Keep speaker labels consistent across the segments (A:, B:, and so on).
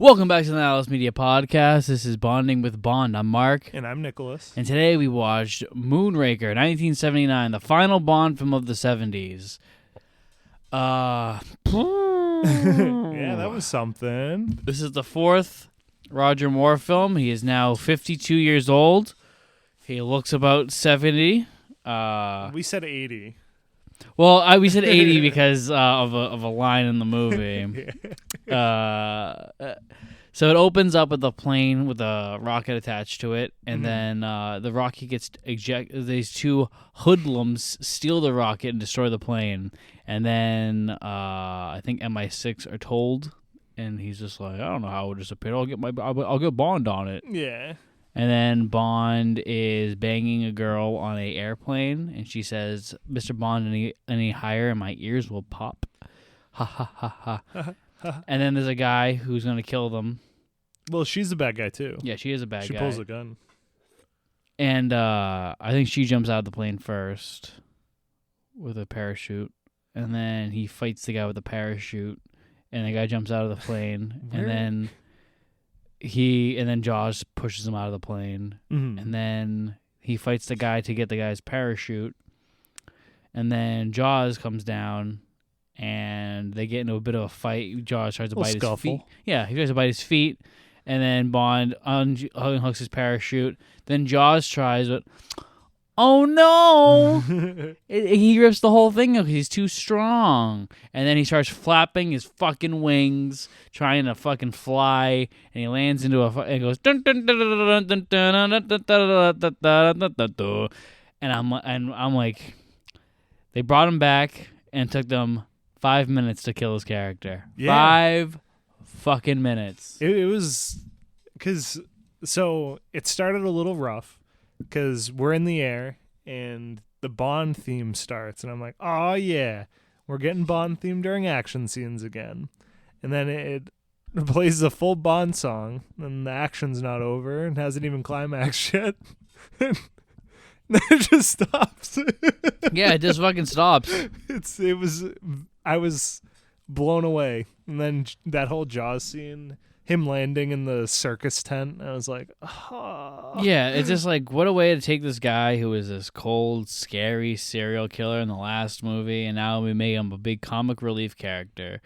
A: Welcome back to the Alice Media Podcast. This is Bonding with Bond. I'm Mark.
B: And I'm Nicholas.
A: And today we watched Moonraker, 1979, the final Bond film of the 70s.
B: Yeah, that was something.
A: This is the fourth Roger Moore film. He is now 52 years old. He looks about 70.
B: We said 80.
A: Well, we said 80 because of a line in the movie. So it opens up with a plane with a rocket attached to it, and then the rocket gets ejected. These two hoodlums steal the rocket and destroy the plane, and then I think MI6 are told, and he's just like, I don't know how it disappeared. I'll get Bond on it.
B: Yeah.
A: And then Bond is banging a girl on a airplane, and she says, "Mr. Bond, any higher, and my ears will pop." Ha ha ha ha. And then there's a guy who's going to kill them.
B: Well, she's a bad guy, too.
A: Yeah, she is a bad guy.
B: She pulls a gun.
A: And I think she jumps out of the plane first with a parachute. And then he fights the guy with the parachute. And the guy jumps out of the plane. And then Jaws pushes him out of the plane. Mm-hmm. And then he fights the guy to get the guy's parachute. And then Jaws comes down. And they get into a bit of a fight. Jaws tries to bite his feet. Yeah, he tries to bite his feet. And then Bond unhooks his parachute. Then Jaws tries, but oh no! He rips the whole thing up because he's too strong. And then he starts flapping his fucking wings, trying to fucking fly. And he lands into and goes dun dun dun dun dun dun dun dun dun. And I'm like, they brought him back and took them 5 minutes to kill his character. Yeah. 5 fucking minutes.
B: It was because it started a little rough because we're in the air and the Bond theme starts and I'm like, oh yeah, we're getting Bond theme during action scenes again. And then it plays a full Bond song and the action's not over and hasn't even climaxed yet. Then it just stops.
A: Yeah, it just fucking stops.
B: I was blown away. And then that whole Jaws scene, him landing in the circus tent, I was like, oh.
A: Yeah, it's just like, what a way to take this guy who was this cold, scary serial killer in the last movie, and now we make him a big comic relief character.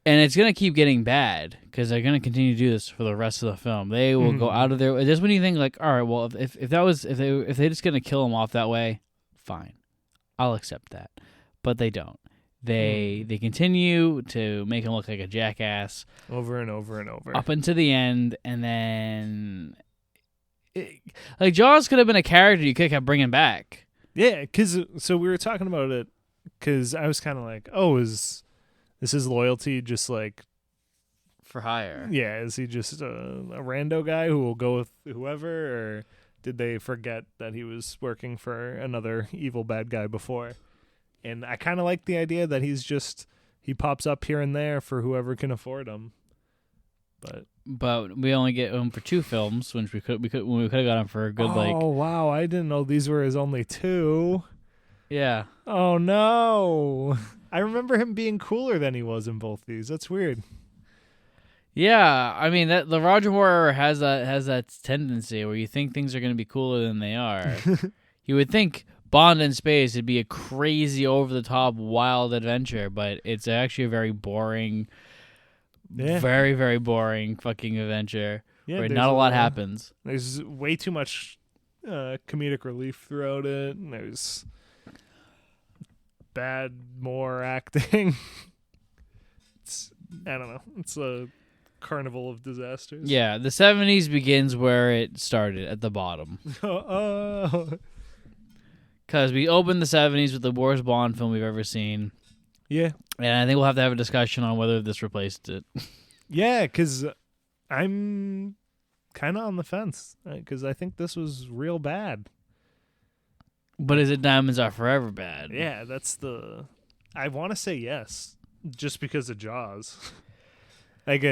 A: And it's going to keep getting bad because they're going to continue to do this for the rest of the film. They will go out of their... Just when you think, like, all right, well, if they're just going to kill him off that way, fine. I'll accept that. But they don't. They continue to make him look like a jackass.
B: Over and over and over.
A: Up until the end, and then... like, Jaws could have been a character you could have kept bringing back.
B: Yeah, so we were talking about it, because I was kind of like, oh, is his loyalty just like...
A: for hire?
B: Yeah, is he just a rando guy who will go with whoever, or did they forget that he was working for another evil bad guy before? And I kind of like the idea that he pops up here and there for whoever can afford him. But
A: we only get him for 2 films, which we could have got him for a good
B: Oh wow, I didn't know these were his only 2.
A: Yeah.
B: Oh no. I remember him being cooler than he was in both these. That's weird.
A: Yeah, I mean the Roger Moore era has that tendency where you think things are going to be cooler than they are. You would think Bond in space would be a crazy, over-the-top, wild adventure, but it's actually a very boring, very, very boring fucking adventure where not a lot happens.
B: There's way too much comedic relief throughout it, and there's bad Moore acting. I don't know. It's a carnival of disasters.
A: Yeah, the 70s begins where it started, at the bottom. Because we opened the 70s with the worst Bond film we've ever seen.
B: Yeah.
A: And I think we'll have to have a discussion on whether this replaced it.
B: Yeah, because I'm kind of on the fence. Because I think this was real bad.
A: But is it Diamonds Are Forever bad?
B: Yeah, I want to say yes. Just because of Jaws. Like,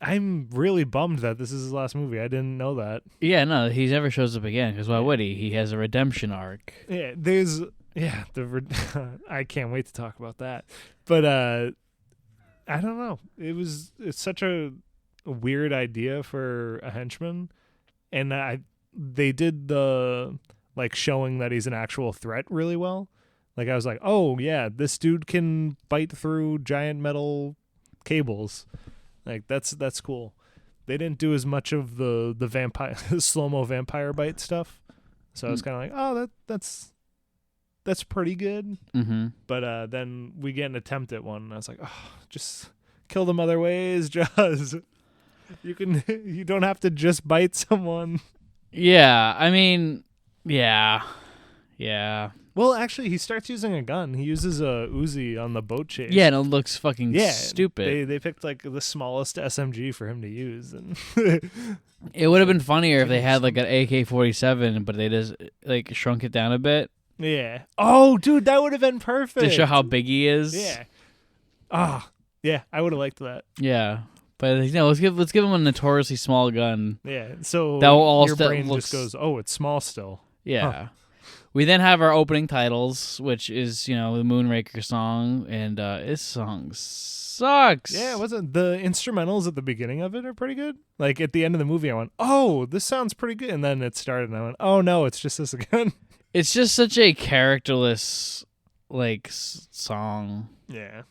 B: I'm really bummed that this is his last movie. I didn't know that.
A: Yeah, no, he never shows up again, because why would he? He has a redemption arc.
B: Yeah, I can't wait to talk about that. But I don't know. It's such a weird idea for a henchman, and they did the like showing that he's an actual threat really well. Like I was like, oh yeah, this dude can bite through giant metal cables. Like that's cool. They didn't do as much of the vampire slow-mo vampire bite stuff, so I was kind of like, oh that's pretty good.
A: Mm-hmm.
B: But then we get an attempt at one, and I was like, oh, just kill them other ways, Jaws. You don't have to just bite someone.
A: Yeah, I mean, yeah.
B: Well, actually, he starts using a gun. He uses a Uzi on the boat chase.
A: Yeah, and it looks fucking stupid.
B: They picked like the smallest SMG for him to use, and
A: it would have been funnier if they had like an AK-47, but they just like shrunk it down a bit.
B: Yeah. Oh, dude, that would have been perfect
A: To show how big he is.
B: Yeah. Ah, yeah, I would have liked that.
A: Yeah. But let's give him a notoriously small gun.
B: Yeah. So
A: that will all
B: your brain just goes, oh, it's small still.
A: Yeah.
B: Huh.
A: We then have our opening titles, which is, the Moonraker Song, and this song sucks.
B: Yeah, wasn't the instrumentals at the beginning of it are pretty good? Like at the end of the movie, I went, oh, this sounds pretty good. And then it started, and I went, oh no, it's just this again.
A: It's just such a characterless, like, song.
B: Yeah.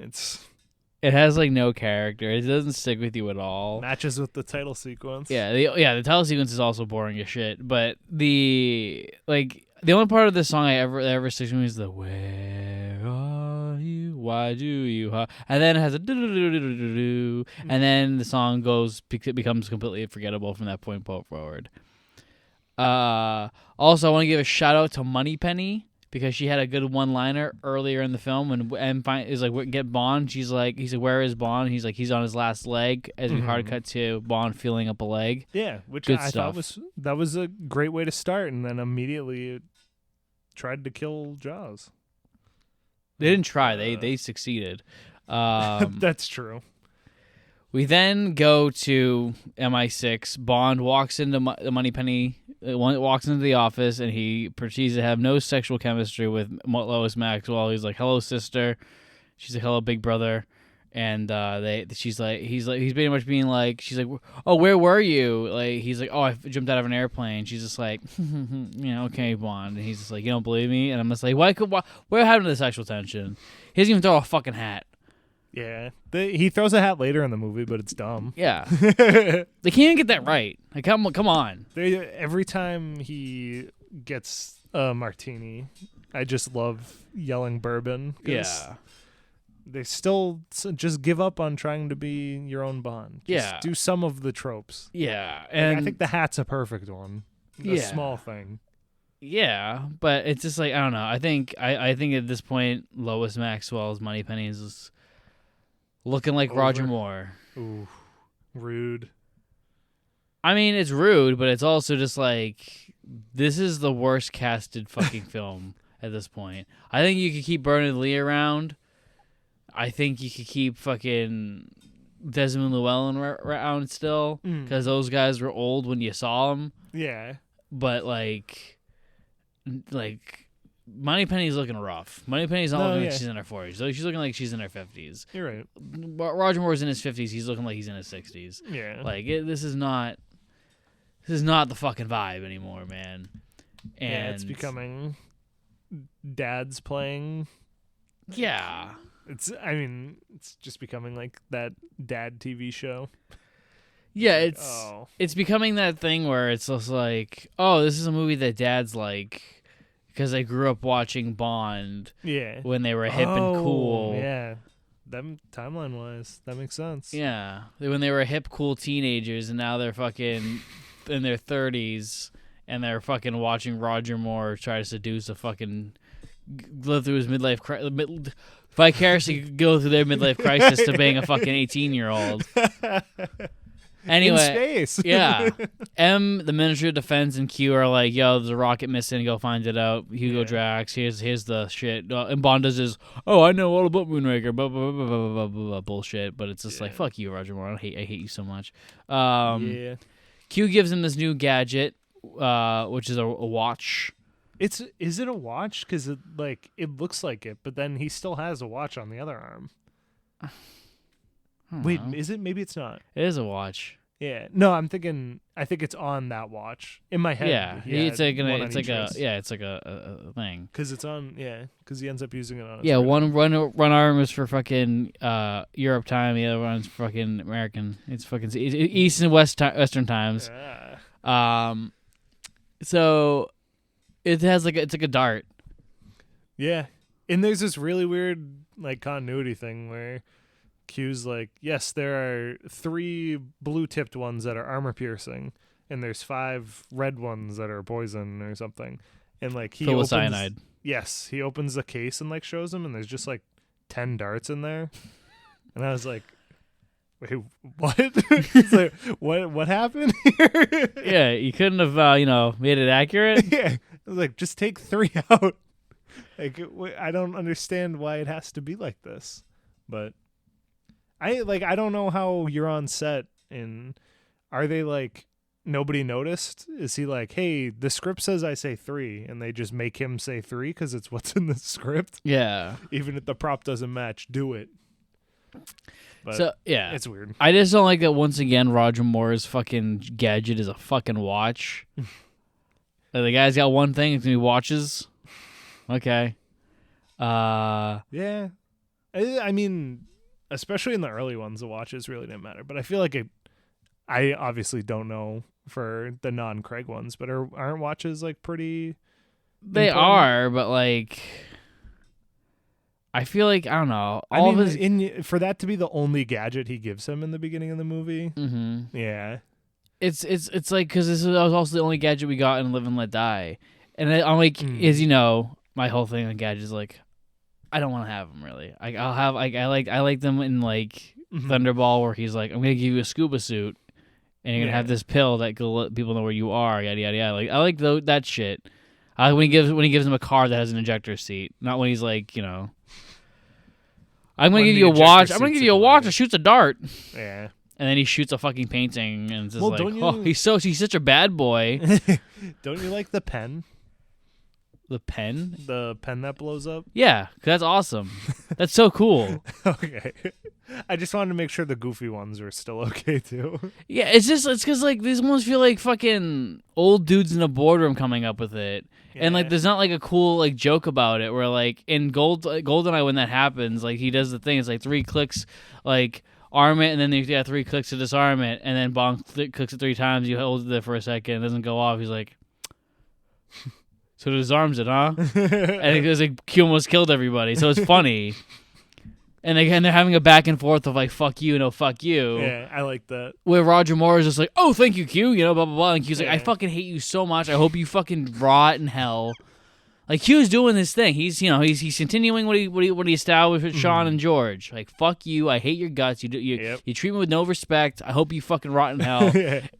A: It has, like, no character. It doesn't stick with you at all.
B: Matches with the title sequence.
A: Yeah, the title sequence is also boring as shit. But the only part of the song that ever sticks with me is the "Where are you? Why do you?" And then it has a do, and then the song becomes completely forgettable from that point forward. Also, I want to give a shout out to Moneypenny, because she had a good one-liner earlier in the film when is like, get Bond. He's like, where is Bond? He's like, he's on his last leg, as we hard cut to Bond feeling up a leg.
B: Yeah, which
A: good
B: I
A: stuff.
B: thought was a great way to start, and then immediately it tried to kill Jaws.
A: They didn't try. They succeeded.
B: That's true.
A: We then go to MI6. Bond walks into Moneypenny, walks into the office, and he proceeds to have no sexual chemistry with Lois Maxwell. He's like, "Hello, sister." She's like, "Hello, big brother." And he's pretty much being like, she's like, "Oh, where were you?" Like, he's like, "Oh, I jumped out of an airplane." She's just like, "Okay, Bond." And he's just like, "You don't believe me?" And I'm just like, why happened to the sexual tension? He doesn't even throw a fucking hat.
B: Yeah, he throws a hat later in the movie, but it's dumb.
A: Yeah, they can't even get that right. Like, come on.
B: Every time he gets a martini, I just love yelling bourbon.
A: Yeah,
B: they still just give up on trying to be your own Bond. Just do some of the tropes.
A: Yeah, and
B: I think the hat's a perfect one. A small thing.
A: Yeah, but it's just like, I don't know. I think at this point, Lois Maxwell's Moneypenny is looking like Roger Moore.
B: Ooh, rude.
A: I mean, it's rude, but it's also just like, this is the worst casted fucking film at this point. I think you could keep Bernard Lee around. I think you could keep fucking Desmond Llewellyn around still, because those guys were old when you saw them.
B: Yeah.
A: But like Moneypenny's looking rough. Moneypenny's not looking like she's in her 40s. She's looking like she's in her 50s.
B: You're right.
A: Roger Moore's in his 50s. He's looking like he's in his 60s.
B: Yeah.
A: Like, this is not the fucking vibe anymore, man. And
B: it's becoming dads playing.
A: Yeah.
B: It's just becoming like that dad TV show.
A: Yeah, it's becoming that thing where it's just like, oh, this is a movie that dads like, because they grew up watching Bond.
B: Yeah. When
A: they were hip and cool.
B: Yeah. Them timeline wise, that makes sense.
A: Yeah. When they were hip, cool teenagers, and now they're fucking in their 30s, and they're fucking watching Roger Moore try to seduce a fucking, live through his midlife crisis, vicariously go through their midlife crisis to being a fucking 18-year-old. Anyway,
B: in space.
A: Yeah. The Ministry of Defense, and Q are like, yo, there's a rocket missing, go find it out. Hugo Drax, here's the shit. And Bond does his, oh, I know all about Moonraker, blah, blah, blah, blah, blah, blah, blah, bullshit. But it's just like, fuck you, Roger Moore. I hate you so much. Q gives him this new gadget, which is a watch.
B: Is it a watch? Because it looks like it, but then he still has a watch on the other arm. Wait,
A: know.
B: is it? Maybe it's not.
A: It is a watch.
B: Yeah. No, I'm thinking. I think it's on that watch in my head.
A: Yeah, it's like a thing.
B: Because it's on. Yeah, because he ends up using it on. His
A: Yeah,
B: wrist.
A: one arm is for fucking Europe time. The other one's fucking American. It's fucking East and Western times. So it has it's like a dart.
B: Yeah, and there's this really weird like continuity thing where Q's like, yes, there are 3 blue-tipped ones that are armor piercing, and there's 5 red ones that are poison or something. And like he opens,
A: cyanide.
B: Yes, he opens the case and like shows them, and there's just like 10 darts in there. And I was like, wait, what? It's like, what happened here?
A: Yeah, you couldn't have made it accurate.
B: Yeah, I was like, just take 3 out. Like, I don't understand why it has to be like this, but I don't know how you're on set, and are they like nobody noticed? Is he like, hey, the script says I say 3, and they just make him say 3 because it's what's in the script?
A: Yeah.
B: Even if the prop doesn't match, do it. But
A: so yeah,
B: it's weird.
A: I just don't like that. Once again, Roger Moore's fucking gadget is a fucking watch. The guy's got one thing. It's gonna be watches. Okay.
B: Yeah. I mean, especially in the early ones, the watches really didn't matter. But I feel like I obviously don't know for the non-Craig ones, but aren't watches like pretty?
A: They
B: important?
A: are, but like, I feel like I don't know.
B: For that to be the only gadget he gives him in the beginning of the movie.
A: Mm-hmm.
B: Yeah.
A: It's like because this was also the only gadget we got in Live and Let Die, and I'm like, my whole thing on gadgets is like, I don't want to have them really. I'll have I like them in like Thunderball where he's like, I'm gonna give you a scuba suit, and you're gonna have this pill that can let people know where you are. Yada yada yada. Like I like that shit. When he gives him a car that has an ejector seat, not when he's like, I'm gonna give you a watch. I'm gonna give you a watch that shoots a dart.
B: Yeah.
A: And then he shoots a fucking painting, and it's just
B: don't
A: he's such a bad boy.
B: Don't you like the pen?
A: The pen?
B: The pen that blows up?
A: Yeah, 'cause that's awesome. That's so cool.
B: Okay. I just wanted to make sure the goofy ones were still okay too.
A: Yeah, it's because like these ones feel like fucking old dudes in a boardroom coming up with it. Yeah. And like there's not like a cool like joke about it where like in GoldenEye when that happens, like he does the thing, it's like 3 clicks like arm it, and then you got 3 clicks to disarm it, and then Bond clicks it 3 times, you hold it there for a second, it doesn't go off, he's like, so it disarms it, huh? And it was like Q almost killed everybody, so it's funny. And they're having a back and forth of like, fuck you, no fuck you.
B: Yeah, I like that.
A: Where Roger Moore is just like, oh, thank you, Q, blah, blah, blah. And Q's like, I fucking hate you so much. I hope you fucking rot in hell. Like, Q's doing this thing. He's continuing what he established with Sean and George. Like, fuck you. I hate your guts. You treat me with no respect. I hope you fucking rot in hell.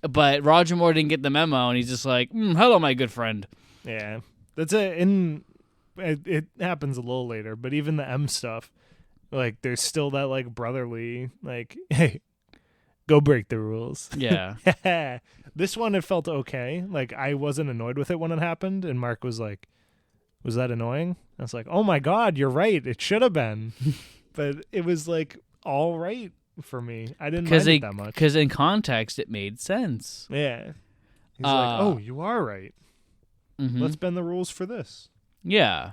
A: But Roger Moore didn't get the memo, and he's just like, hello, my good friend.
B: Yeah. That's it. It happens a little later, but even the M stuff, like, there's still that, like, brotherly, like, hey, go break the rules.
A: Yeah.
B: This one, it felt okay. Like, I wasn't annoyed with it when it happened, and Mark was like, was that annoying? I was like, oh my God, you're right. It should have been. But it was, like, all right for me. I didn't mind it that much.
A: Because in context, it made sense.
B: Yeah. He's like, oh, you are right. Let's bend the rules for this.
A: Yeah.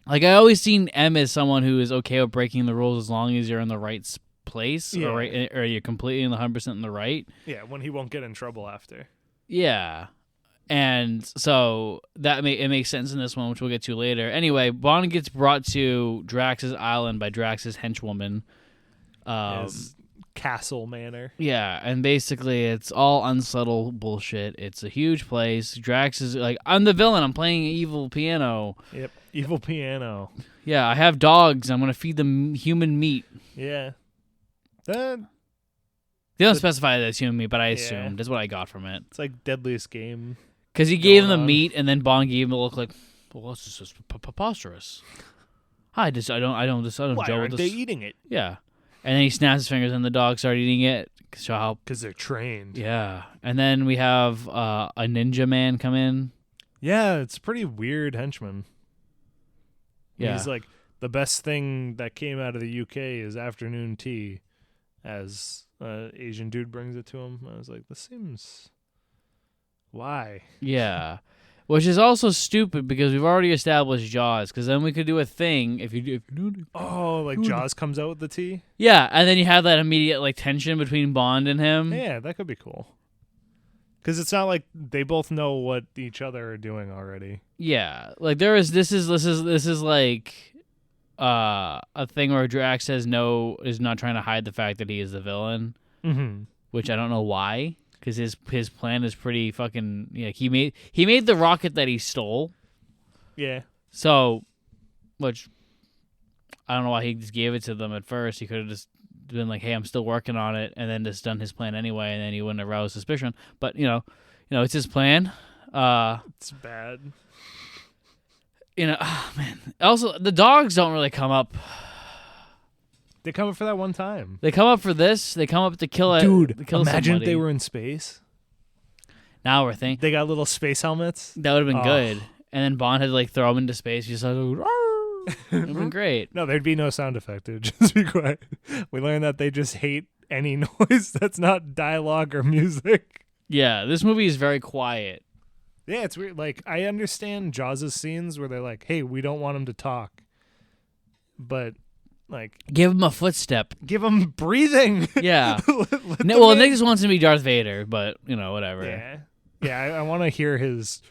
A: Like, I always seen M as someone who is okay with breaking the rules as long as you're in the right place or you're completely in the 100% in the right.
B: Yeah, when he won't get in trouble after.
A: Yeah. And so it makes sense in this one, which we'll get to later. Anyway, Bond gets brought to Drax's island by Drax's henchwoman.
B: His castle manor.
A: Yeah, and basically it's all unsubtle bullshit. It's a huge place. Drax is like, I'm the villain. I'm playing evil piano.
B: Yep, evil piano.
A: Yeah, I have dogs. I'm going to feed them human meat.
B: Yeah.
A: They don't specify that it's human meat, but I assumed. That's what I got from it.
B: It's like Deadliest Game.
A: Because he gave him the meat, and then Bond gave him a look like, well, this is just preposterous. I don't
B: Why
A: gel with
B: aren't
A: this.
B: they eating it?
A: Yeah. And then he snaps his fingers, and the dogs start eating it.
B: Because they're trained.
A: Yeah. And then we have a ninja man come in.
B: Yeah, it's a pretty weird henchman.
A: Yeah.
B: He's like, the best thing that came out of the UK is afternoon tea, as Asian dude brings it to him. I was like, this seems... Why?
A: Yeah. Which is also stupid because we've already established Jaws, because then we could do a thing if you do
B: Oh, like Jaws comes out with the tea?
A: Yeah, and then you have that immediate like tension between Bond and him.
B: Yeah, that could be cool. Because it's not like they both know what each other are doing already.
A: Yeah, like this is like a thing where Drax is not trying to hide the fact that he is the villain, which I don't know why. Because his plan is pretty fucking... Yeah, he made the rocket that he stole.
B: Yeah.
A: So, which... I don't know why he just gave it to them at first. He could have just been like, hey, I'm still working on it, and then just done his plan anyway, and then he wouldn't arouse suspicion. But, it's his plan.
B: It's bad.
A: Man. Also, the dogs don't really come up...
B: They come up for that one time.
A: They come up for this. They come up to kill it.
B: Dude,
A: to kill
B: imagine
A: somebody.
B: if they were in space.
A: Now we're thinking.
B: They got little space helmets.
A: That would have been good. And then Bond had to like throw them into space. He's like, it would have been great.
B: No, there'd be no sound effect. It would just be quiet. We learned that they just hate any noise that's not dialogue or music.
A: Yeah, this movie is very quiet.
B: Yeah, it's weird. Like, I understand Jaws' scenes where they're like, hey, we don't want him to talk. But... Like,
A: give him a footstep.
B: Give him breathing.
A: Yeah. Nick just wants him to be Darth Vader, but whatever.
B: Yeah. Yeah. I want to hear his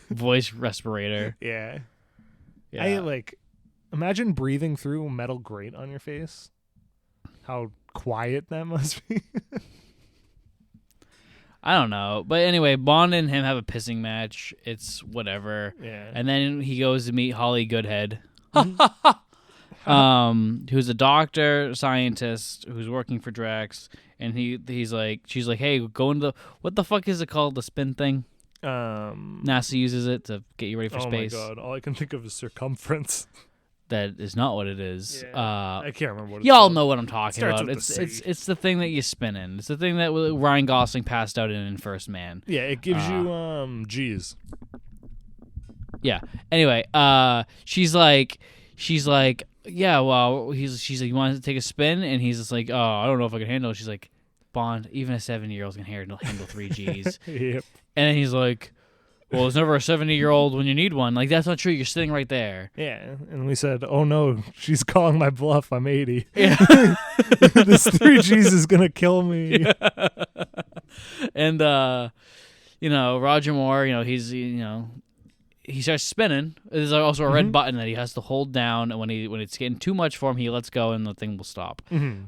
A: voice respirator.
B: Yeah.
A: Yeah.
B: I imagine breathing through a metal grate on your face. How quiet that must be.
A: I don't know, but anyway, Bond and him have a pissing match. It's whatever.
B: Yeah.
A: And then he goes to meet Holly Goodhead. Who's a doctor, scientist, who's working for Drax, and she's like, hey, go into what the fuck is it called, the spin thing? NASA uses it to get you ready for space.
B: Oh my god, all I can think of is circumference.
A: That is not what it is.
B: Yeah. I can't remember what it's
A: y'all
B: called.
A: know what I'm talking about. It's the thing that you spin in. It's the thing that Ryan Gosling passed out in First Man.
B: Yeah, it gives you G's.
A: Yeah. Anyway, she's like, yeah, well, she's like, you want to take a spin? And he's just like, oh, I don't know if I can handle it. She's like, Bond, even a 7-year-old can handle 3 Gs.
B: Yep.
A: And then he's like, well, there's never a 70-year-old when you need one. Like, that's not true. You're sitting right there.
B: Yeah. And we said, oh no, she's calling my bluff. I'm 80.
A: Yeah.
B: This 3 Gs is going to kill me.
A: Yeah. And, Roger Moore, he's, he starts spinning. There's also a red button that he has to hold down, and when it's getting too much for him, he lets go, and the thing will stop.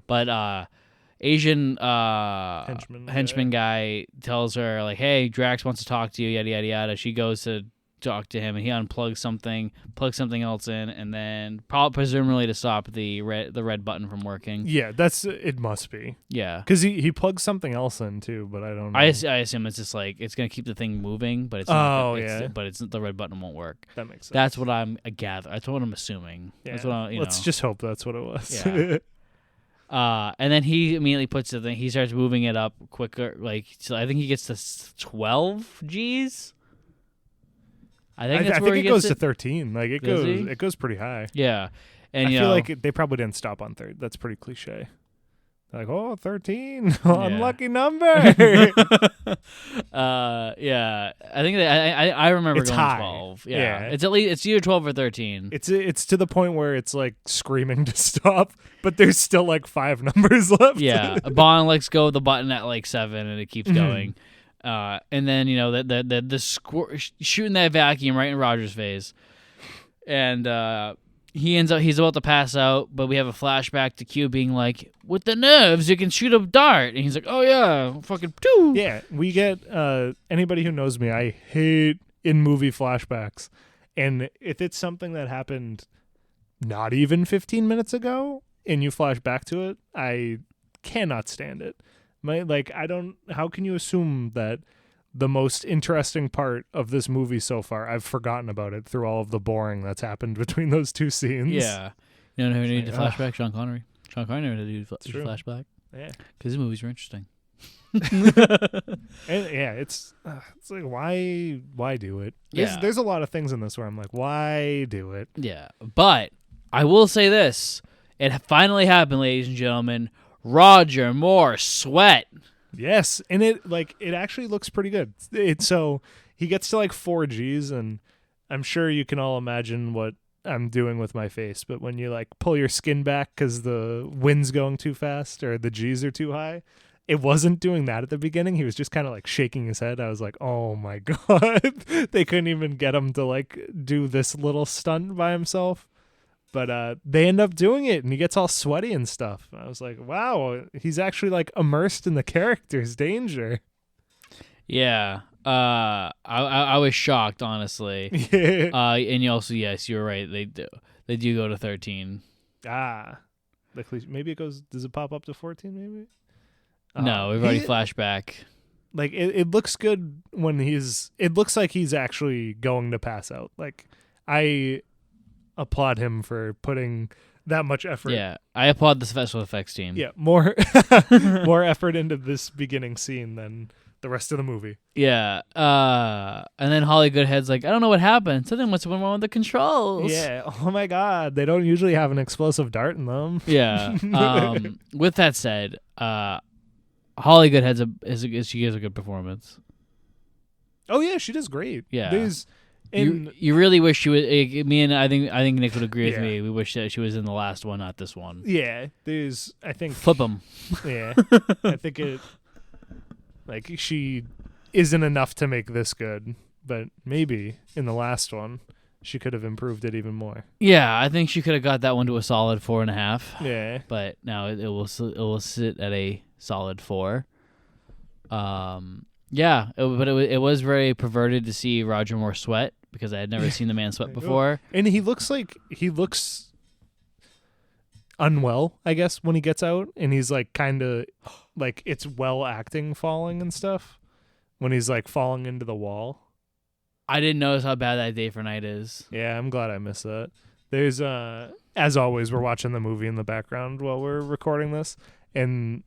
A: But Asian henchman guy tells her like, "Hey, Drax wants to talk to you." Yada yada yada. She goes to talk to him, and he unplugs something, plugs something else in, and then presumably to stop the red button from working.
B: Yeah, it must be.
A: Yeah,
B: because he plugs something else in too, but I don't know.
A: I assume it's just like it's gonna keep the thing moving, but it's not. But the red button won't work.
B: That makes sense.
A: That's what I'm That's what I'm assuming.
B: Yeah.
A: That's what
B: Let's just hope that's what it was.
A: Yeah. And then he immediately puts the thing. He starts moving it up quicker. Like, so I think he gets to 12 Gs. I think it
B: goes to 13. Like it goes pretty high.
A: Yeah, and
B: I feel like they probably didn't stop on 3. That's pretty cliche. Like, 13, unlucky number.
A: Yeah, I think I remember
B: it's
A: going
B: high.
A: 12. Yeah, it's at least it's either 12 or 13.
B: It's to the point where it's like screaming to stop, but there's still like 5 numbers left.
A: Yeah, Bond lets go of the button at like 7, and it keeps going. And then the shooting that vacuum right in Roger's face, and he's about to pass out, but we have a flashback to Q being like, with the nerves you can shoot a dart, and he's like, oh yeah, fucking doo.
B: Yeah, we get anybody who knows me, I hate in movie flashbacks, and if it's something that happened not even 15 minutes ago and you flash back to it, I cannot stand it. How can you assume that the most interesting part of this movie so far, I've forgotten about it through all of the boring that's happened between those 2 scenes?
A: Yeah. You know who needed to flashback? Sean Connery. Sean Connery had to do flashback.
B: Yeah.
A: Because his movies were interesting.
B: It's like, why do it? There's a lot of things in this where I'm like, why do it?
A: Yeah. But I will say this. It finally happened, ladies and gentlemen. Roger Moore Sweat.
B: Yes, and it actually looks pretty good. So he gets to like 4 Gs, and I'm sure you can all imagine what I'm doing with my face, but when you like pull your skin back because the wind's going too fast or the G's are too high, it wasn't doing that at the beginning. He was just kind of like shaking his head. I was like, oh my God. They couldn't even get him to like do this little stunt by himself. But they end up doing it, and he gets all sweaty and stuff. I was like, wow, he's actually like immersed in the character's danger.
A: Yeah. I was shocked, honestly. And you also, yes, you're right. They do go to 13.
B: Maybe it goes. Does it pop up to 14? Maybe.
A: No, we've already flashed back.
B: Like it looks good when it looks like he's actually going to pass out. Like I applaud him for putting that much effort.
A: Yeah, I applaud the special effects team.
B: Yeah, more effort into this beginning scene than the rest of the movie.
A: Yeah, and then Holly Goodhead's like, I don't know what happened. Something must have went wrong with the controls.
B: Yeah. Oh my God, they don't usually have an explosive dart in them.
A: Yeah. With that said, Holly Goodhead she gives a good performance.
B: Oh yeah, she does great.
A: Yeah. You really wish she was. I think Nick would agree with me. We wish that she was in the last one, not this one.
B: Yeah, I think
A: flip them.
B: Yeah, I think it. Like she isn't enough to make this good, but maybe in the last one she could have improved it even more.
A: Yeah, I think she could have got that one to a solid 4.5.
B: Yeah,
A: but now it will sit at a solid 4. Yeah, it was very perverted to see Roger Moore sweat because I had never seen the man sweat before.
B: And he looks unwell, I guess, when he gets out, and he's like kind of like it's well acting falling and stuff when he's like falling into the wall.
A: I didn't notice how bad that Day for Night is.
B: Yeah, I'm glad I missed that. There's as always, we're watching the movie in the background while we're recording this, and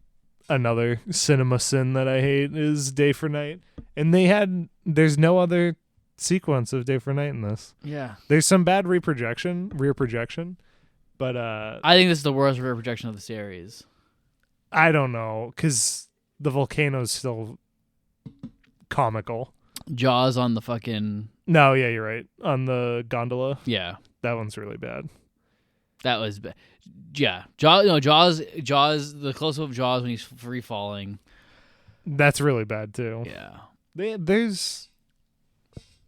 B: another cinema sin that I hate is Day for Night. And there's no other sequence of Day for Night in this.
A: Yeah.
B: There's some bad rear projection, but
A: I think this is the worst rear projection of the series.
B: I don't know, because the volcano's still comical.
A: Jaws on the fucking...
B: No, yeah, you're right. On the gondola.
A: Yeah.
B: That one's really bad.
A: That was bad. Yeah. Jaws, the close-up of Jaws when he's free falling. That's
B: really bad, too.
A: Yeah.
B: There's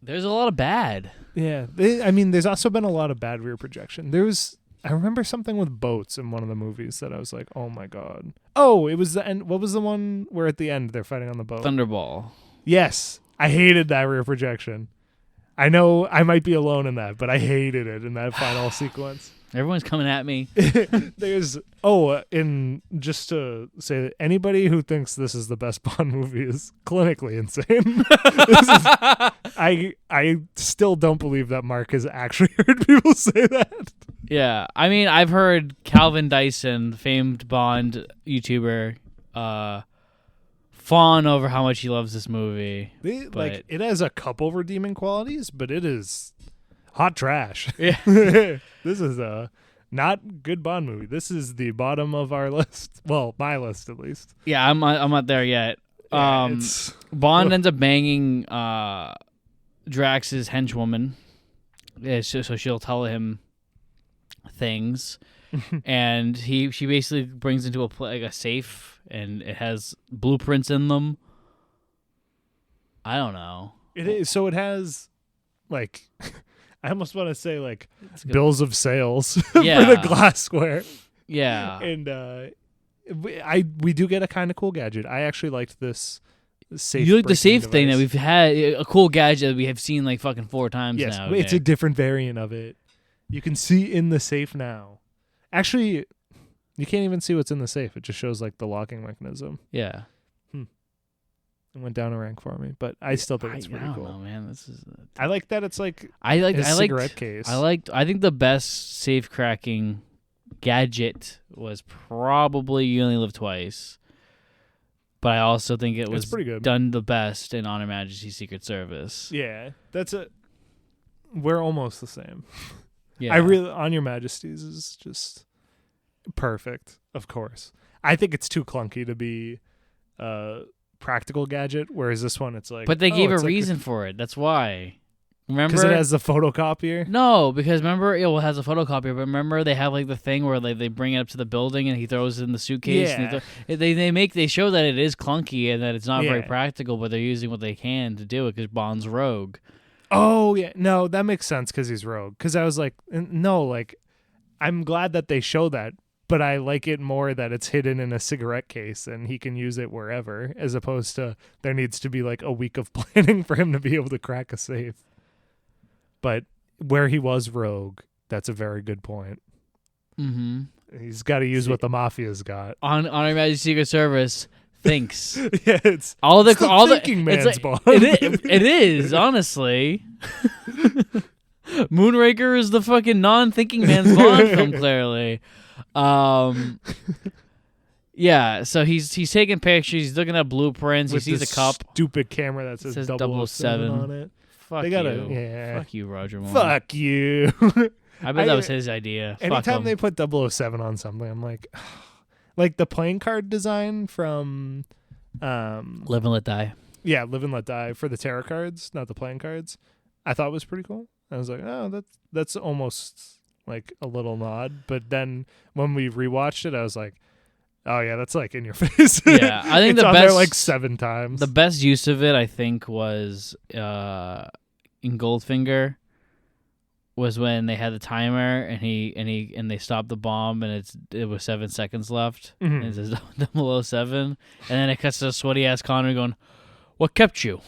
A: a lot of bad.
B: Yeah. There's also been a lot of bad rear projection. I remember something with boats in one of the movies that I was like, oh my God. Oh, it was the end. What was the one where at the end they're fighting on the boat?
A: Thunderball.
B: Yes. I hated that rear projection. I know I might be alone in that, but I hated it in that final sequence.
A: Everyone's coming at me.
B: And just to say that anybody who thinks this is the best Bond movie is clinically insane. I still don't believe that Mark has actually heard people say that.
A: Yeah, I've heard Calvin Dyson, famed Bond YouTuber, fawn over how much he loves this movie.
B: It has a couple redeeming qualities, but it is hot trash.
A: Yeah.
B: This is a not good Bond movie. This is the bottom of our list. Well, my list at least.
A: Yeah, I'm not there yet.
B: Yeah,
A: Bond ends up banging Drax's henchwoman. Yeah, so she'll tell him things, and she basically brings into a safe, and it has blueprints in them. I don't know.
B: It is so. It has like. I almost want to say like bills of sales for the glassware.
A: Yeah.
B: And we do get a kind of cool gadget. I actually liked this safe.
A: You like the safe
B: device.
A: thing that we've had, a cool gadget that we have seen like fucking 4 times now.
B: Yes, it's a different variant of it. You can see in the safe now. Actually, you can't even see what's in the safe. It just shows like the locking mechanism.
A: Yeah.
B: It went down a rank for me, but I still think it's pretty cool.
A: I don't know, man. This is.
B: I like that it's like
A: cigarette
B: case.
A: I think the best safe cracking gadget was probably You Only Live Twice, but I also think it was
B: pretty good.
A: Done the best in On Her Majesty's Secret Service.
B: Yeah, we're almost the same.
A: Yeah.
B: I really, On Your Majesties is just perfect, of course. I think it's too clunky to be a practical gadget, whereas this one, it's like...
A: But they gave a
B: it's like
A: reason for it. That's why. Remember?
B: Because it has the photocopier?
A: No, because remember, it has a photocopier, but remember they have like the thing where they bring it up to the building and he throws it in the suitcase.
B: Yeah.
A: And they show that it is clunky and that it's not very practical, but they're using what they can to do it because Bond's rogue.
B: Oh, yeah. No, that makes sense because he's rogue. Because I was like, no, like, I'm glad that they show that, but I like it more that it's hidden in a cigarette case and he can use it wherever, as opposed to there needs to be like a week of planning for him to be able to crack a safe. But where he was rogue, that's a very good point.
A: Mm-hmm.
B: He's got to use what the mafia's got.
A: On Your Majesty's Secret Service thinks.
B: Yeah, it's
A: all the
B: thinking man's Bond.
A: It is, honestly. Moonraker is the fucking non-thinking man's Bond film, clearly. Yeah, so he's taking pictures, he's looking at blueprints,
B: with
A: he sees a cup.
B: Stupid camera that says 007 on it.
A: Fuck
B: Fuck
A: you, Roger Moore.
B: Fuck you.
A: I bet that was his idea.
B: Anytime they put 007 on something, I'm like, like the playing card design from
A: Live and Let Die.
B: Yeah, Live and Let Die for the tarot cards, not the playing cards. I thought was pretty cool. I was like, oh, that's almost like a little nod. But then when we rewatched it, I was like, oh yeah, that's like in your face.
A: Yeah, I think
B: it's
A: the
B: on
A: best
B: there like 7 times.
A: The best use of it, I think, was in Goldfinger. Was when they had the timer and they stopped the bomb and it was 7 seconds left.
B: Mm-hmm.
A: And it says 007, and then it cuts to a sweaty ass Connor going, "What kept you?"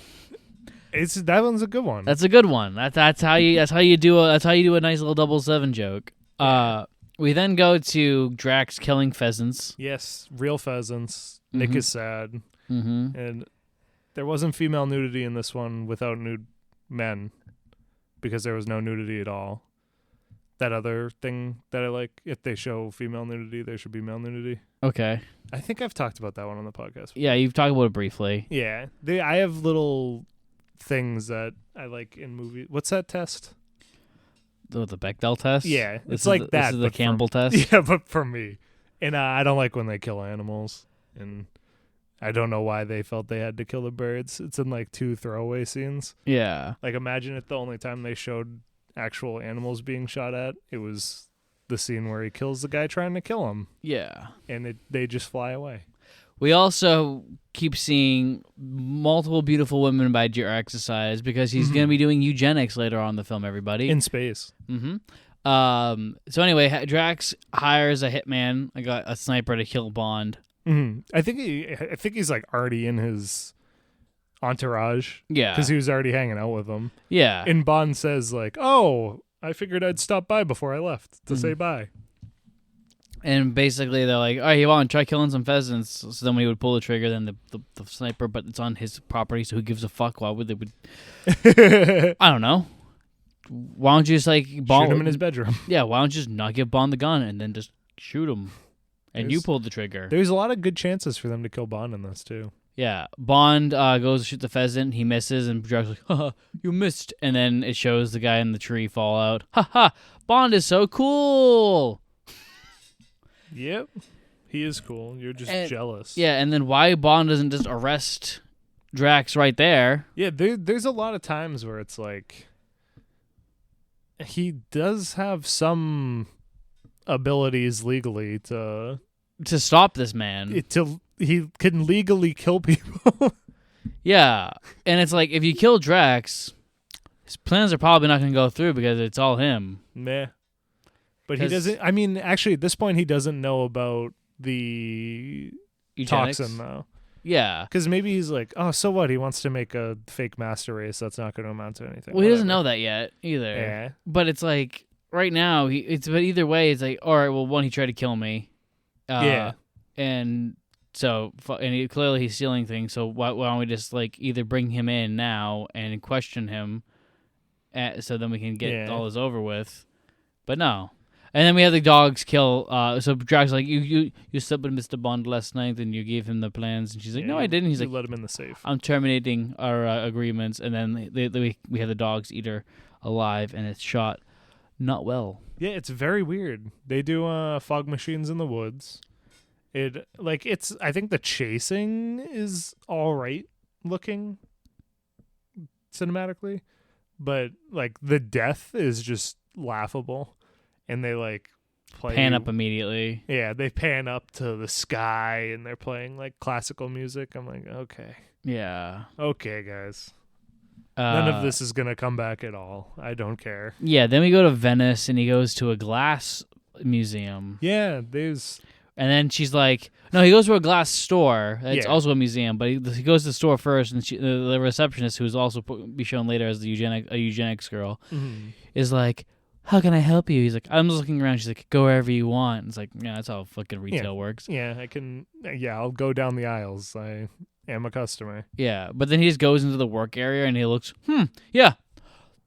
B: That one's a good one.
A: That's a good one. That's how you do a nice little 007 joke. We then go to Drax killing pheasants.
B: Yes, real pheasants. Nick is sad, and there wasn't female nudity in this one without nude men. Because there was no nudity at all. That other thing that I like, if they show female nudity, there should be male nudity.
A: Okay.
B: I think I've talked about that one on the podcast before.
A: Yeah, you've talked about it briefly.
B: Yeah. I have little things that I like in movies. What's that test?
A: The Bechdel test?
B: Yeah.
A: This
B: It's like that.
A: This is the Campbell test?
B: Yeah, but for me. And I don't like when they kill animals. And I don't know why they felt they had to kill the birds. It's in like 2 throwaway scenes.
A: Yeah.
B: Like imagine if the only time they showed actual animals being shot at, it was the scene where he kills the guy trying to kill him.
A: Yeah.
B: And they just fly away.
A: We also keep seeing multiple beautiful women by Drax exercise because he's going to be doing eugenics later on in the film, everybody.
B: In space.
A: Mm-hmm. So anyway, Drax hires a hitman, like a sniper to kill Bond.
B: Mm-hmm. I think he's like already in his entourage.
A: Yeah,
B: because he was already hanging out with them.
A: Yeah,
B: and Bond says like, "Oh, I figured I'd stop by before I left to say bye."
A: And basically, they're like, "All right, you want to try killing some pheasants?" So then we would pull the trigger. Then the sniper, but it's on his property, so who gives a fuck? Why would they? I don't know. Why don't you just like
B: shoot him in his bedroom?
A: Yeah, why don't you just not give Bond the gun and then just shoot him? And you pulled the trigger.
B: There's a lot of good chances for them to kill Bond in this, too.
A: Yeah. Bond goes to shoot the pheasant. He misses, and Drax like, haha, you missed. And then it shows the guy in the tree fall out. Haha, Bond is so cool.
B: Yep. He is cool. You're just jealous.
A: Yeah, and then why Bond doesn't just arrest Drax right there?
B: Yeah, there's a lot of times where it's like, he does have some abilities legally to
A: stop this man.
B: He can legally kill people.
A: Yeah, and it's like if you kill Drax, his plans are probably not going to go through because it's all him.
B: Meh. But he doesn't. I mean, actually, at this point, he doesn't know about the
A: eugenics.
B: Toxin, though.
A: Yeah,
B: because maybe he's like, oh, so what? He wants to make a fake master race that's not going to amount to anything.
A: Well, he doesn't know that yet either.
B: Yeah,
A: but it's like. Right now, but either way, it's like, all right, well, one, he tried to kill me.
B: Yeah.
A: And so, clearly he's stealing things, so why don't we just, like, either bring him in now and question him so then we can get all this over with. But no. And then we have the dogs kill, so Drax like, you slept with Mr. Bond last night and you gave him the plans. And she's like, no, I didn't. He's like,
B: let him in the safe.
A: I'm terminating our agreements. And then we have the dogs eat her alive and it's shot. not well.
B: Yeah, it's very weird. They do fog machines in the woods. I think the chasing is all right looking cinematically, but like the death is just laughable, and they like
A: pan up immediately.
B: Yeah, they pan up to the sky and they're playing like classical music. I'm like, okay.
A: Yeah.
B: Okay, guys. None of this is going to come back at all. I don't care.
A: Yeah, then we go to Venice and he goes to a glass museum.
B: Yeah,
A: And then she's like, no, he goes to a glass store. It's also a museum, but he goes to the store first, and the receptionist, who is also be shown later as a eugenics girl, is like, how can I help you? He's like, I'm just looking around. She's like, go wherever you want. It's like, yeah, that's how fucking retail works.
B: Yeah, I can. Yeah, I'll go down the aisles. I am a customer.
A: Yeah, but then he just goes into the work area and he looks, yeah,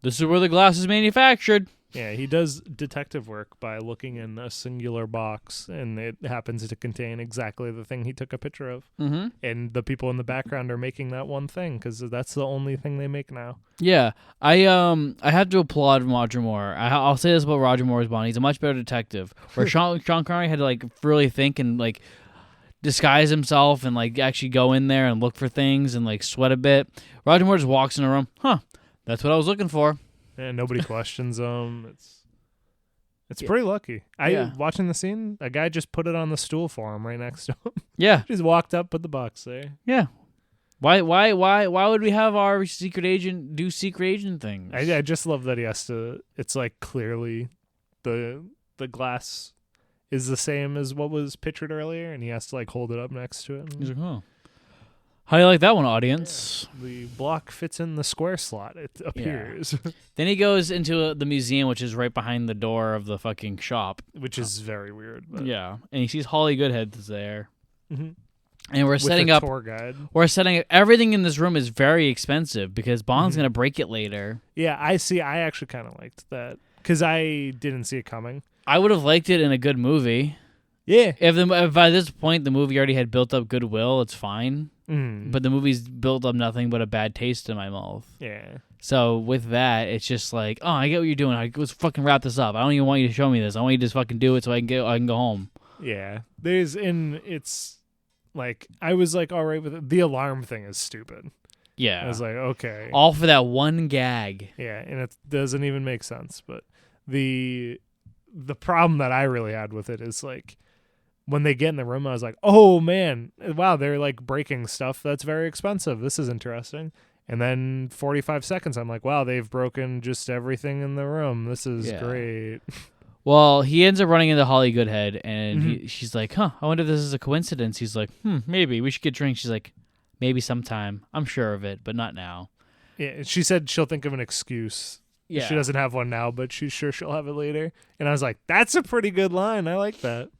A: this is where the glass is manufactured.
B: Yeah, he does detective work by looking in a singular box, and it happens to contain exactly the thing he took a picture of. Mm-hmm. And the people in the background are making that one thing because that's the only thing they make now.
A: Yeah, I have to applaud Roger Moore. I'll say this about Roger Moore's Bond: he's a much better detective. Where Sean Connery had to like really think and like disguise himself and like actually go in there and look for things and like sweat a bit. Roger Moore just walks in a room. That's what I was looking for.
B: And nobody questions him. It's pretty lucky. Watching the scene, a guy just put it on the stool for him right next to him.
A: Yeah.
B: Just walked up, put the box there.
A: Yeah. Why would we have our secret agent do secret agent things?
B: I just love that he has to. It's like clearly the glass is the same as what was pictured earlier, and he has to like hold it up next to it.
A: He's like, oh. How do you like that one, audience?
B: Yeah, the block fits in the square slot, it appears.
A: Yeah. Then he goes into the museum, which is right behind the door of the fucking shop.
B: Which is very weird. But.
A: Yeah. And he sees Holly Goodhead's there.
B: Mm-hmm.
A: And we're setting up
B: tour guide.
A: We're setting up everything in this room is very expensive because Bond's going to break it later.
B: Yeah, I see. I actually kind of liked that because I didn't see it coming.
A: I would have liked it in a good movie.
B: Yeah.
A: If by this point the movie already had built up goodwill, it's fine. But the movie's built up nothing but a bad taste in my mouth.
B: Yeah. So
A: with that, it's just like, oh, I get what you're doing. Let's fucking wrap this up. I don't even want you to show me this. I want you to just fucking do it so I can go home.
B: Yeah. It's like I was like all right with it. The alarm thing is stupid.
A: Yeah.
B: I was like, okay.
A: All for that one gag.
B: Yeah, and it doesn't even make sense. But the problem that I really had with it is like when they get in the room, I was like, oh man, wow, they're like breaking stuff that's very expensive. This is interesting. And then 45 seconds, I'm like, wow, they've broken just everything in the room. This is great.
A: Well, he ends up running into Holly Goodhead, and she's like, I wonder if this is a coincidence. He's like, maybe. We should get drinks. She's like, maybe sometime. I'm sure of it, but not now.
B: Yeah, she said she'll think of an excuse. Yeah. She doesn't have one now, but she's sure she'll have it later. And I was like, that's a pretty good line. I like that.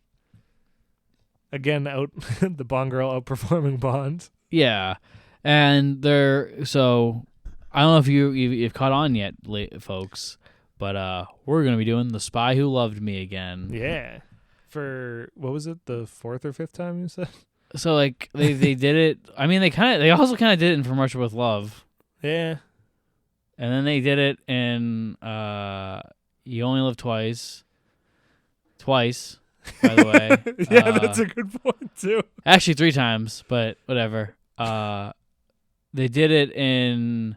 B: Again, the Bond girl outperforming Bond.
A: Yeah. And so I don't know if you've caught on yet, folks, but we're going to be doing The Spy Who Loved Me again.
B: Yeah. For, what was it, the fourth or fifth time you said?
A: So, like, they did it. I mean, they also kind of did it in From Russia with Love.
B: Yeah.
A: And then they did it in You Only Live Twice. Twice, by the way.
B: Yeah, that's a good point, too.
A: Actually, 3 times, but whatever. They did it in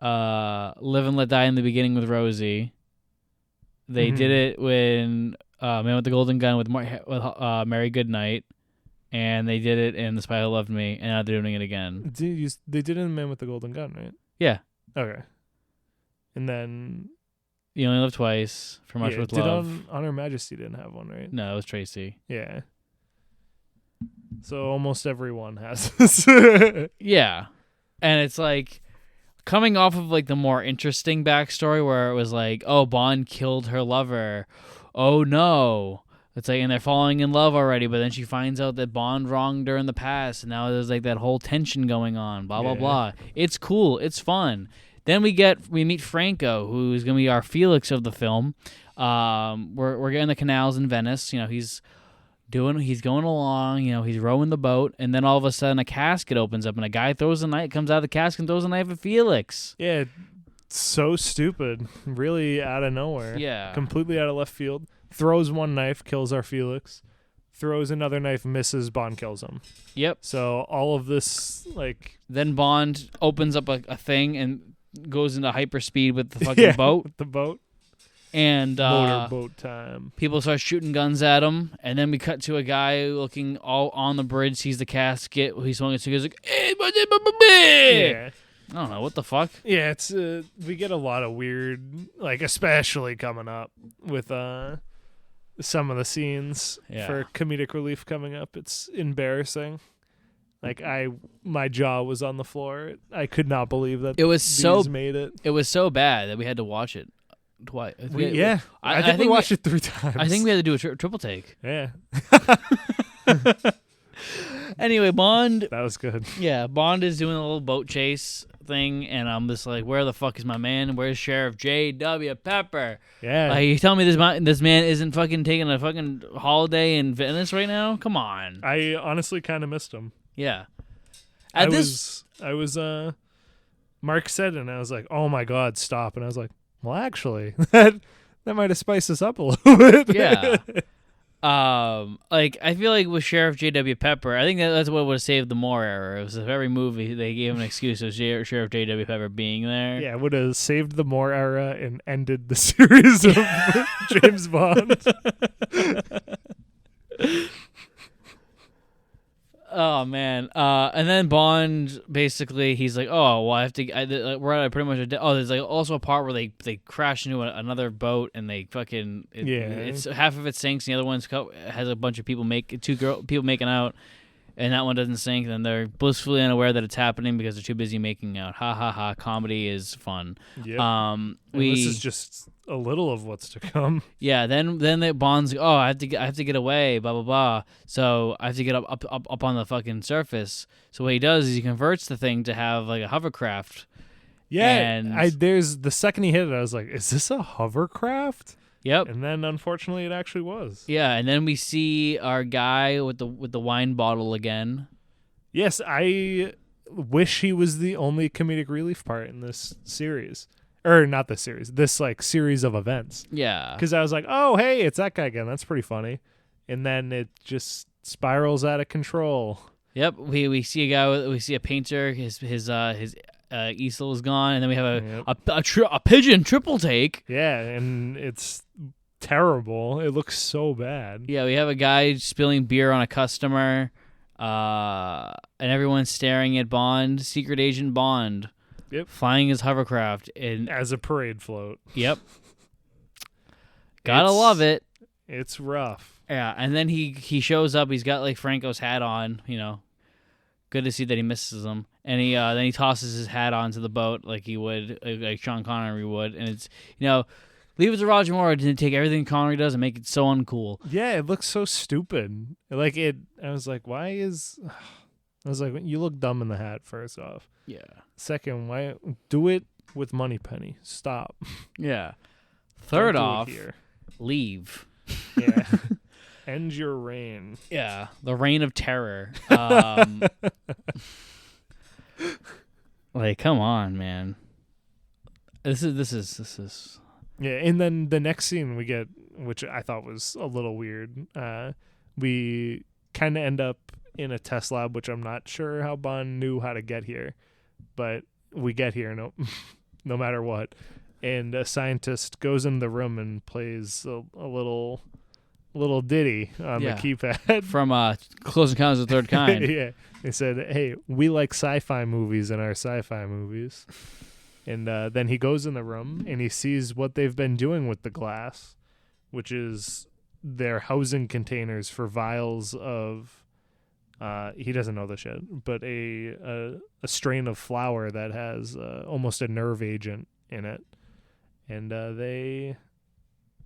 A: Live and Let Die in the Beginning with Rosie. They did it when Man with the Golden Gun with Mary Goodnight. And they did it in The Spy Who Loved Me, and now they're doing it again.
B: They did it in Man with the Golden Gun, right?
A: Yeah.
B: Okay. And then...
A: You Only Live Twice, From Russia with Love.
B: On Her Majesty didn't have one, right?
A: No, it was Tracy.
B: Yeah. So almost everyone has this.
A: Yeah. And it's like coming off of like the more interesting backstory where it was like, oh, Bond killed her lover. Oh no. It's like, and they're falling in love already, but then she finds out that Bond wronged her in the past, and now there's like that whole tension going on, blah, blah, blah. It's cool. It's fun. Then we meet Franco, who's going to be our Felix of the film. We're getting the canals in Venice. You know, he's going along, you know, he's rowing the boat, and then all of a sudden a casket opens up, and a guy comes out of the casket and throws a knife at Felix.
B: Yeah, so stupid. Really out of nowhere.
A: Yeah.
B: Completely out of left field. Throws one knife, kills our Felix. Throws another knife, misses, Bond kills him.
A: Yep.
B: So all of this, like...
A: Then Bond opens up a thing and goes into hyperspeed with the fucking boat.
B: With the boat.
A: And
B: motorboat time.
A: People start shooting guns at him, and then we cut to a guy looking all on the bridge, sees the casket. He's swung it to, he's like,
B: yeah.
A: I don't know what the fuck.
B: Yeah, it's we get a lot of weird, like especially coming up with some of the scenes for comedic relief coming up. It's embarrassing. Like my jaw was on the floor. I could not believe that
A: it was
B: made it.
A: It was so bad that we had to watch it twice.
B: I think we watched it 3 times.
A: I think we had to do a triple take.
B: Yeah.
A: Anyway, Bond.
B: That was good.
A: Yeah, Bond is doing a little boat chase thing, and I'm just like, where the fuck is my man? Where's Sheriff J.W. Pepper?
B: Yeah.
A: You telling me this man isn't fucking taking a fucking holiday in Venice right now? Come on.
B: I honestly kind of missed him.
A: Yeah.
B: I was Mark said it, and I was like, oh my God, stop. And I was like, well, actually, that might have spiced us up a little bit.
A: Yeah. Like I feel like with Sheriff J.W. Pepper, I think that's what would have saved the Moore era. It was if every movie they gave an excuse of Sheriff J.W. Pepper being there.
B: Yeah, it would have saved the Moore era and ended the series of James Bond.
A: Oh man, and then Bond basically he's like, oh well, we're at pretty much there's like also a part where they crash into another boat and they fucking it's half of it sinks and the other one's has a bunch of people people making out, and that one doesn't sink. And then they're blissfully unaware that it's happening because they're too busy making out. Ha ha ha! Comedy is fun.
B: Yep. This is just a little of what's to come.
A: Yeah. Then the Bond's like, oh, I have to get away. Blah blah blah. So I have to get up on the fucking surface. So what he does is he converts the thing to have like a hovercraft.
B: Yeah.
A: And
B: there's the second he hit it, I was like, is this a hovercraft?
A: Yep.
B: And then unfortunately it actually was.
A: Yeah, and then we see our guy with the wine bottle again.
B: Yes, I wish he was the only comedic relief part in this series. Or not this series, this like series of events.
A: Yeah.
B: Because I was like, oh, hey, it's that guy again. That's pretty funny. And then it just spirals out of control.
A: Yep. We see we see a painter. His easel is gone, and then we have a pigeon triple take.
B: Yeah, and it's terrible. It looks so bad.
A: Yeah, we have a guy spilling beer on a customer, and everyone's staring at Bond, Secret Agent Bond.
B: Yep.
A: Flying his hovercraft
B: as a parade float.
A: Yep. Gotta love it.
B: It's rough.
A: Yeah, and then he shows up. He's got like Franco's hat on. Good to see that he misses him. And he then he tosses his hat onto the boat like he would, like Sean Connery would. And it's leave it to Roger Moore to take everything Connery does and make it so uncool.
B: Yeah, it looks so stupid. Like it. I was like, why is? I was like, you look dumb in the hat. First off.
A: Yeah.
B: Second, why do it with Moneypenny? Stop.
A: Yeah. Third off,
B: leave.
A: Yeah.
B: End your reign.
A: Yeah, the reign of terror. Like, come on, man. This is.
B: Yeah, and then the next scene we get, which I thought was a little weird. We kind of end up in a test lab, which I'm not sure how Bond knew how to get here, but we get here no matter what. And a scientist goes in the room and plays a little ditty on the keypad
A: from Close Encounters of the Third Kind.
B: Yeah, they said, "Hey, we like sci-fi movies in our sci-fi movies." And then he goes in the room and he sees what they've been doing with the glass, which is their housing containers for vials of. He doesn't know this yet, but a strain of flour that has almost a nerve agent in it, and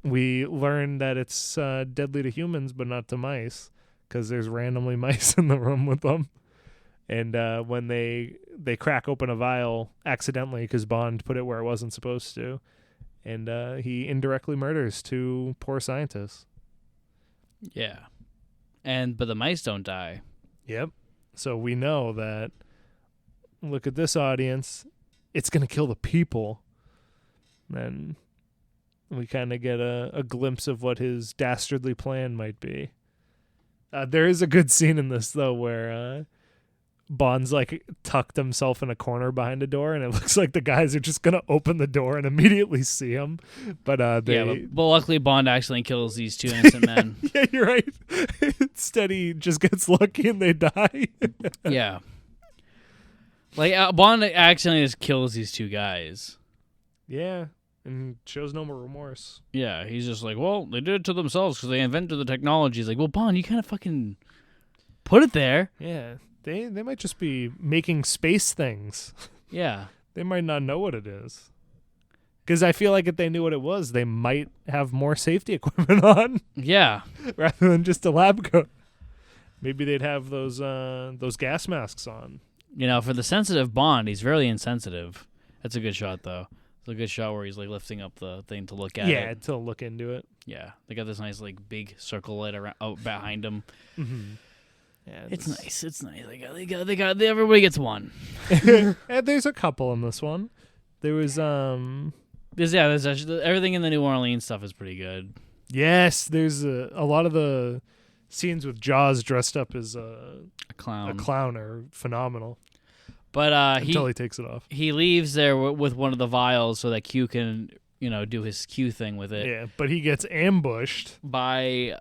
B: we learn that it's deadly to humans, but not to mice, because there's randomly mice in the room with them. And when they crack open a vial accidentally, because Bond put it where it wasn't supposed to, and he indirectly murders 2 poor scientists.
A: Yeah, but the mice don't die.
B: Yep. So we know that. Look at this audience. It's gonna kill the people. Then we kind of get a glimpse of what his dastardly plan might be. There is a good scene in this, though, where Bond's like tucked himself in a corner behind a door, and it looks like the guys are just going to open the door and immediately see him. But
A: but luckily Bond accidentally kills these two innocent men.
B: Yeah, you're right. Instead, he just gets lucky and they die.
A: Yeah. Like, Bond accidentally just kills these two guys.
B: Yeah, and shows no more remorse.
A: Yeah, he's just like, well, they did it to themselves because they invented the technology. He's like, well, Bond, you kind of fucking put it there.
B: Yeah, they might just be making space things.
A: Yeah.
B: They might not know what it is. Because I feel like if they knew what it was, they might have more safety equipment on.
A: Yeah.
B: Rather than just a lab coat. Maybe they'd have those gas masks on.
A: You know, for the sensitive Bond, he's very insensitive. That's a good shot, though. It's a good shot where he's like lifting up the thing to look at it.
B: Yeah, to look into it.
A: Yeah, they got this nice like big circle light around behind him.
B: Mm-hmm. Yeah,
A: it's nice. It's nice. They got. Everybody gets one.
B: And there's a couple in this one. There was
A: There's actually everything in the New Orleans stuff is pretty good.
B: Yes, there's a lot of the scenes with Jaws dressed up as a clown are phenomenal.
A: But
B: until he takes it off.
A: He leaves there with one of the vials so that Q can, do his Q thing with it.
B: Yeah, but he gets ambushed
A: by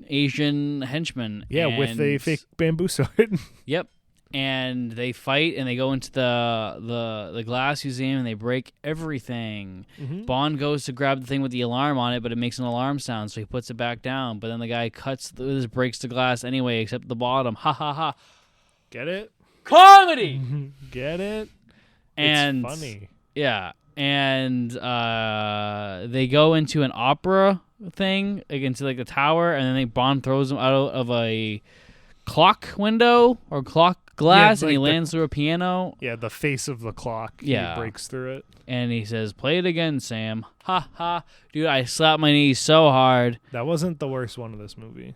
A: Asian henchmen.
B: Yeah, with a fake bamboo sword.
A: Yep. And they fight and they go into the glass museum and they break everything. Mm-hmm. Bond goes to grab the thing with the alarm on it, but it makes an alarm sound, so he puts it back down. But then the guy breaks the glass anyway, except the bottom. Ha ha ha.
B: Get it?
A: Comedy.
B: Get it?
A: And
B: it's funny.
A: Yeah. And they go into an opera thing, into the tower, and then Bond throws him out of a clock window or clock glass, and he lands through a piano.
B: Yeah, the face of the clock.
A: Yeah.
B: He breaks through it.
A: And he says, "Play it again, Sam." Ha ha. Dude, I slapped my knees so hard.
B: That wasn't the worst one of this movie.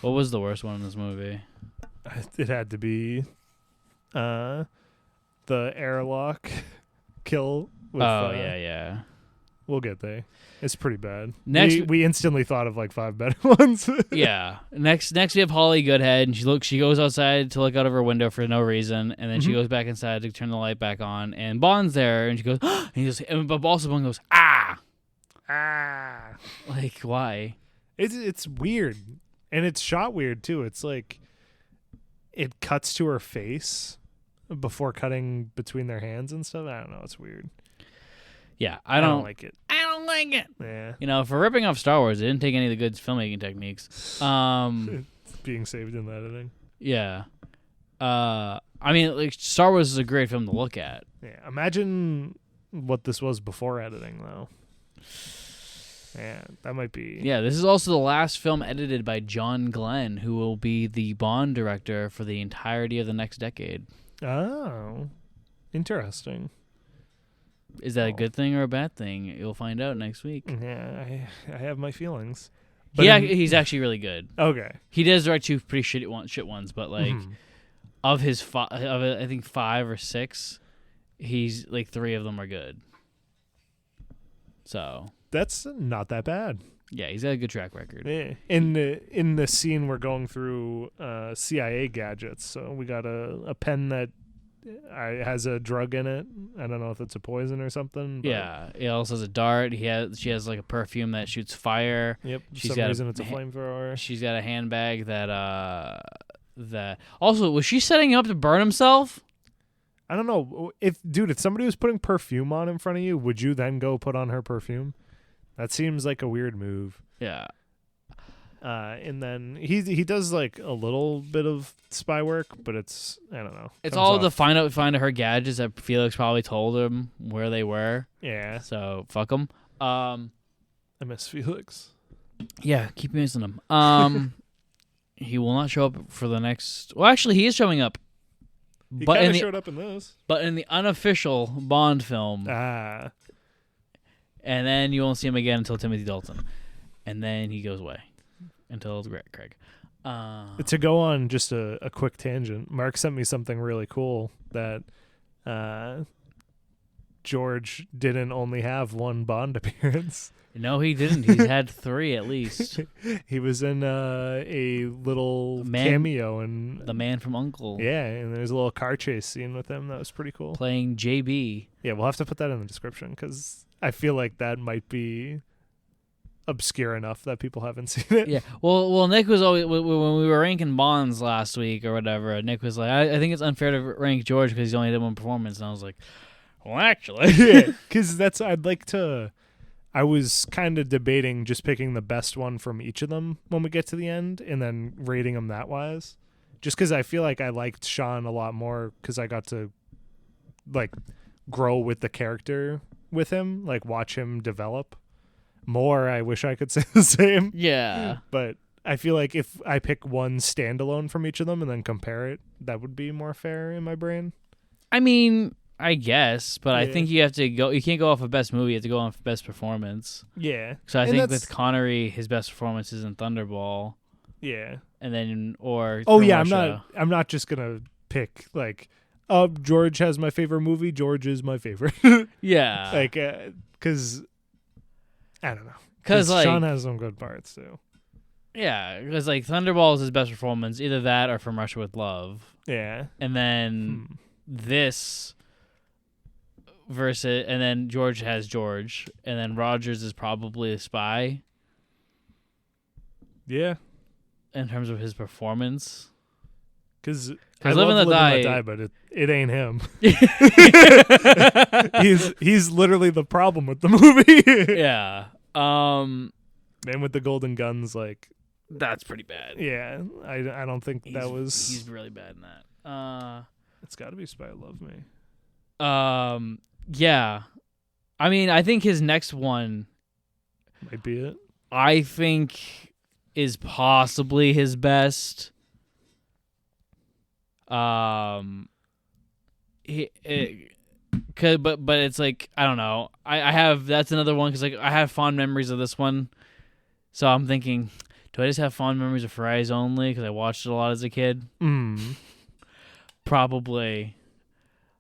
A: What was the worst one in this movie?
B: It had to be the airlock kill. With,
A: yeah.
B: We'll get there. It's pretty bad.
A: Next,
B: we instantly thought of like 5 better ones.
A: Yeah. Next we have Holly Goodhead, and she goes outside to look out of her window for no reason, and then she goes back inside to turn the light back on, and Bond's there, and she goes, but also Bond goes, ah. Like, why?
B: It's weird, and it's shot weird too. It's like it cuts to her face before cutting between their hands and stuff. I don't know. It's weird.
A: Yeah, I don't
B: like it.
A: I don't like it.
B: Yeah.
A: For ripping off Star Wars, it didn't take any of the good filmmaking techniques.
B: It's being saved in the editing.
A: Yeah. Star Wars is a great film to look at.
B: Yeah. Imagine what this was before editing, though. Yeah, that might be...
A: Yeah, this is also the last film edited by John Glenn, who will be the Bond director for the entirety of the next decade.
B: Oh. Interesting.
A: Is that a good thing or a bad thing? You'll find out next week.
B: Yeah, I have my feelings.
A: But he's actually really good.
B: Okay.
A: He does direct 2 pretty shit ones, but of his I think 5 or 6, he's 3 of them are good. So
B: that's not that bad.
A: Yeah, he's got a good track record.
B: Yeah. In the scene we're going through CIA gadgets. So we got a pen that has a drug in it. I don't know if it's a poison or something. But
A: yeah, it also has a dart. She has a perfume that shoots fire.
B: Yep. For some reason it's a flamethrower.
A: She's got a handbag that also, was she setting him up to burn himself?
B: I don't know. If somebody was putting perfume on in front of you, would you then go put on her perfume? That seems like a weird move.
A: Yeah.
B: And then he does a little bit of spy work, but it's, I don't know.
A: It's all to find out her gadgets that Felix probably told him where they were.
B: Yeah.
A: So fuck him. I
B: miss Felix.
A: Yeah, keep missing him. He will not show up for the next. Well, actually, he is showing up.
B: He kind of showed up in this.
A: But in the unofficial Bond film.
B: Ah.
A: And then you won't see him again until Timothy Dalton, and then he goes away. Until Craig.
B: To go on just a quick tangent, Mark sent me something really cool that George didn't only have one Bond appearance.
A: No, he didn't. He's had 3 at least.
B: He was in a little cameo in
A: The Man from U.N.C.L.E.
B: Yeah, and there's a little car chase scene with him. That was pretty cool.
A: Playing JB.
B: Yeah, we'll have to put that in the description because I feel like that might be obscure enough that people haven't seen it.
A: Yeah. Well, Nick was always, when we were ranking Bonds last week or whatever, Nick was like, I think it's unfair to rank George because he's only did one performance. And I was like, well, actually.
B: Yeah, because I was kind of debating just picking the best one from each of them when we get to the end and then rating them that wise. Just because I feel like I liked Sean a lot more because I got to like grow with the character with him, like watch him develop more. I wish I could say the same.
A: Yeah.
B: But I feel like if I pick one standalone from each of them and then compare it, that would be more fair in my brain.
A: I mean, I guess, but I think you have to go. You can't go off of best movie. You have to go off of best performance.
B: Yeah.
A: So I think with Connery, his best performance is in Thunderball.
B: Yeah.
A: And then Russia.
B: I'm not just gonna pick like, George has my favorite movie. George is my favorite.
A: Yeah.
B: Like, because I don't know.
A: Because like,
B: Sean has some good parts too.
A: Yeah, because like Thunderball is his best performance. Either that or From Russia with Love.
B: Yeah.
A: And then this. Versus, and then George has George, and then Rogers is probably a spy.
B: Yeah,
A: in terms of his performance,
B: because I
A: Live and
B: Let Die, but it ain't him. he's literally the problem with the movie.
A: Yeah,
B: Man with the Golden Guns, like
A: that's pretty bad.
B: Yeah, I don't think
A: he's really bad in that.
B: It's got to be Spy Love Me.
A: Yeah. I mean, I think his next one
B: might be it.
A: I think is possibly his best. But it's like, I don't know. I have, that's another one because like I have fond memories of this one. So I'm thinking, do I just have fond memories of For Eyes Only because I watched it a lot as a kid? Probably.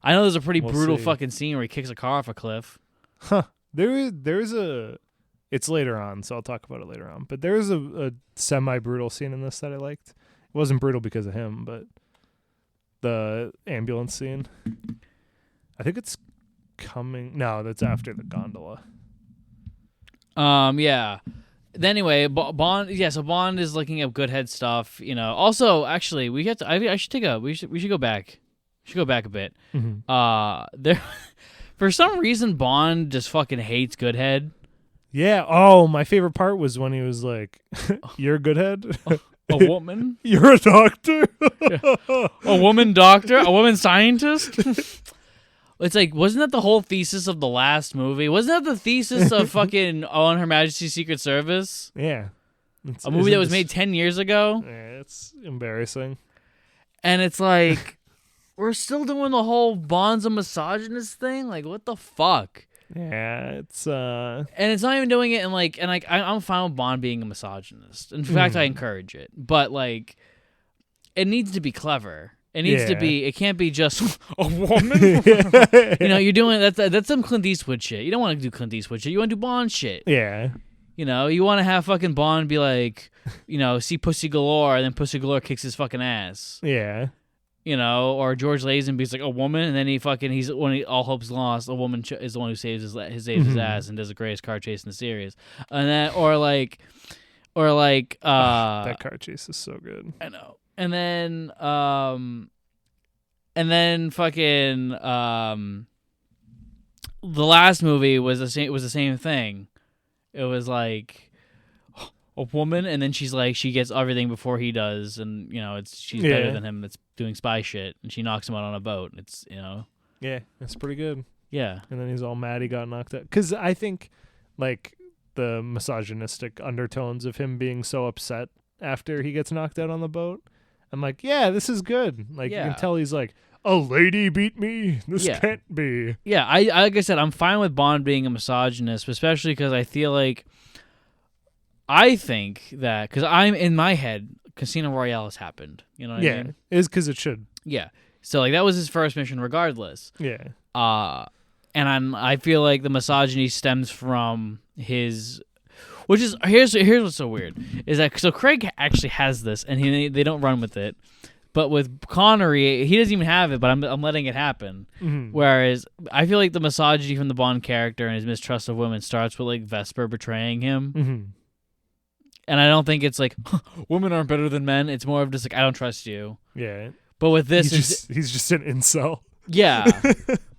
A: I know there's a pretty brutal fucking scene where he kicks a car off a cliff.
B: Huh. There's a... It's later on, so I'll talk about it later on. But there is a semi-brutal scene in this that I liked. It wasn't brutal because of him, but the ambulance scene. I think it's coming... No, that's after the gondola.
A: Yeah. Anyway, Bond. Yeah, so Bond is looking up good head stuff. You know. Also, actually, we should go back. We should go back a bit. There, for some reason, Bond just fucking hates Goodhead.
B: Yeah. Oh, my favorite part was when he was like, "You're a Goodhead."
A: A woman.
B: You're a doctor.
A: A woman doctor. A woman scientist. It's like, wasn't that the whole thesis of the last movie? Wasn't that the thesis of fucking On Her Majesty's Secret Service?
B: Yeah.
A: A movie that was made 10 years ago?
B: Yeah, it's embarrassing.
A: And it's like, we're still doing the whole Bond's a misogynist thing? Like, what the fuck?
B: Yeah, it's...
A: And it's not even doing it in like... And like, I'm fine with Bond being a misogynist. In fact, I encourage it. But like, it needs to be clever. It needs to be. It can't be just a woman. You know, you're doing that's some Clint Eastwood shit. You don't want to do Clint Eastwood shit. You want to do Bond shit.
B: Yeah.
A: You know, you want to have fucking Bond be like, you know, see Pussy Galore, and then Pussy Galore kicks his fucking ass.
B: Yeah.
A: You know, or George Lazenby's like a woman, and then he's when all hope's lost, a woman is the one who saves his ass and does the greatest car chase in the series, and then or like,
B: that car chase is so good.
A: I know. And then fucking the last movie was the same thing. It was like a woman, and then she's like, she gets everything before he does, and you know she's better than him. That's doing spy shit, and she knocks him out on a boat. It's
B: yeah, it's pretty good.
A: Yeah,
B: and then he's all mad he got knocked out because I think like the misogynistic undertones of him being so upset after he gets knocked out on the boat. I'm like, yeah, this is good. Like, you can tell he's like, a lady beat me. This can't be.
A: Yeah, I like I said, I'm fine with Bond being a misogynist, especially because I think that, because I'm in my head, Casino Royale has happened. You know what I mean?
B: Yeah, it's because it should.
A: Yeah. So, like, that was his first mission regardless.
B: Yeah.
A: And I feel like the misogyny stems from his, which is here's what's so weird is that so Craig actually has this, and they don't run with it, but with Connery he doesn't even have it, but I'm letting it happen.
B: Mm-hmm.
A: Whereas I feel like the misogyny from the Bond character and his mistrust of women starts with like Vesper betraying him,
B: Mm-hmm.
A: and I don't think it's like women aren't better than men. It's more of just like I don't trust you.
B: Yeah.
A: But with this,
B: He's just an incel.
A: Yeah.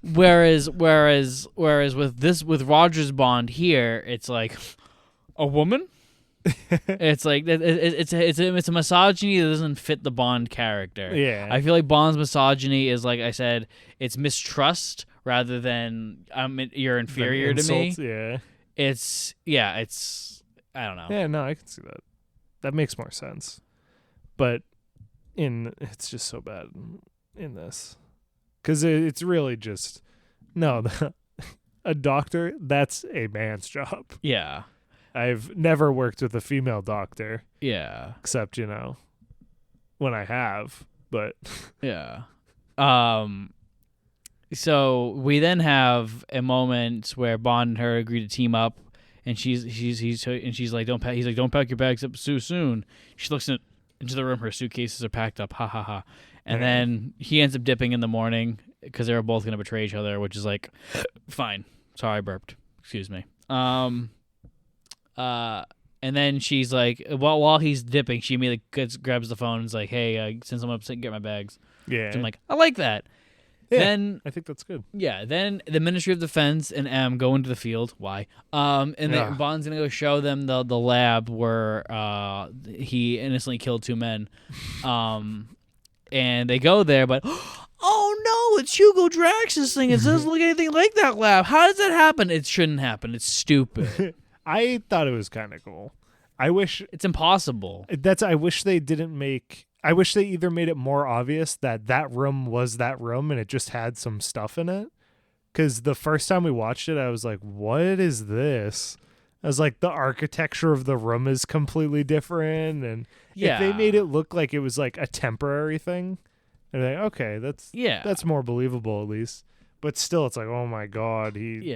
A: Whereas with Roger's Bond here, it's like a woman. It's like it's a misogyny that doesn't fit the Bond character.
B: Yeah.
A: I feel like Bond's misogyny is, like I said, it's mistrust rather than you're inferior to me.
B: Yeah.
A: It's I don't know.
B: Yeah, no, I can see that. That makes more sense. But it's just so bad in this. Because it's really just, no, a doctor, that's a man's job.
A: Yeah.
B: I've never worked with a female doctor.
A: Yeah.
B: Except, when I have, but.
A: Yeah. So we then have a moment where Bond and her agree to team up, and she's like, don't pack your bags up too soon. She looks into the room, her suitcases are packed up, ha ha ha. And then he ends up dipping in the morning because they were both going to betray each other, which is like, fine. Sorry, I burped. Excuse me. And then she's like, while he's dipping, she immediately grabs the phone and is like, hey, since I'm upset, get my bags.
B: Yeah.
A: So I'm like, I like that.
B: Yeah,
A: then
B: I think that's good.
A: Yeah. Then the Ministry of Defense and M go into the field. Why? And then Bond's gonna go show them the lab where he innocently killed 2 men. And they go there, but oh no, it's Hugo Drax's thing. It doesn't look anything like that lab. How does that happen? It shouldn't happen. It's stupid.
B: I thought it was kind of cool. I wish
A: it's impossible.
B: I wish they didn't make. I wish they either made it more obvious that room was that room and it just had some stuff in it. Because the first time we watched it, I was like, "What is this?" I was like, the architecture of the room is completely different, and if they made it look like it was like a temporary thing, and like, okay, that's more believable at least. But still, it's like, oh my god, he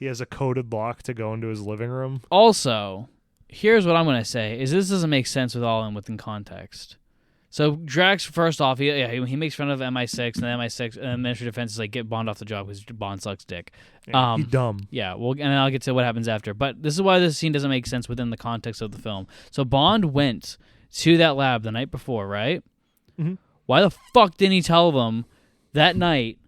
B: has a coded lock to go into his living room. Also,
A: here's what I'm gonna say: is this doesn't make sense within context. So Drax, first off, he makes fun of MI6, and MI6 and Ministry of Defense is like, get Bond off the job because Bond sucks dick.
B: He's dumb.
A: Yeah, well, and I'll get to what happens after. But this is why this scene doesn't make sense within the context of the film. So Bond went to that lab the night before, right?
B: Mm-hmm.
A: Why the fuck didn't he tell them that night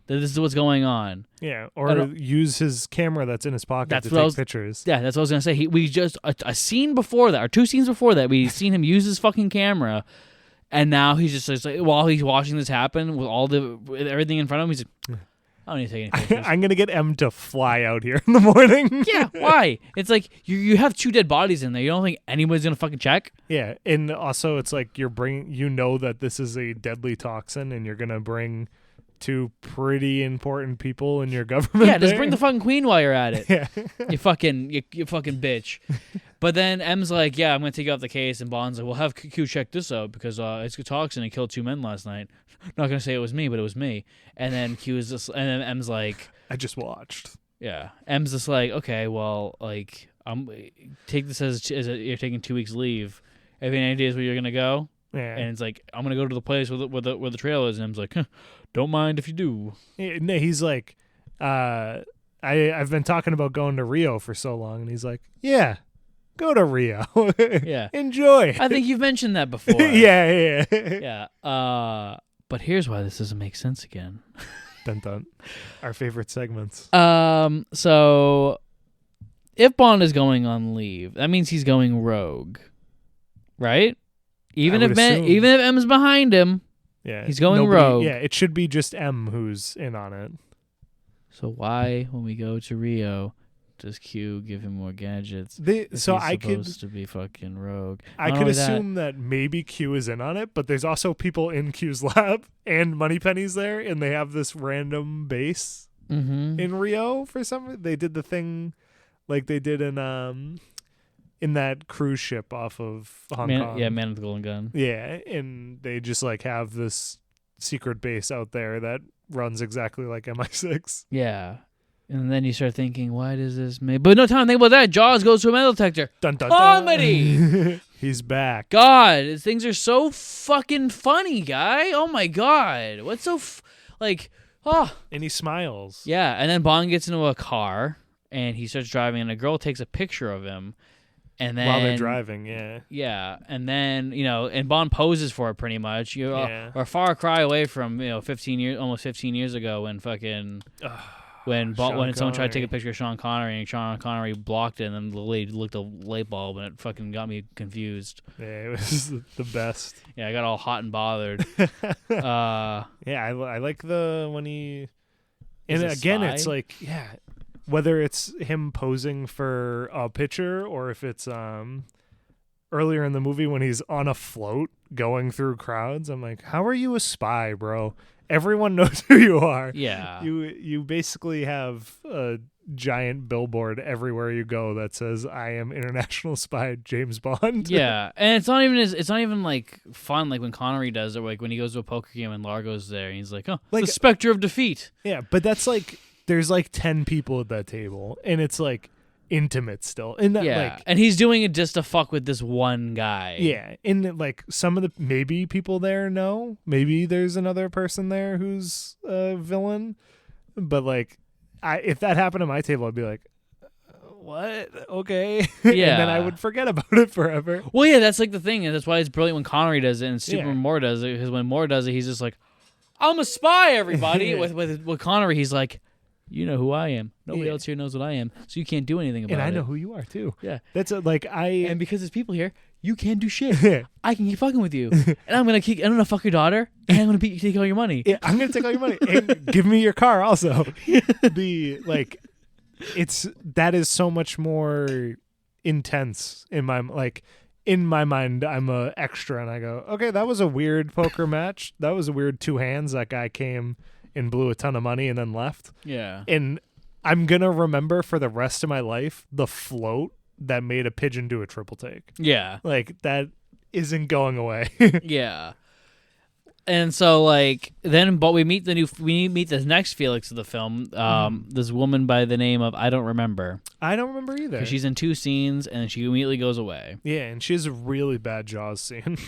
A: that this is what's going on?
B: Yeah, or use his camera that's in his pocket to take pictures.
A: Yeah, that's what I was going to say. We just, a scene before that, or 2 scenes before that, we seen him use his fucking camera. And now he's just like, while he's watching this happen with everything in front of him, he's like, I don't need to take any pictures.
B: I'm going to get M to fly out here in the morning.
A: Yeah, why? It's like, you have 2 dead bodies in there. You don't think anybody's going to fucking check?
B: Yeah, and also it's like that this is a deadly toxin and you're going to bring 2 pretty important people in your government.
A: Yeah, just bring the fucking queen while you're at it.
B: Yeah.
A: you fucking bitch. But then M's like, yeah, I'm going to take you off the case. And Bond's like, well, have Q check this out because it's a toxin and killed 2 men last night. Not going to say it was me, but it was me. And then Q's just, and then M's like,
B: I just watched.
A: Yeah. M's just like, okay, well, like, take this as you're taking 2 weeks leave. Have any ideas where you're going to go?
B: Yeah.
A: And it's like, I'm going to go to the place where the trail is. And M's like, don't mind if you do.
B: Yeah, he's like, I've been talking about going to Rio for so long. And he's like, yeah. Go to Rio.
A: Yeah.
B: Enjoy.
A: I think you've mentioned that before.
B: Yeah.
A: Yeah. But here's why this doesn't make sense again.
B: Dun dun. Our favorite segments.
A: So if Bond is going on leave, that means he's going rogue. Right? Even if M is behind him, he's going rogue.
B: Yeah, it should be just M who's in on it.
A: So why, when we go to Rio, does Q give him more gadgets?
B: Supposed
A: to be fucking rogue.
B: I could assume that maybe Q is in on it, but there's also people in Q's lab and Moneypenny's there, and they have this random base in Rio for some reason. They did the thing like they did in that cruise ship off of Hong Kong.
A: Yeah, Man with the Golden Gun.
B: Yeah, and they just like have this secret base out there that runs exactly like MI6.
A: Yeah. And then you start thinking, why does this make... But no time to think about that. Jaws goes to a metal detector.
B: Dun, dun,
A: Comedy!
B: dun. He's back.
A: God, things are so fucking funny, guy. Oh, my God. What's so...
B: And he smiles.
A: Yeah, and then Bond gets into a car, and he starts driving, and a girl takes a picture of him. And then...
B: While they're driving, yeah.
A: Yeah, and then, and Bond poses for it pretty much. We're a far cry away from, almost 15 years ago when fucking... When someone tried to take a picture of Sean Connery and Sean Connery blocked it, and then the lady looked a light bulb, and it fucking got me confused.
B: Yeah, it was the best.
A: Yeah, I got all hot and bothered.
B: Yeah, I like when he... And again,
A: spy?
B: it's like, yeah, whether it's him posing for a picture or if it's earlier in the movie when he's on a float going through crowds, I'm like, how are you a spy, bro? Everyone knows who you are.
A: Yeah.
B: You basically have a giant billboard everywhere you go that says, I am international spy James Bond.
A: Yeah. And it's not even like fun like when Connery does it, like when he goes to a poker game and Largo's there and he's like, oh, like the specter of defeat.
B: Yeah, but that's like there's like 10 people at that table and it's like intimate still. And that,
A: yeah, and he's doing it just to fuck with this one guy.
B: Yeah, and like some of the maybe people there know, maybe there's another person there who's a villain, but like if that happened at my table, I'd be like, what? Okay.
A: Yeah.
B: And then I would forget about it forever.
A: Well, yeah, that's like the thing, and that's why it's brilliant when Connery does it and Superman Moore does it, because when Moore does it, he's just like, I'm a spy, everybody. with Connery, he's like, you know who I am. Nobody else here knows what I am, so you can't do anything about it.
B: And I know who you are too.
A: Yeah,
B: that's and
A: because there's people here, you can't do shit. I can keep fucking with you, and I'm gonna fuck your daughter, and I'm gonna take all your money.
B: Yeah, I'm gonna take all your money and give me your car also. That is so much more intense in my mind. I'm a extra, and I go, okay, that was a weird poker match. That was a weird two hands. That guy came and blew a ton of money and then left.
A: Yeah.
B: And I'm going to remember for the rest of my life the float that made a pigeon do a triple take.
A: Yeah.
B: Like, that isn't going away.
A: Yeah. And so, but we meet the next Felix of the film, this woman by the name of, I don't remember either. 'Cause she's in 2 scenes, and she immediately goes away.
B: Yeah, and she has a really bad Jaws scene.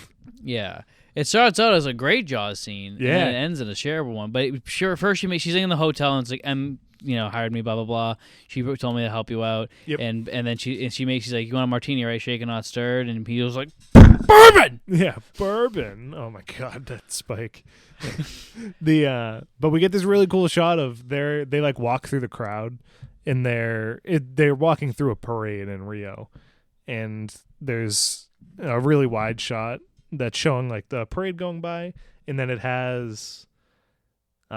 A: Yeah. It starts out as a great Jaws scene,
B: yeah,
A: and then it ends in a shareable one. But first she's in the hotel, and it's like, hired me, blah blah blah. She told me to help you out, and then she's like, you want a martini, right? Shaken, not stirred, and he was like, bourbon.
B: Yeah, bourbon. Oh my god, that spike. But we get this really cool shot of they like walk through the crowd, and they're walking through a parade in Rio, and there's a really wide shot that's showing like the parade going by, and then it has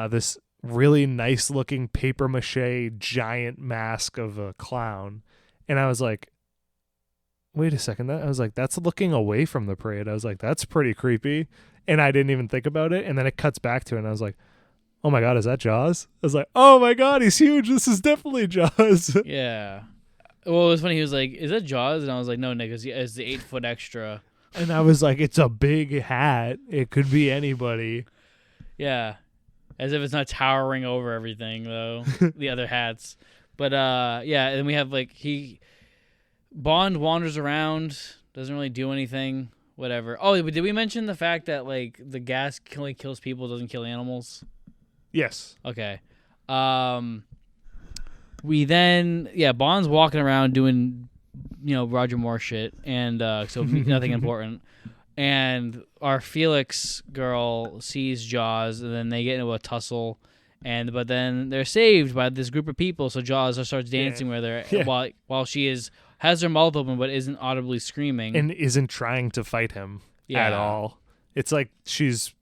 B: this really nice looking paper mache giant mask of a clown, and I was like, wait a second, that's looking away from the parade. I was like, that's pretty creepy, and I didn't even think about it, and then it cuts back to it, and I was like, oh my god, is that Jaws? I was like, oh my god, he's huge, this is definitely Jaws.
A: Yeah. Well, it was funny, he was like, is that Jaws? And I was like, no, Nick, it's the 8-foot extra.
B: And I was like, it's a big hat. It could be anybody.
A: Yeah. As if it's not towering over everything, though, the other hats. But, yeah, and we have, Bond wanders around, doesn't really do anything, whatever. Oh, did we mention the fact that, the gas only kills people, doesn't kill animals?
B: Yes.
A: Okay. We then, Bond's walking around doing... Roger Moore shit, and so nothing important. And our Felix girl sees Jaws, and then they get into a tussle, but then they're saved by this group of people. So Jaws starts dancing with her while she has her mouth open but isn't audibly screaming
B: and isn't trying to fight him at all. It's like she's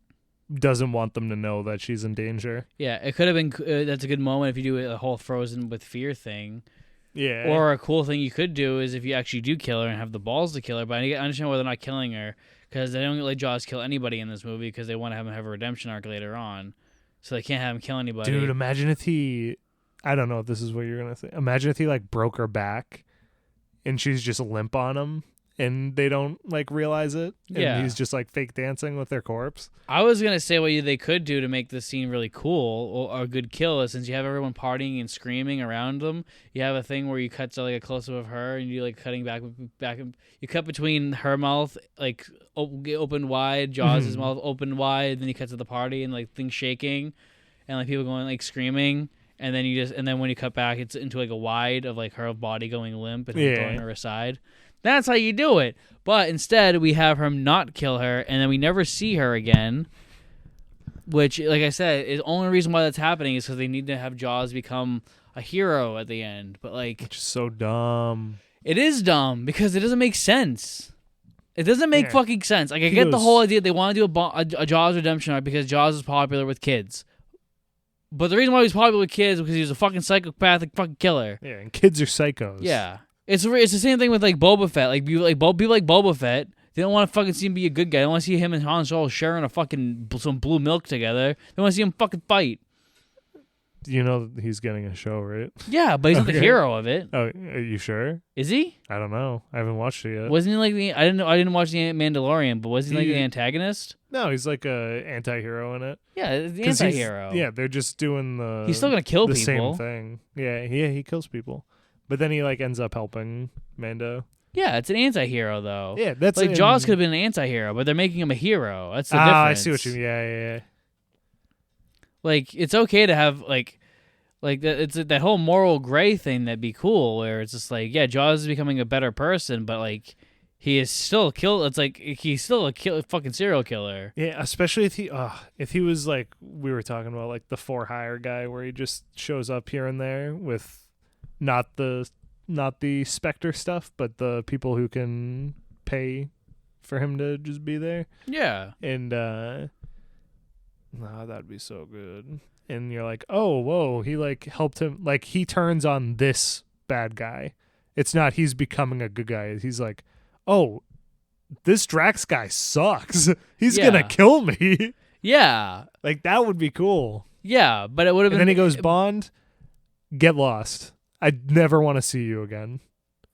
B: doesn't want them to know that she's in danger. Yeah,
A: it could have been. That's a good moment if you do a whole Frozen with fear thing.
B: Yeah.
A: Or a cool thing you could do is if you actually do kill her and have the balls to kill her, but I understand why they're not killing her, because they don't let Jaws kill anybody in this movie because they want to have him have a redemption arc later on. So they can't have him kill anybody.
B: Dude, imagine if I don't know if this is what you're going to say. Imagine if he broke her back and she's just limp on him and they don't like realize it. And
A: Yeah.
B: he's just like fake dancing with their corpse.
A: I was gonna say what they could do to make this scene really cool or a good kill is since you have everyone partying and screaming around them, you have a thing where you cut to like a close up of her and you like cutting back. You cut between her mouth like open wide, Jaws' mouth open wide, then you cut to the party and like things shaking, and like people going like screaming, and then when you cut back, it's into like a wide of like her body going limp and him throwing her aside. That's how you do it. But instead, we have him not kill her, and then we never see her again. Which, like I said, is the only reason why that's happening is because they need to have Jaws become a hero at the end. But like,
B: Which is so dumb.
A: It is dumb because it doesn't make sense. It doesn't make fucking sense. Like I get the whole idea they want to do a Jaws redemption arc because Jaws is popular with kids. But the reason why he was popular with kids is because he was a fucking psychopathic fucking killer.
B: Yeah, and kids are psychos.
A: Yeah. It's the same thing with like Boba Fett. Like people like Boba Fett, they don't want to fucking see him be a good guy. They want to see him and Han Solo sharing a fucking some blue milk together. They want to see him fucking fight.
B: You know he's getting a show, right?
A: Yeah, but he's not the hero of it.
B: Oh, are you sure?
A: Is he?
B: I don't know. I haven't watched it yet.
A: Wasn't he like the? I didn't watch the Mandalorian, but wasn't he like the antagonist?
B: No, he's like a anti-hero in it.
A: Yeah, the anti-hero.
B: Yeah, they're just doing the.
A: He's still gonna kill
B: the
A: people.
B: Same thing. Yeah, he kills people, but then he like ends up helping Mando.
A: Yeah, it's an anti-hero though.
B: Yeah, that's
A: like Jaws could have been an anti-hero, but they're making him a hero. That's the difference.
B: I see what you mean. Yeah.
A: Like it's okay to have like it's that whole moral gray thing that'd be cool where it's just like Jaws is becoming a better person, but like he is still killed. It's like he's still a fucking serial killer.
B: Yeah, especially if he was like we were talking about like the for hire guy where he just shows up here and there with not the Spectre stuff, but the people who can pay for him to just be there.
A: Yeah.
B: And that'd be so good. And you're like, oh, whoa, he like helped him. Like he turns on this bad guy. It's not he's becoming a good guy. He's like, oh, this Drax guy sucks. He's gonna kill me.
A: Yeah.
B: Like that would be cool.
A: Yeah, but it would have been.
B: And then he goes, Bond, get lost. I'd never want to see you again.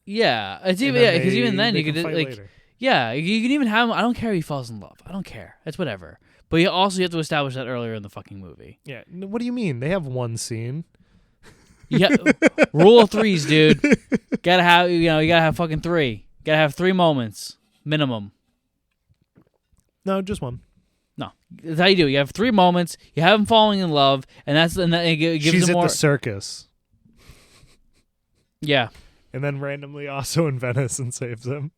A: Yeah, it's even because even then you could like later. Yeah, you can even have him. I don't care if he falls in love. I don't care. That's whatever. But you have to establish that earlier in the fucking movie.
B: Yeah. What do you mean? They have one scene.
A: Yeah. Rule of threes, dude. Gotta have you gotta have fucking 3. Gotta have 3 moments minimum.
B: No, just one.
A: No, that's how you do it. You have 3 moments. You have him falling in love, and it gives
B: She's
A: him more.
B: At the circus.
A: Yeah.
B: And then randomly also in Venice and saves him.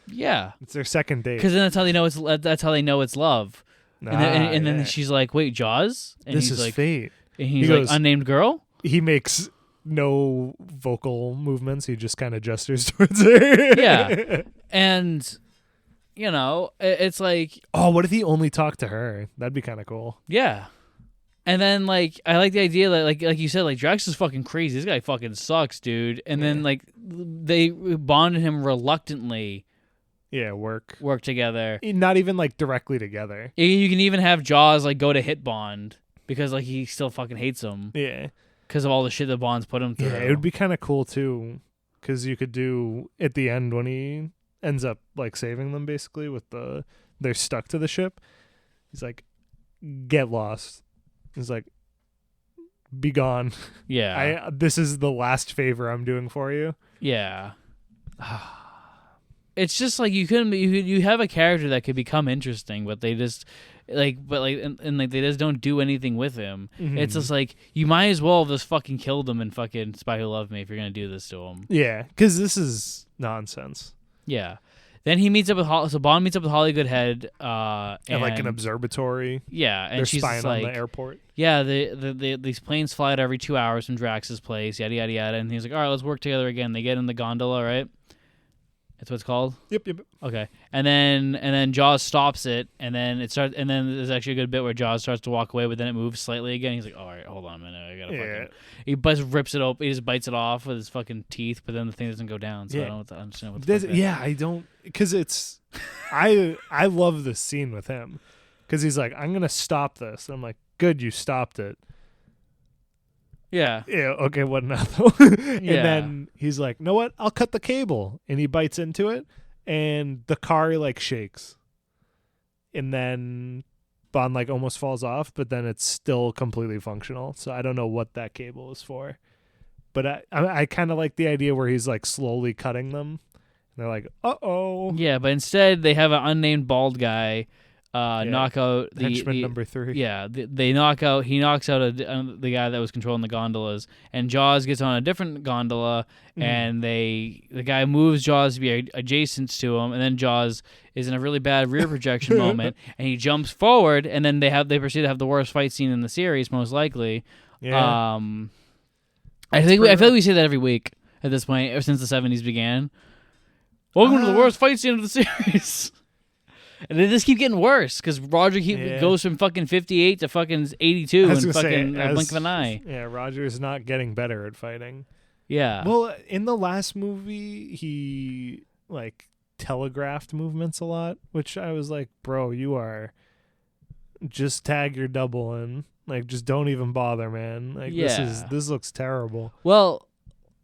A: Yeah.
B: It's their second date.
A: Because then that's how they know it's love. And then she's like, "Wait, Jaws?" And
B: this
A: he's
B: is
A: like,
B: fate.
A: And he's like, "Unnamed girl."
B: He makes no vocal movements. He just kind of gestures towards her.
A: Yeah, and it's like,
B: oh, what if he only talked to her? That'd be kind of cool.
A: Yeah, and then like I like the idea that like you said, like Drax is fucking crazy. This guy fucking sucks, dude. And then like they bonded him reluctantly.
B: Yeah, work
A: together.
B: Not even like directly together.
A: You can even have Jaws like go to hit Bond because like he still fucking hates him.
B: Yeah,
A: because of all the shit that Bond's put him through.
B: Yeah, it would be kind of cool too, because you could do at the end when he ends up like saving them basically with they're stuck to the ship. He's like, get lost. He's like, be gone.
A: Yeah,
B: this is the last favor I'm doing for you.
A: Yeah. It's just like you have a character that could become interesting, but they just they just don't do anything with him. Mm-hmm. It's just like you might as well have just fucking killed him and fucking Spy Who Loved Me if you're gonna do this to him.
B: Yeah, because this is nonsense.
A: Yeah. Then he meets up with Bond meets up with Holly Goodhead
B: at like an observatory.
A: Yeah, and
B: they're
A: she's
B: spying
A: like,
B: on the airport.
A: Yeah, these planes fly out every 2 hours from Drax's place. Yada yada yada. And he's like, all right, let's work together again. They get in the gondola, right? That's what it's called?
B: Yep.
A: Okay. And then Jaws stops it, and then it starts, and then there's actually a good bit where Jaws starts to walk away, but then it moves slightly again. He's like, all right, hold on a minute. I gotta fucking... He rips it open. He just bites it off with his fucking teeth, but then the thing doesn't go down, so I don't understand what the fuck
B: I don't... Because it's... I love this scene with him, because he's like, I'm going to stop this. And I'm like, good, you stopped it.
A: Yeah.
B: Yeah, okay, what now though? And then he's like, know what? I'll cut the cable. And he bites into it. and the car like shakes, and then Bond like almost falls off, but then it's still completely functional. So I don't know what that cable is for, but I kind of like the idea where he's like slowly cutting them. And they're like, uh-oh.
A: Yeah, but instead they have an unnamed bald guy knock out the
B: henchman number 3.
A: Yeah, he knocks out the guy that was controlling the gondolas, and Jaws gets on a different gondola, and the guy moves Jaws to be adjacent to him, and then Jaws is in a really bad rear projection moment, and he jumps forward, and then they proceed to have the worst fight scene in the series, most likely.
B: Yeah.
A: I feel like we say that every week at this point, ever since the 70s began. Welcome to the worst fight scene of the series. And they just keep getting worse because Roger goes from fucking 58 to fucking 82 in fucking blink of an eye.
B: Yeah, Roger's not getting better at fighting.
A: Yeah.
B: Well, in the last movie, he like telegraphed movements a lot, which I was like, bro, you are just tag your double in. Like, just don't even bother, man. Like, this looks terrible.
A: Well,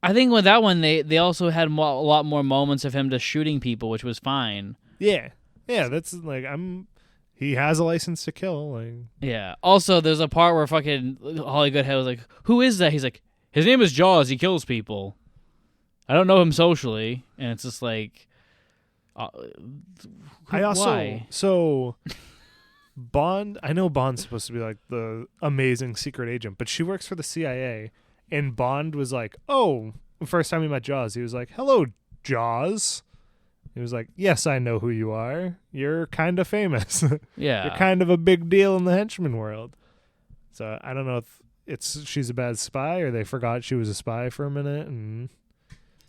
A: I think with that one, they also had a lot more moments of him just shooting people, which was fine.
B: Yeah. Yeah, that's like he has a license to kill. Like.
A: Yeah. Also, there's a part where fucking Holly Goodhead was like, "Who is that?" He's like, "His name is Jaws. He kills people. I don't know him socially." And it's just like, why?
B: So Bond. I know Bond's supposed to be like the amazing secret agent, but she works for the CIA. And Bond was like, "Oh, the first time he met Jaws, he was like, 'Hello, Jaws.'" He was like, "Yes, I know who you are. You're kind of famous.
A: Yeah.
B: You're kind of a big deal in the henchman world." So I don't know if she's a bad spy or they forgot she was a spy for a minute. And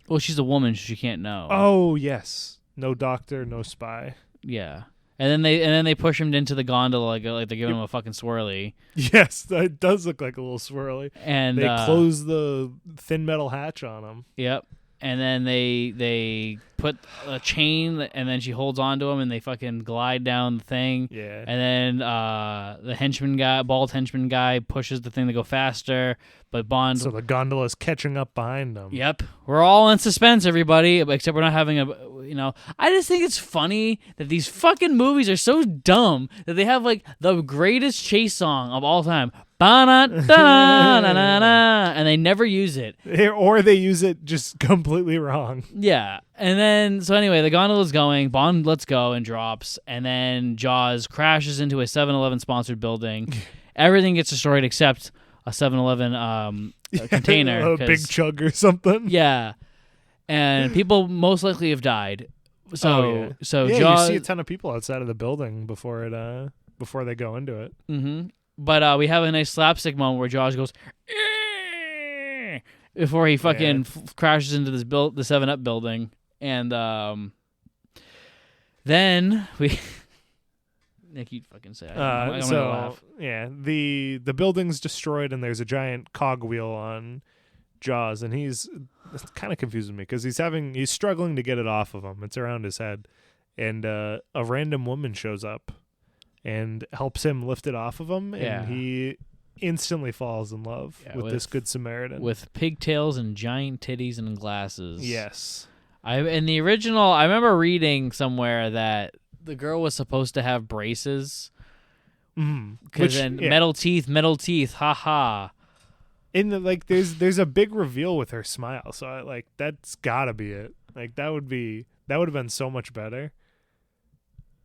A: well, she's a woman, so she can't know.
B: Oh, yes. No doctor, no spy.
A: Yeah. And then they push him into the gondola like they're giving him a fucking swirly.
B: Yes, that does look like a little swirly.
A: And
B: they close the thin metal hatch on him.
A: Yep. And then they put a chain, and then she holds onto him, and they fucking glide down the thing.
B: Yeah.
A: And then the bald henchman guy, pushes the thing to go faster, but Bond.
B: So the gondola's catching up behind them.
A: Yep. We're all in suspense, everybody, except we're not having I just think it's funny that these fucking movies are so dumb that they have like the greatest chase song of all time. And they never use it.
B: Or they use it just completely wrong.
A: Yeah. And then, so anyway, the gondola's going, Bond lets go and drops, and then Jaws crashes into a 7-Eleven sponsored building. Everything gets destroyed except a 7-Eleven container.
B: A big chug or something.
A: Yeah. And people most likely have died. So Jaws,
B: you see a ton of people outside of the building before they go into it.
A: Mm-hmm. But we have a nice slapstick moment where Jaws goes "Eeeh," before he fucking crashes into the 7-Up building, and then we. Nick, you fucking say. I'm gonna laugh.
B: Yeah, the building's destroyed, and there's a giant cogwheel on Jaws, and it's kind of confusing me because he's struggling to get it off of him. It's around his head, and a random woman shows up and helps him lift it off of him, and he instantly falls in love with this good Samaritan.
A: With pigtails and giant titties and glasses.
B: Yes.
A: In the original, I remember reading somewhere that the girl was supposed to have braces. Because then metal teeth, haha.
B: In the there's a big reveal with her smile, so that's gotta be it. Like that would have been so much better.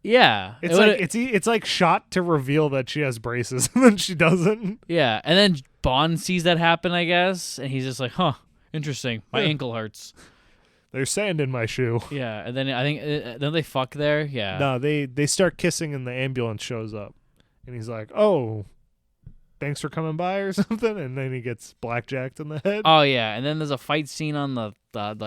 A: Yeah,
B: it's like shot to reveal that she has braces and then she doesn't.
A: Yeah, and then Bond sees that happen, I guess, and he's just like, "Huh, interesting. My ankle hurts.
B: There's sand in my shoe."
A: Yeah, and then I think don't they fuck there? Yeah.
B: No, they start kissing and the ambulance shows up, and he's like, "Oh, thanks for coming by" or something, and then he gets blackjacked in the head.
A: Oh yeah, and then there's a fight scene on the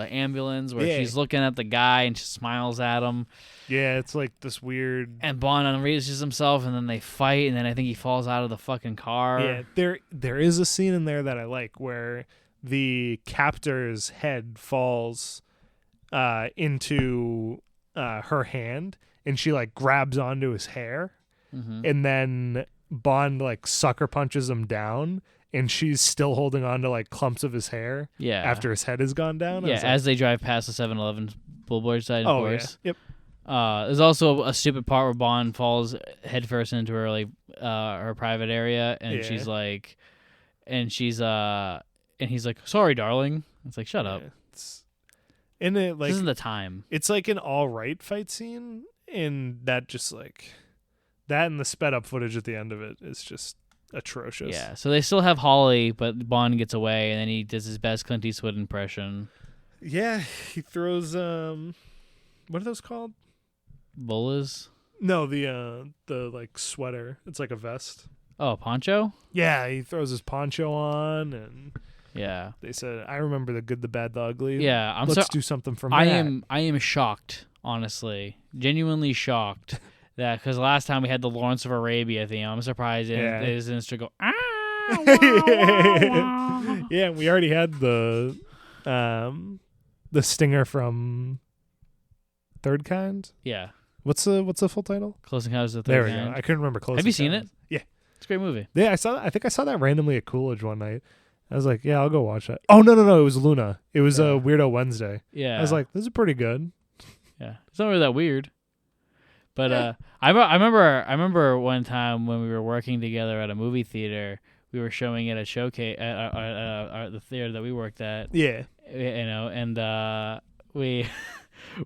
A: ambulance where she's looking at the guy and she smiles at him.
B: Yeah, it's like this weird.
A: And Bond unleashes himself, and then they fight, and then I think he falls out of the fucking car.
B: Yeah, there is a scene in there that I like where the captor's head falls into her hand, and she like grabs onto his hair, and then Bond like sucker punches him down, and she's still holding on to like clumps of his hair after his head has gone down.
A: Yeah, as they drive past the 7-Eleven billboard side, of course.
B: Yeah. Yep.
A: There's also a stupid part where Bond falls headfirst into her her private area, and she's like, and he's like, "Sorry, darling." It's like, shut up.
B: And it like
A: this isn't the time.
B: It's like an all right fight scene, and that just like that and the sped up footage at the end of it is just atrocious.
A: Yeah. So they still have Holly, but Bond gets away, and then he does his best Clint Eastwood impression.
B: Yeah, he throws what are those called?
A: Bolas?
B: No, the like sweater. It's like a vest.
A: Oh, poncho?
B: Yeah, he throws his poncho on, and
A: yeah,
B: they said, "I remember the good, the bad, the ugly."
A: Yeah,
B: let's do something from
A: I
B: that.
A: I am shocked, honestly, genuinely shocked that because last time we had the Lawrence of Arabia theme, I'm surprised it didn't go.
B: Yeah, we already had the stinger from Third Kind.
A: Yeah.
B: What's the full title?
A: Close Encounters of the
B: There
A: Third
B: we
A: Kind.
B: go. I couldn't remember.
A: Have you seen it?
B: Yeah,
A: it's a great movie.
B: Yeah, I think I saw that randomly at Coolidge one night. I was like, yeah, I'll go watch that. Oh no, it was Luna. It was a Weirdo Wednesday.
A: Yeah,
B: I was like, this is pretty good.
A: Yeah, it's not really that weird. But I remember one time when we were working together at a movie theater, we were showing it at showcase at the theater that we worked at.
B: Yeah,
A: and we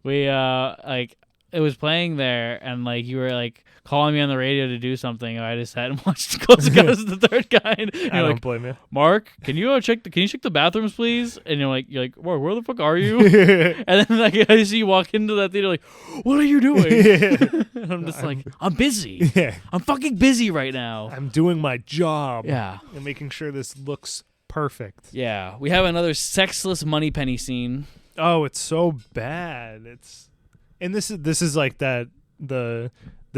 A: like it was playing there, and like you were like calling me on the radio to do something, and I just sat and watched Close Encounters of the Third Kind.
B: I don't blame you.
A: Mark, can you check the bathrooms, please? And you're like, Mark, where the fuck are you? And then like I see you walk into that theater, like, what are you doing? And I'm just like, I'm busy.
B: Yeah,
A: I'm fucking busy right now.
B: I'm doing my job.
A: Yeah,
B: and making sure this looks perfect.
A: Yeah, we have another sexless Moneypenny scene.
B: Oh, it's so bad. And this is like that the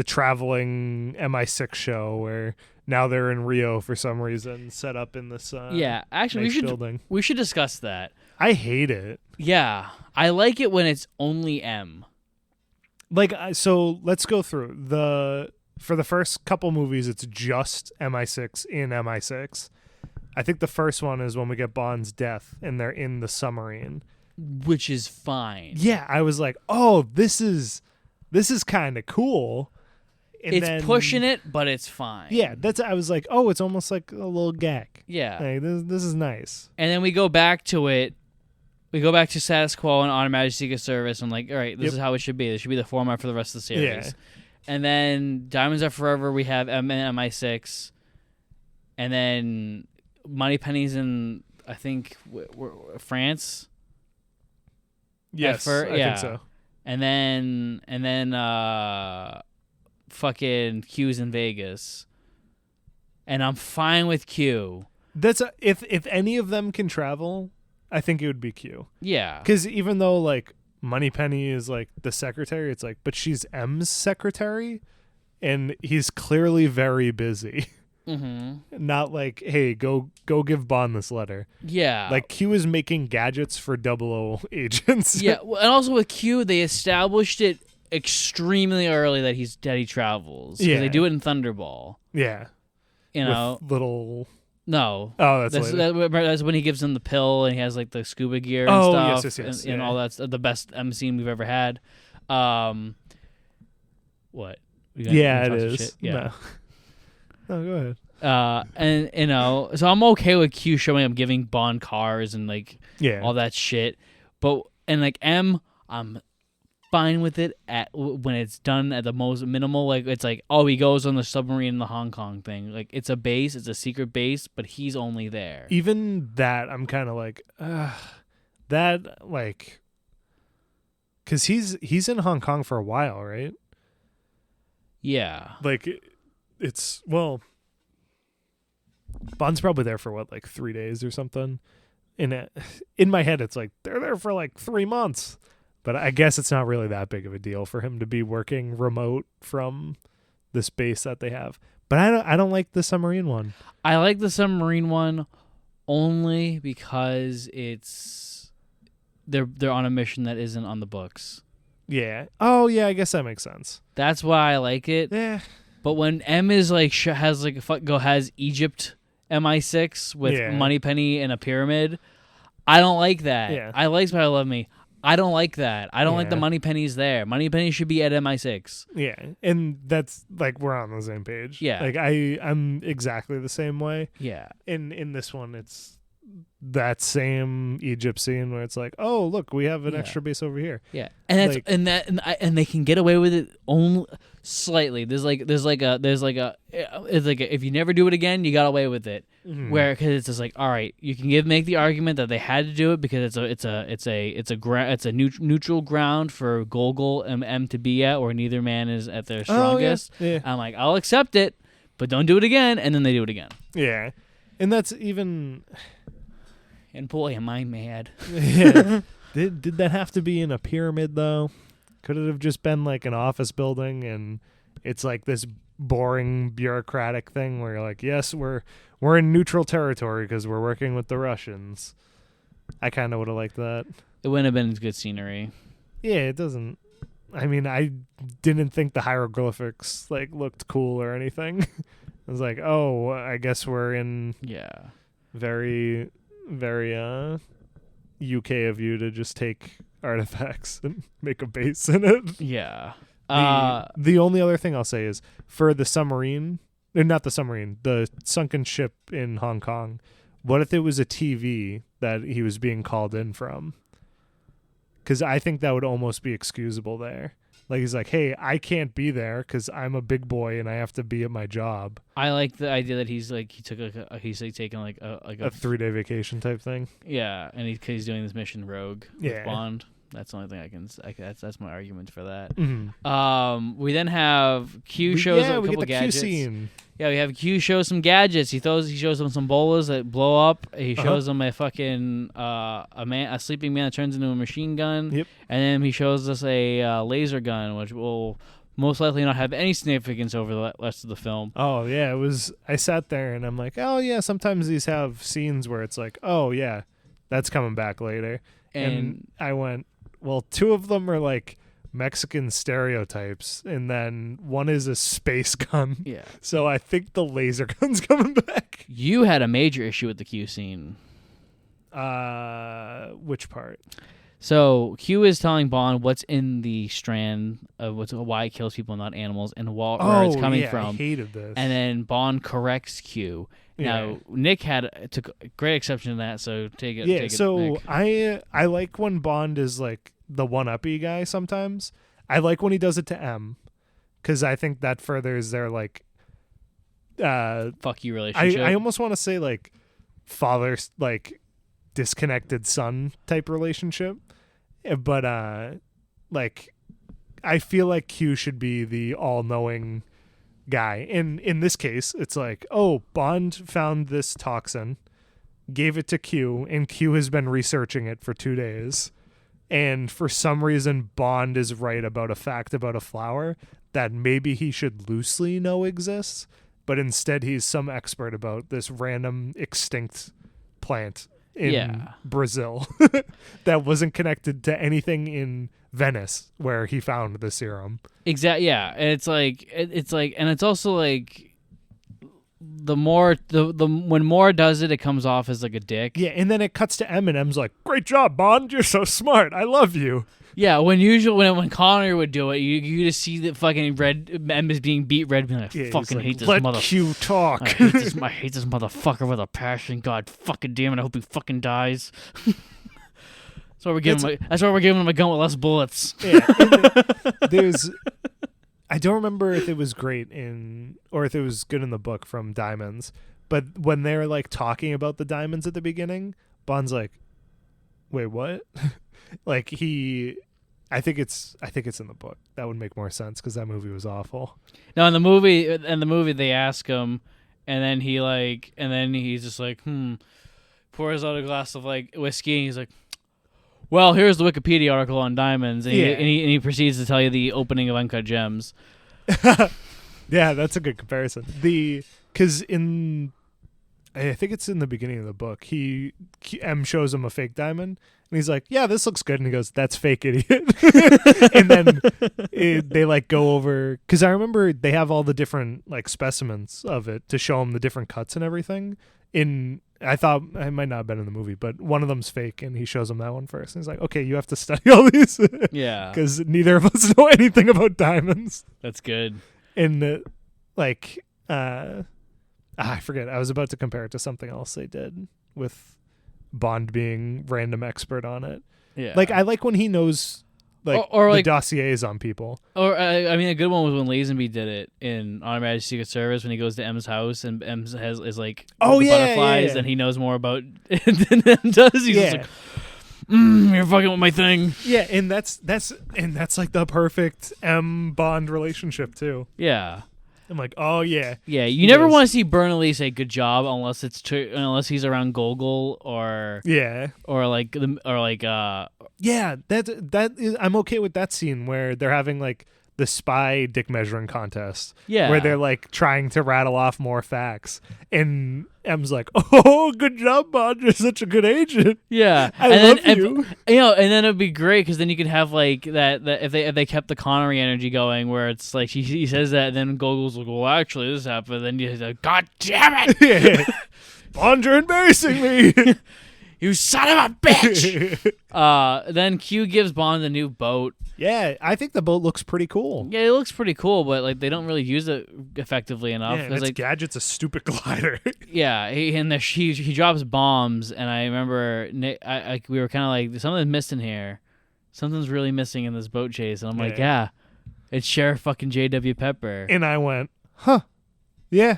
B: traveling MI6 show where now they're in Rio for some reason, set up in this
A: actually
B: building.
A: we should discuss that.
B: I hate it.
A: Yeah, I like it when it's only M.
B: Like, so let's go through for the first couple movies, it's just MI6 in MI6. I think the first one is when we get Bond's death and they're in the submarine,
A: which is fine.
B: Yeah, I was like, oh, this is kind of cool. And
A: it's pushing it, but it's fine.
B: Yeah, I was like, oh, it's almost like a little gag.
A: Yeah,
B: like, this is nice.
A: And then we go back to it. We go back to status quo and automatic Secret Service. I'm like, all right, this is how it should be. This should be the format for the rest of the series. Yeah. And then Diamonds Are Forever, we have M and MI6. And then Moneypenny's in, I think, France.
B: Yes, I think so.
A: And then fucking Q's in Vegas. And I'm fine with Q.
B: That's if any of them can travel, I think it would be Q.
A: Yeah.
B: Because even though like Moneypenny is like the secretary, it's like, but she's M's secretary, and he's clearly very busy. Mm-hmm. Not like, hey, go give Bond this letter.
A: Yeah.
B: Like Q is making gadgets for 00 agents.
A: Yeah, and also with Q, they established it extremely early that he travels. Yeah. They do it in Thunderball.
B: Yeah.
A: You know,
B: with little.
A: No.
B: Oh,
A: that's when he gives him the pill and he has like the scuba gear and stuff. Yes. And all that's the best M scene we've ever had. What?
B: Yeah, it is. Shit? Yeah. No, go ahead.
A: And you know, so I'm okay with Q showing up giving Bond cars and like all that shit. But and like M, I'm fine with it when it's done at the most minimal. Like it's like, oh, he goes on the submarine in the Hong Kong thing. Like it's a base, it's a secret base, but he's only there.
B: Even that, I'm kind of like, that like, because he's in Hong Kong for a while, right?
A: Yeah.
B: Like it's Bond's probably there for what, like 3 days or something. In my head, it's like they're there for like 3 months. But I guess it's not really that big of a deal for him to be working remote from this base that they have. But I don't like the submarine one.
A: I like the submarine one only because they're on a mission that isn't on the books.
B: Yeah. Oh yeah, I guess that makes sense.
A: That's why I like it.
B: Yeah.
A: But when M is like has Egypt MI6 with Moneypenny and a pyramid, I don't like that.
B: Yeah.
A: I like Spy Love Me. I don't like that. I don't like the Moneypenny's there. Moneypenny should be at MI6.
B: Yeah, and that's like we're on the same page.
A: Yeah,
B: like I'm exactly the same way.
A: Yeah.
B: In this one, it's that same Egypt scene where it's like, oh look, we have an extra base over here.
A: Yeah, and that's and they can get away with it only slightly. There's like a if you never do it again, you got away with it. Mm-hmm. Where because it's just like, all right, you can make the argument that they had to do it because it's a neutral ground for Gogol and M to be at, or neither man is at their strongest.
B: Oh, yeah.
A: I'm like, I'll accept it, but don't do it again, and then they do it again.
B: Yeah, and that's even.
A: And boy, am I mad.
B: Yeah. Did that have to be in a pyramid though? Could it have just been like an office building and it's like this boring bureaucratic thing where you're like, yes, we're in neutral territory because we're working with the Russians. I kind of would have liked that.
A: It wouldn't have been good scenery.
B: Yeah, it doesn't. I mean, I didn't think the hieroglyphics like looked cool or anything. I was like, oh, I guess we're in very UK of you to just take artifacts and make a base in it.
A: Yeah.
B: The only other thing I'll say is for the submarine, not the submarine, the sunken ship in Hong Kong, what if it was a TV that he was being called in from? Because I think that would almost be excusable there. Like he's like, hey, I can't be there because I'm a big boy and I have to be at my job.
A: I like the idea that he's like he's taking like a
B: 3-day vacation type thing.
A: Yeah, and he's doing this mission Rogue with Bond. That's the only thing I can. That's my argument for that. Mm-hmm. We then have Q shows a couple gadgets. Q scene. Yeah, we have Q shows some gadgets. He shows them some bolas that blow up. He shows them a fucking a sleeping man that turns into a machine gun.
B: Yep.
A: And then he shows us a laser gun, which will most likely not have any significance over the rest of the film.
B: Oh yeah, it was. I sat there and I'm like, oh yeah. Sometimes these have scenes where it's like, oh yeah, that's coming back later. And I went, well, 2 of them are like Mexican stereotypes, and then one is a space gun.
A: Yeah.
B: So I think the laser gun's coming back.
A: You had a major issue with the Q scene.
B: Which part?
A: So Q is telling Bond what's in the strand of why it kills people, not animals, and where it's coming from.
B: I hated this.
A: And then Bond corrects Q. Now Nick took great exception to that, so take it.
B: Yeah. So
A: Nick.
B: I like when Bond is like the one-uppy guy. Sometimes I like when he does it to M, because I think that furthers their like
A: fuck you relationship.
B: I almost want to say like father like disconnected son type relationship, but like I feel like Q should be the all-knowing guy. In this case, it's like, oh, Bond found this toxin, gave it to Q, and Q has been researching it for 2 days. And for some reason, Bond is right about a fact about a flower that maybe he should loosely know exists, but instead he's some expert about this random extinct plant in Brazil that wasn't connected to anything in Venice where he found the serum.
A: Exactly. Yeah, and it's like, and it's also like the more when Moore does it, it comes off as like a dick.
B: Yeah, and then it cuts to M, and M's like, "Great job, Bond! You're so smart. I love you."
A: Yeah, when Connery would do it, you just see that fucking M is being beat red, being like, "Fucking hate this motherfucker." Let
B: Q talk.
A: I hate this motherfucker with a passion. God fucking damn it! I hope he fucking dies. That's why we're giving him a gun with less bullets.
B: Yeah, I don't remember if it was great or if it was good in the book from Diamonds, but when they're like talking about the diamonds at the beginning, Bond's like, "Wait, what?" Like I think it's in the book. That would make more sense because that movie was awful.
A: No, in the movie they ask him, and then he's just like, pours out a glass of like whiskey, and he's like, well, here's the Wikipedia article on diamonds, and he proceeds to tell you the opening of Uncut Gems.
B: Yeah, that's a good comparison. Because I think it's in the beginning of the book. M shows him a fake diamond, and he's like, "Yeah, this looks good." And he goes, "That's fake, idiot." And then they like go over, because I remember they have all the different like specimens of it to show him the different cuts and everything. I thought it might not have been in the movie, but one of them's fake, and he shows him that one first. And he's like, "Okay, you have to study all these."
A: Yeah,
B: because neither of us know anything about diamonds.
A: That's good.
B: And I forget. I was about to compare it to something else they did with Bond being random expert on it.
A: Yeah,
B: like I like when he knows or the dossiers on people.
A: Or I mean, a good one was when Lazenby did it in On Her Majesty's Secret Service when he goes to M's house and M is like butterflies and he knows more about it than M does. He's just like, you're fucking with my thing.
B: Yeah, and that's like the perfect M Bond relationship too.
A: Yeah.
B: I'm like, oh yeah.
A: Yeah, you never want to see Bernally say good job unless he's around Gogol or
B: that is, I'm okay with that scene where they're having like the spy dick measuring contest.
A: Yeah.
B: Where they're like trying to rattle off more facts. And M's like, "Oh, good job, Bond. You're such a good agent."
A: Yeah.
B: I love you.
A: And then it'd be great because then you could have like that if they kept the Connery energy going where it's like he says that and then Gogol's like, "Well, actually this happened." Then you like, "God damn it."
B: Bond, you're embarrassing me.
A: You son of a bitch. Then Q gives Bond a new boat.
B: Yeah, I think the boat looks pretty cool.
A: Yeah, it looks pretty cool, but like they don't really use it effectively enough.
B: Yeah, and its gadget's a stupid glider.
A: Yeah, he drops bombs, and I remember Nick, we were kind of like, something's missing here. Something's really missing in this boat chase, and I'm like, yeah, it's Sheriff fucking J.W. Pepper.
B: And I went, huh, yeah,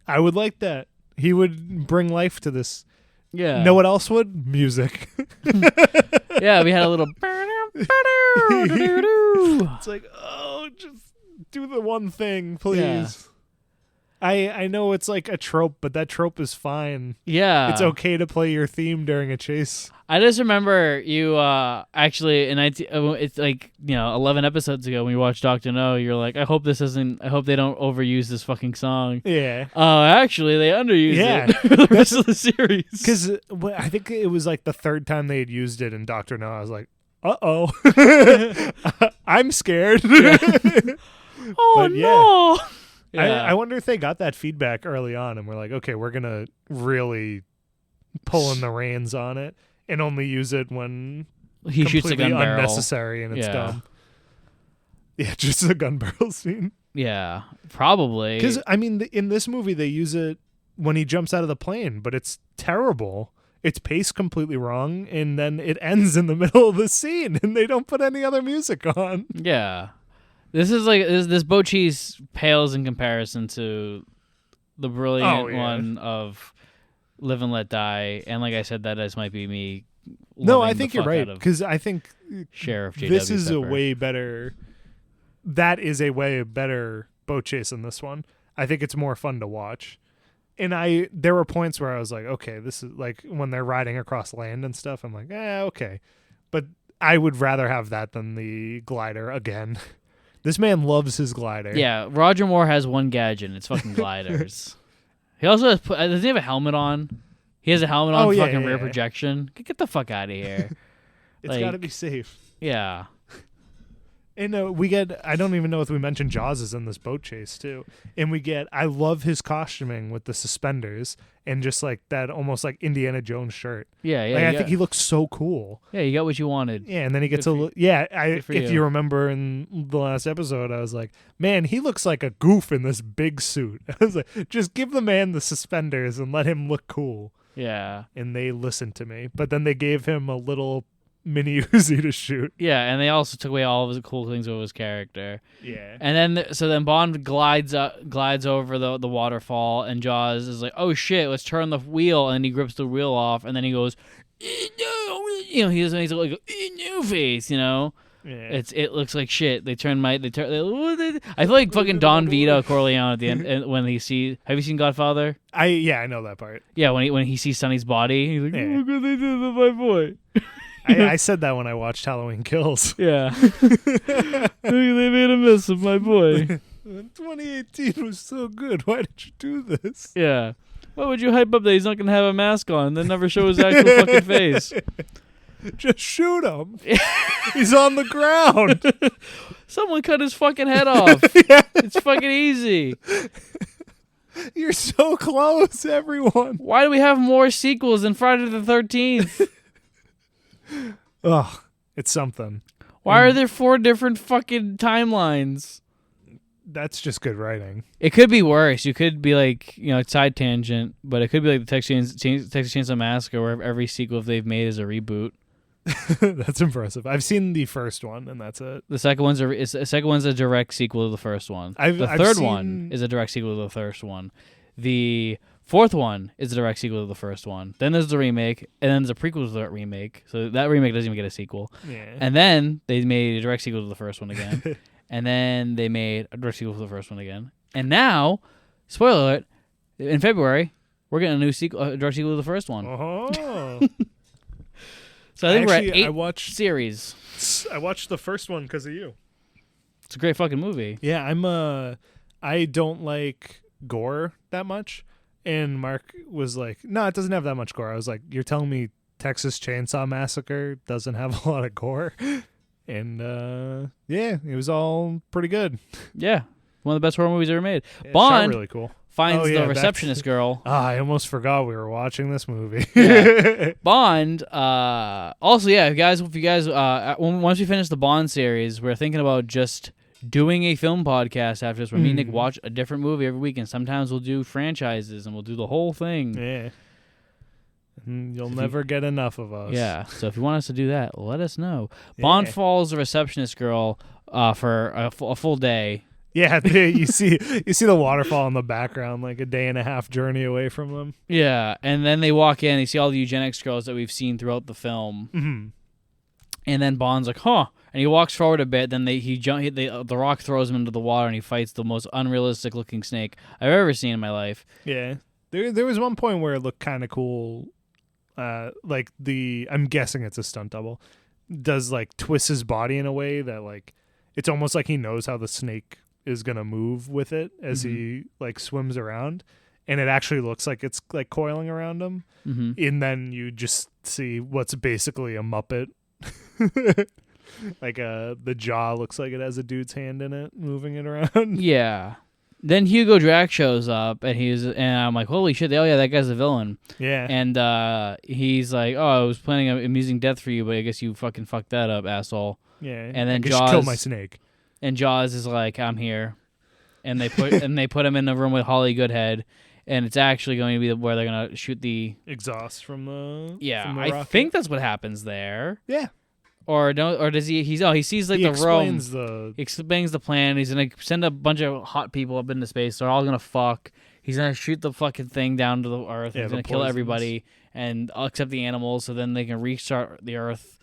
B: I would like that. He would bring life to this.
A: Yeah.
B: Know what else would? Music.
A: Yeah, we had a little.
B: It's like, oh, just do the one thing, please. Yeah. I know it's like a trope, but that trope is fine.
A: Yeah.
B: It's okay to play your theme during a chase.
A: I just remember you actually, it's like, 11 episodes ago when we watched Dr. No, you're like, I hope they don't overuse this fucking song.
B: Yeah.
A: Actually, they underused it for the rest of the series.
B: Because I think it was like the third time they had used it in Dr. No. I was like, uh-oh. I'm scared.
A: Yeah. Oh, no.
B: Yeah. I wonder if they got that feedback early on and we're like, okay, we're going to really pull in the reins on it and only use it when
A: he shoots a gun barrel.
B: Unnecessary and it's dumb. Yeah, just a gun barrel scene.
A: Yeah, probably.
B: Because, I mean, in this movie, they use it when he jumps out of the plane, but it's terrible. It's paced completely wrong, and then it ends in the middle of the scene, and they don't put any other music on.
A: Yeah. This is like this boat cheese pales in comparison to the brilliant one of Live and Let Die, and like I said, that might be me.
B: No, I think you're right because I think
A: Sheriff J.W.
B: This is a way better. That is a way better boat chase than this one. I think it's more fun to watch, and there were points where I was like, okay, this is like when they're riding across land and stuff. I'm like, okay, but I would rather have that than the glider again. This man loves his glider.
A: Yeah, Roger Moore has one gadget, and it's fucking gliders. He also has, does he have a helmet on? He has a helmet on for fucking rear projection. Get the fuck out of here.
B: It's got to be safe.
A: Yeah.
B: And we get, I don't even know if we mentioned Jaws is in this boat chase too. And I love his costuming with the suspenders and just like that almost like Indiana Jones shirt.
A: Yeah.
B: I think he looks so cool.
A: Yeah, you got what you wanted.
B: Yeah, and then he gets if you remember in the last episode, I was like, man, he looks like a goof in this big suit. I was like, just give the man the suspenders and let him look cool.
A: Yeah.
B: And they listened to me. But then they gave him a little mini Uzi to shoot.
A: Yeah, and they also took away all of his cool things of his character.
B: Yeah.
A: And then Bond glides over the waterfall, and Jaws is like, "Oh shit, let's turn the wheel," and he grips the wheel off, and then he goes, he's like new face,
B: Yeah.
A: It looks like shit. I feel like fucking Don Vito Corleone at the end and when he sees. Have you seen Godfather?
B: I know that part.
A: Yeah, when he sees Sonny's body, he's like, "Oh my god, they did it to my boy."
B: I said that when I watched Halloween Kills.
A: Yeah. They made a mess of my boy.
B: 2018 was so good. Why did you do this?
A: Yeah. Why would you hype up that he's not gonna have a mask on and then never show his actual fucking face?
B: Just shoot him. He's on the ground.
A: Someone cut his fucking head off.
B: Yeah.
A: It's fucking easy.
B: You're so close, everyone.
A: Why do we have more sequels than Friday the 13th?
B: Ugh, it's something.
A: Why are there 4 different fucking timelines?
B: That's just good writing.
A: It could be worse. You could be like, side tangent, but it could be like the Texas Chainsaw Massacre, where every sequel they've made is a reboot.
B: That's impressive. I've seen the first one, and that's it.
A: The second one's a direct sequel to the first one. The third one is a direct sequel to the first one. The fourth one is a direct sequel to the first one. Then there's the remake, and then there's a prequel to that remake. So that remake doesn't even get a sequel.
B: Yeah.
A: And then they made a direct sequel to the first one again. And then they made a direct sequel to the first one again. And now, spoiler alert, in February, we're getting a new sequel, a direct sequel to the first one.
B: Oh.
A: So I think we're at 8 series.
B: I watched the first one because of you.
A: It's a great fucking movie.
B: Yeah, I don't like gore that much. And Mark was like, no, it doesn't have that much gore. I was like, you're telling me Texas Chainsaw Massacre doesn't have a lot of gore? And yeah, it was all pretty good.
A: Yeah, one of the best horror movies ever made.
B: Yeah,
A: Bond
B: really cool.
A: Finds the receptionist girl.
B: I almost forgot we were watching this movie.
A: Yeah. Bond. Also, yeah, if you guys, once we finish the Bond series, we're thinking about just doing a film podcast after this, where me and Nick watch a different movie every week, and sometimes we'll do franchises and we'll do the whole thing.
B: Yeah. You'll never get enough of us.
A: Yeah. So if you want us to do that, let us know. Yeah. Bond follows the receptionist girl for a full day.
B: Yeah, you see the waterfall in the background, like a day and a half journey away from them.
A: Yeah, and then they walk in, you see all the eugenics girls that we've seen throughout the film.
B: Mm-hmm.
A: And then Bond's like, huh. And he walks forward a bit, then the rock throws him into the water, and he fights the most unrealistic looking snake I've ever seen in my life.
B: Yeah. There was one point where it looked kind of cool. I'm guessing it's a stunt double, does like twist his body in a way that like it's almost like he knows how the snake is gonna move with it as he like swims around, and it actually looks like it's like coiling around him. And then you just see what's basically a Muppet. Like the jaw looks like it has a dude's hand in it, moving it around.
A: Yeah. Then Hugo Drax shows up, and I'm like, holy shit! Oh yeah, that guy's a villain.
B: Yeah.
A: And he's like, oh, I was planning on amusing death for you, but I guess you fucking fucked that up, asshole.
B: Yeah.
A: And then
B: Jaws kill my snake.
A: And Jaws is like, I'm here, and they put him in the room with Holly Goodhead, and it's actually going to be where they're gonna shoot the
B: exhaust from the
A: I
B: rocket.
A: think that's what happens there.
B: Yeah.
A: Or does he? He sees like the room. He explains the plan. He's gonna send a bunch of hot people up into space. They're all gonna fuck. He's gonna shoot the fucking thing down to the earth.
B: Yeah,
A: he's gonna kill everybody and except the animals, so then they can restart the earth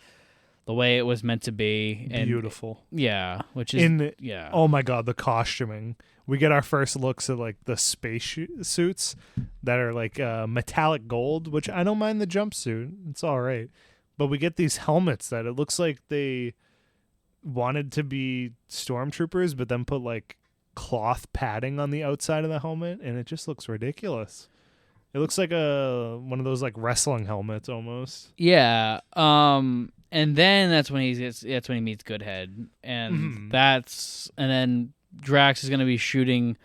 A: the way it was meant to be. And
B: beautiful.
A: Yeah, which is
B: Oh my god, the costuming. We get our first looks at like the space suits that are like metallic gold, which I don't mind the jumpsuit. It's all right. But we get these helmets that it looks like they wanted to be stormtroopers, but then put like cloth padding on the outside of the helmet, and it just looks ridiculous. It looks like one of those like wrestling helmets almost.
A: Yeah. And then that's when he meets Goodhead, and and then Drax is going to be shooting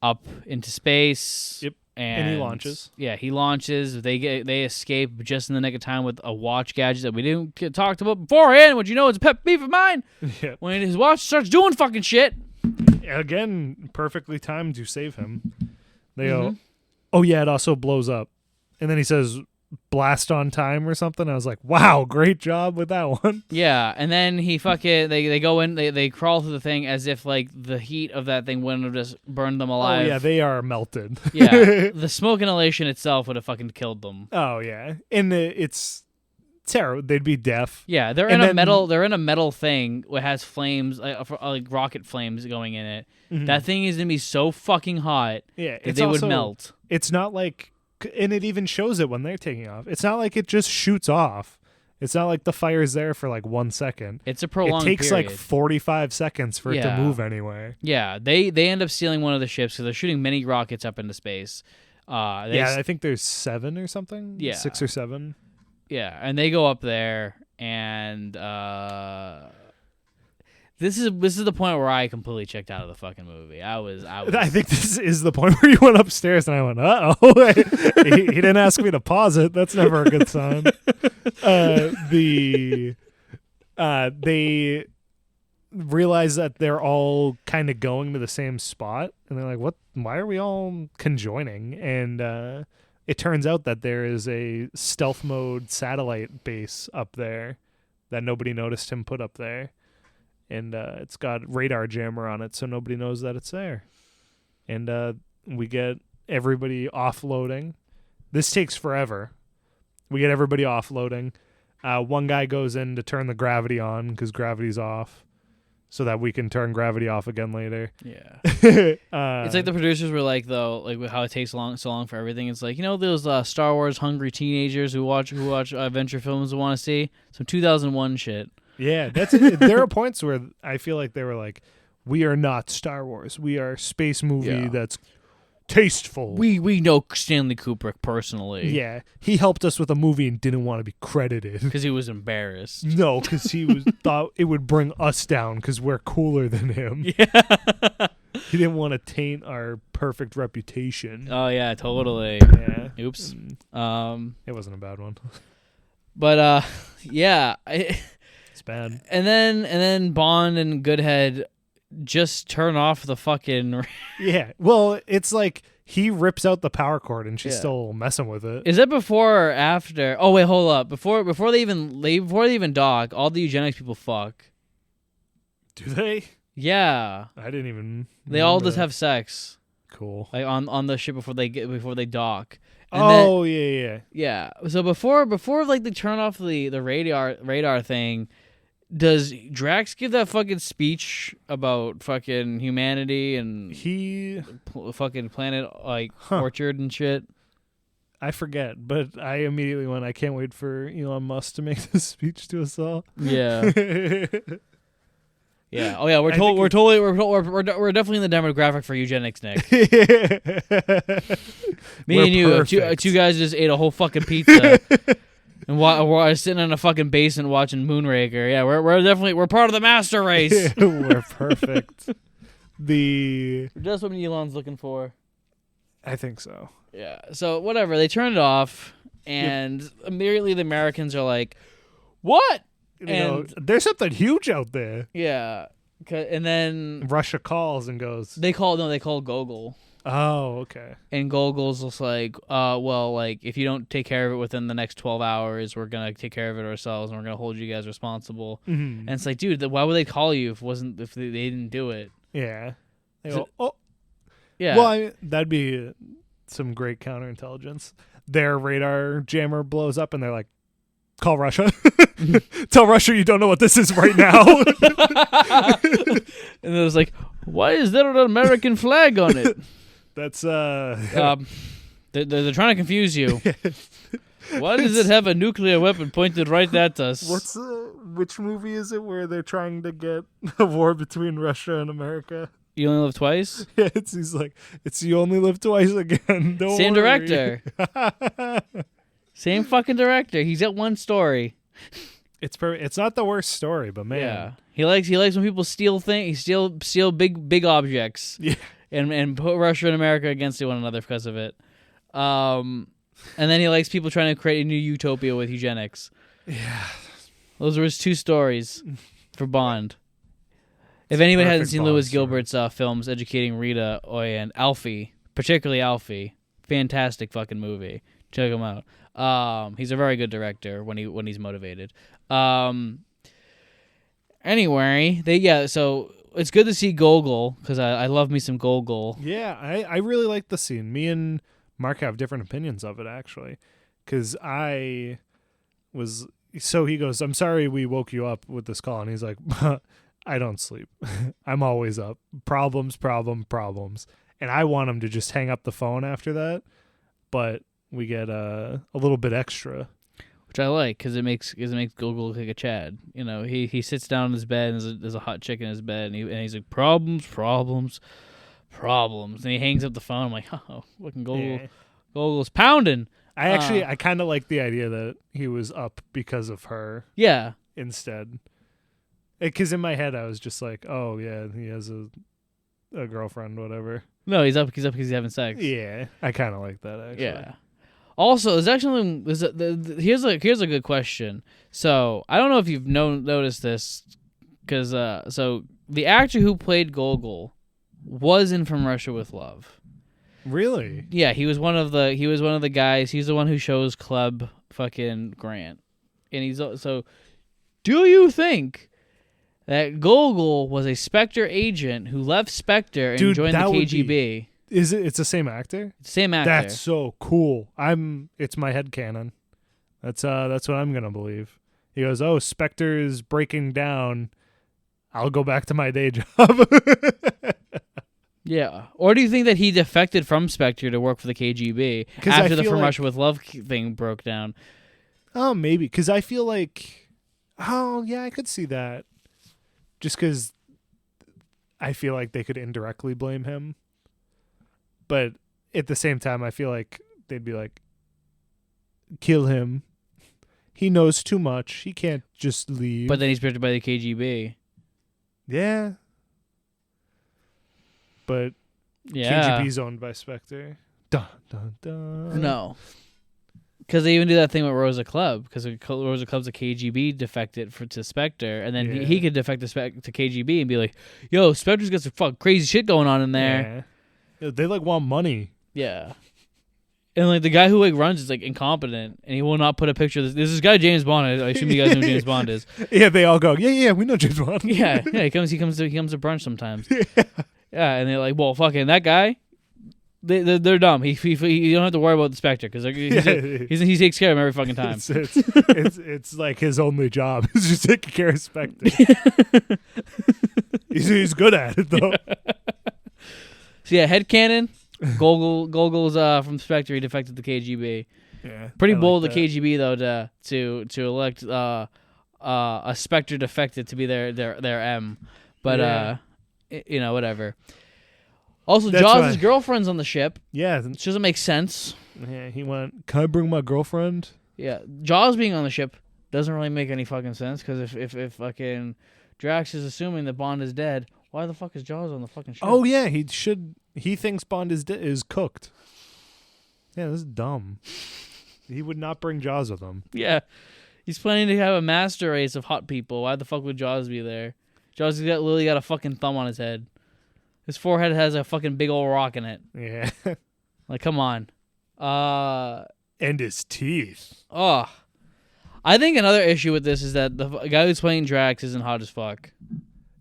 A: up into space.
B: Yep.
A: And
B: he launches. Yeah,
A: he launches. They escape just in the nick of time with a watch gadget that we didn't get talked about beforehand, which it's a pet peeve of mine.
B: Yeah.
A: When his watch starts doing fucking shit.
B: Again, perfectly timed to save him. They go, oh yeah, it also blows up. And then he says, blast on time or something. I was like, wow, great job with that one.
A: Yeah, and then they go in, they crawl through the thing as if like the heat of that thing wouldn't have just burned them alive.
B: Oh yeah, they are melted.
A: Yeah, the smoke inhalation itself would have fucking killed them.
B: Oh yeah, and it's terrible. They'd be deaf.
A: Yeah, they're in a metal thing that has flames, like rocket flames going in it. That thing is gonna be so fucking hot.
B: Yeah,
A: that they would melt.
B: It's not like. And it even shows it when they're taking off. It's not like it just shoots off. It's not like the fire's there for like 1 second.
A: It's a prolonged
B: period. It takes
A: period.
B: like 45 seconds for it to move anyway.
A: Yeah, they end up stealing one of the ships because they're shooting many rockets up into space.
B: I think there's 7 or something.
A: Yeah.
B: 6 or 7.
A: Yeah, and they go up there, and this is the point where I completely checked out of the fucking movie.
B: I think this is the point where you went upstairs, and I went, uh-oh. He didn't ask me to pause it. That's never a good sign. They realize that they're all kind of going to the same spot, and they're like, what? Why are we all conjoining? And it turns out that there is a stealth mode satellite base up there that nobody noticed him put up there. And it's got radar jammer on it, so nobody knows that it's there. And we get everybody offloading. This takes forever. We get everybody offloading. One guy goes in to turn the gravity on because gravity's off, so that we can turn gravity off again later.
A: Yeah. It's like the producers were like, though, like how it takes so long for everything. It's like, those Star Wars hungry teenagers who watch adventure films and want to see some 2001 shit.
B: Yeah, that's it. There are points where I feel like they were like, we are not Star Wars. We are a space movie that's tasteful.
A: We know Stanley Kubrick personally.
B: Yeah, he helped us with a movie and didn't want to be credited.
A: Because he was embarrassed.
B: No, because he thought it would bring us down because we're cooler than him.
A: Yeah.
B: He didn't want to taint our perfect reputation.
A: Oh, yeah, totally.
B: Yeah.
A: Oops.
B: It wasn't a bad one.
A: But, yeah.
B: It's bad.
A: And then Bond and Goodhead just turn off the fucking...
B: Yeah. Well, it's like he rips out the power cord and she's still messing with it.
A: Is it before or after? Oh, wait, hold up. Before they even dock, all the eugenics people fuck.
B: Do they?
A: Yeah.
B: I didn't even...
A: They all just have sex.
B: Cool.
A: Like on the ship before they dock. And Yeah. So before like they turn off the radar thing, does Drax give that fucking speech about fucking humanity and fucking planet orchard and shit?
B: I forget, but I immediately went, I can't wait for Elon Musk to make this speech to us all.
A: Yeah. Yeah. Oh yeah, we're definitely in the demographic for eugenics, Nick. Me and you, two guys just ate a whole fucking pizza, and we're sitting in a fucking basement watching Moonraker. Yeah, we're part of the master race.
B: We're perfect.
A: Just what Elon's looking for.
B: I think so.
A: Yeah. So whatever, they turn it off, and immediately the Americans are like, "What?"
B: There's something huge out there.
A: Yeah. And then
B: Russia calls and goes.
A: They call Gogol.
B: Oh, okay.
A: And Gogol's just like, well, like if you don't take care of it within the next 12 hours, we're gonna take care of it ourselves, and we're gonna hold you guys responsible. Mm-hmm. And it's like, dude, why would they call you if they didn't do it?
B: Yeah. They go, oh.
A: Yeah.
B: Well, that'd be some great counterintelligence. Their radar jammer blows up, and they're like, call Russia. Tell Russia you don't know what this is right now.
A: And it was like, why is there an American flag on it?
B: That's
A: they're trying to confuse you. Why does it have a nuclear weapon pointed right at us?
B: Which movie is it where they're trying to get a war between Russia and America?
A: You Only Live Twice?
B: Yeah, he's like, it's You Only Live Twice again.
A: Same director. Same fucking director. He's got one story.
B: It's not the worst story, but man,
A: yeah, he likes when people steal things. He steal big objects.
B: Yeah,
A: and put Russia and America against one another because of it. And then he likes people trying to create a new utopia with eugenics.
B: Yeah,
A: those were his two stories for Bond. If anybody hasn't seen Lewis Gilbert's films, Educating Rita and Alfie, particularly Alfie, fantastic fucking movie. Check him out. He's a very good director when he's motivated. Anyway, so it's good to see Gogol because I love me some Gogol.
B: Yeah, I really like the scene. Me and Mark have different opinions of it actually, because he goes, I'm sorry we woke you up with this call, and he's like, I don't sleep. I'm always up. Problems. And I want him to just hang up the phone after that, but we get a little bit extra,
A: which I like because it makes Gogol look like a Chad. He sits down in his bed and there's a hot chick in his bed, and he's like problems, and he hangs up the phone. I'm like, oh, fucking Gogol. Gogol's pounding.
B: I kind of like the idea that he was up because of her.
A: Yeah.
B: Instead. Because in my head, I was just like, oh, yeah, he has a girlfriend, whatever.
A: No, he's up because he's having sex.
B: Yeah. I kind of like that, actually.
A: Yeah. Also, here's a good question. So, I don't know if you've noticed this, because so the actor who played Gogol was in From Russia with Love.
B: Really?
A: Yeah, he was one of the guys. He's the one who shows Club fucking Grant, and he's so. Do you think that Gogol was a Spectre agent who left Spectre and joined the KGB?
B: It's the same actor?
A: Same actor.
B: That's so cool. It's my headcanon. That's what I'm gonna believe. He goes, oh, Spectre is breaking down. I'll go back to my day job.
A: Yeah. Or do you think that he defected from Spectre to work for the KGB after the From Russia with Love thing broke down?
B: Oh, maybe. Because I feel like, oh, yeah, I could see that. Just because I feel like they could indirectly blame him. But at the same time, I feel like they'd be like, kill him. He knows too much. He can't just leave.
A: But then he's protected by the KGB.
B: Yeah. But KGB's owned by Spectre. Dun, dun, dun.
A: No. Because they even do that thing with Rosa Club. Because Rosa Club's a KGB defected to Spectre. And then he could defect to KGB and be like, yo, Spectre's got some fucking crazy shit going on in there.
B: Yeah. They want money.
A: Yeah. And the guy who runs is incompetent, and he will not put a picture of this. This is guy James Bond. I assume you guys know who James Bond is.
B: Yeah, they all go, yeah, we know James Bond.
A: yeah, he comes to brunch sometimes. Yeah, and they're like, well, fucking that guy, they're dumb. He you don't have to worry about the Spectre because he takes care of him every fucking time.
B: It's like his only job is just taking care of Spectre. he's good at it though.
A: So yeah, headcanon. Gogol's from Spectre. He defected to the KGB.
B: Yeah,
A: pretty bold of the KGB though to elect a Spectre defected to be their M, but whatever. Also, Jaws' girlfriend's on the ship.
B: Yeah,
A: which doesn't make sense.
B: Yeah, he went, can I bring my girlfriend?
A: Yeah, Jaws being on the ship doesn't really make any fucking sense because if fucking Drax is assuming that Bond is dead, why the fuck is Jaws on the fucking ship?
B: Oh yeah, he thinks Bond is cooked. Yeah, this is dumb. He would not bring Jaws with him.
A: Yeah, he's planning to have a master race of hot people. Why the fuck would Jaws be there? Jaws has literally got a fucking thumb on his head. His forehead has a fucking big old rock in it.
B: Yeah.
A: Come on.
B: And his teeth.
A: Oh. I think another issue with this is that the guy who's playing Drax isn't hot as fuck.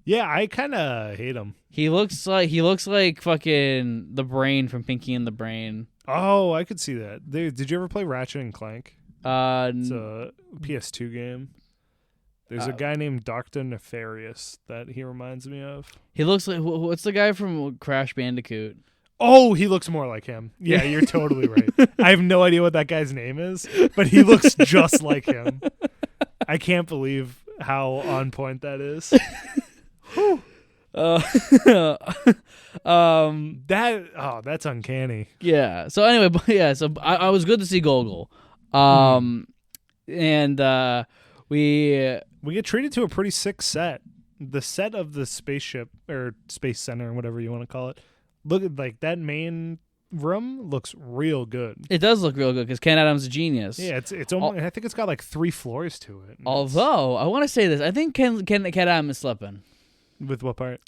B: Yeah, I kind of hate him.
A: He looks like fucking the Brain from Pinky and the Brain.
B: Oh, I could see that. Did you ever play Ratchet and Clank? It's a PS2 game. There's a guy named Dr. Nefarious that he reminds me of.
A: He looks like what's the guy from Crash Bandicoot?
B: Oh, he looks more like him. Yeah, you're totally right. I have no idea what that guy's name is, but he looks just like him. I can't believe how on point that is. That's uncanny.
A: Yeah. So anyway, so I was good to see Gogol. And
B: we get treated to a pretty sick set. The set of the spaceship or space center, whatever you want to call it. Look at that main room looks real good.
A: It does look real good because Ken Adams is a genius.
B: Yeah, it's almost. I think it's got 3 floors to it.
A: Although I want to say this, I think Ken Adams is slipping.
B: With what part?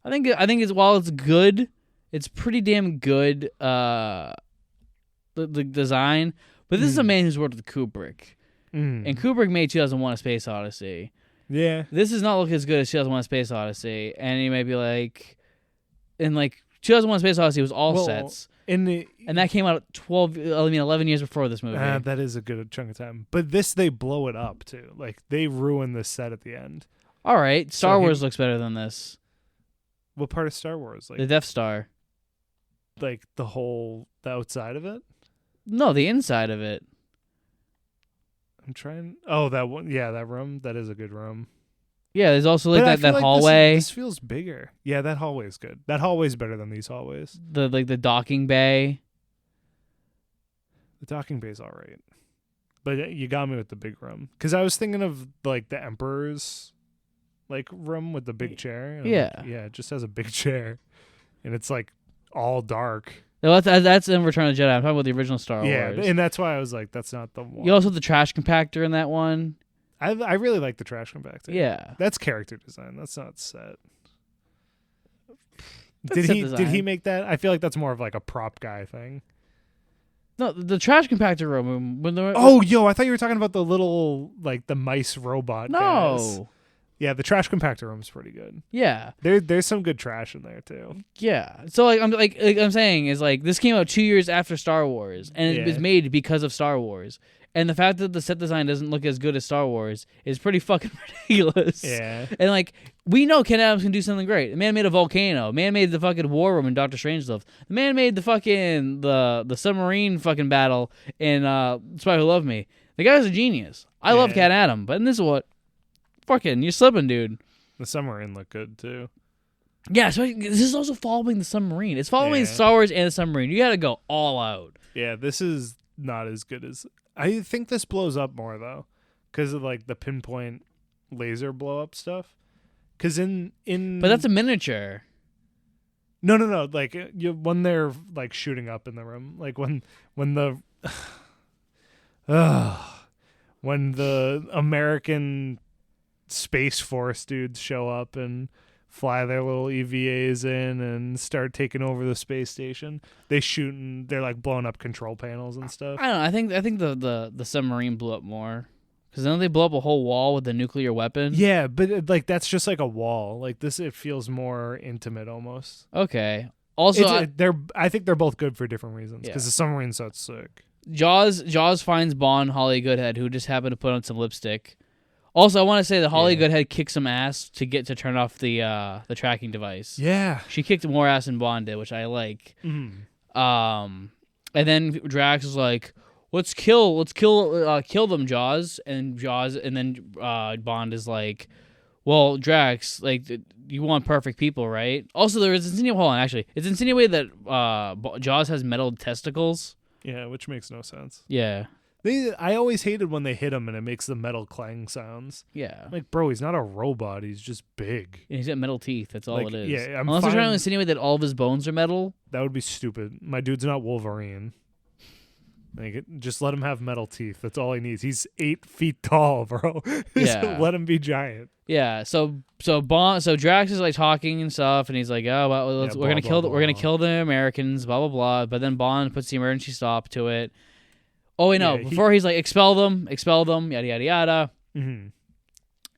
A: I think it's while it's good, it's pretty damn good. The design, but this is a man who's worked with Kubrick, and Kubrick made 2001: A Space Odyssey.
B: Yeah,
A: this does not look as good as 2001: A Space Odyssey, and he may be in 2001: A Space Odyssey was all sets. And that came out 11 years before this movie.
B: That is a good chunk of time. But they blow it up too. They ruin the set at the end.
A: All right, Star Wars looks better than this.
B: What part of Star Wars?
A: The Death Star.
B: The outside of it?
A: No, the inside of it.
B: I'm trying. Oh, that one. Yeah, that room. That is a good room.
A: Yeah, there's also that hallway.
B: This feels bigger. Yeah, that hallway is good. That hallway is better than these hallways.
A: The docking bay.
B: The docking bay's all right. But you got me with the big room. Because I was thinking of, like, the Emperor's, like, room with the big chair. And
A: Yeah.
B: like, yeah, it just has a big chair. And it's, like, all dark.
A: No, that's in Return of the Jedi. I'm talking about the original Star Wars.
B: Yeah, and that's why I was like, that's not the one.
A: You also have the trash compactor in that one.
B: I really like the trash compactor.
A: Yeah.
B: That's character design. That's not set.
A: That's
B: Did he make that? I feel like that's more of like a prop guy thing.
A: No, the trash compactor room.
B: I thought you were talking about the little, like, the mice robot guys.
A: No.
B: Yeah, the trash compactor room's pretty good.
A: Yeah.
B: There's some good trash in there too.
A: Yeah. So like I'm saying is like this came out 2 years after Star Wars, and it was made because of Star Wars. And the fact that the set design doesn't look as good as Star Wars is pretty fucking ridiculous.
B: Yeah.
A: And like we know Ken Adams can do something great. The man made a volcano. The man made the fucking war room in Doctor Strangelove. The man made the fucking the submarine fucking battle in Spy Who Loved Me. The guy's a genius. I love Ken Adams, but this is what fucking you're slipping, dude.
B: The submarine looked good too.
A: Yeah, so this is also following the submarine. It's following Star Wars and the submarine. You gotta go all out.
B: Yeah, this is not as good as... I think this blows up more, though, because of, like, the pinpoint laser blow-up stuff. Because in...
A: But that's a miniature.
B: No. Like, when they're, like, shooting up in the room. Like, when the... when the American Space Force dudes show up and fly their little EVAs in and start taking over the space station. They shoot and they're like blowing up control panels and stuff.
A: I don't know. I think the submarine blew up more because then they blow up a whole wall with a nuclear weapon.
B: Yeah, but like that's just like a wall. Like this, it feels more intimate almost.
A: Okay. Also,
B: I think they're both good for different reasons because the submarine's so sick.
A: Jaws finds Bond, Holly Goodhead, who just happened to put on some lipstick. Also, I want to say that Holly Goodhead kicked some ass to get to turn off the tracking device.
B: Yeah,
A: she kicked more ass than Bond did, which I like.
B: Mm-hmm.
A: And then Drax is like, "Let's kill them, Jaws." And then Bond is like, "Well, Drax, like, you want perfect people, right?" Also, there is it's insinuated that Jaws has metal testicles.
B: Yeah, which makes no sense.
A: Yeah.
B: I always hated when they hit him and it makes the metal clang sounds.
A: Yeah.
B: Like, bro, he's not a robot. He's just big.
A: And he's got metal teeth. That's all it is.
B: Yeah,
A: Unless they're trying to insinuate that all of his bones are metal.
B: That would be stupid. My dude's not Wolverine. Like, just let him have metal teeth. That's all he needs. He's 8 feet tall, bro.
A: Yeah.
B: Let him be giant.
A: Yeah. So Drax is like talking and stuff, and he's like, "Oh, well, we're gonna kill the Americans." Blah blah blah. But then Bond puts the emergency stop to it. Oh wait, no! Before he's like, expel them, yada yada yada.
B: Mm-hmm.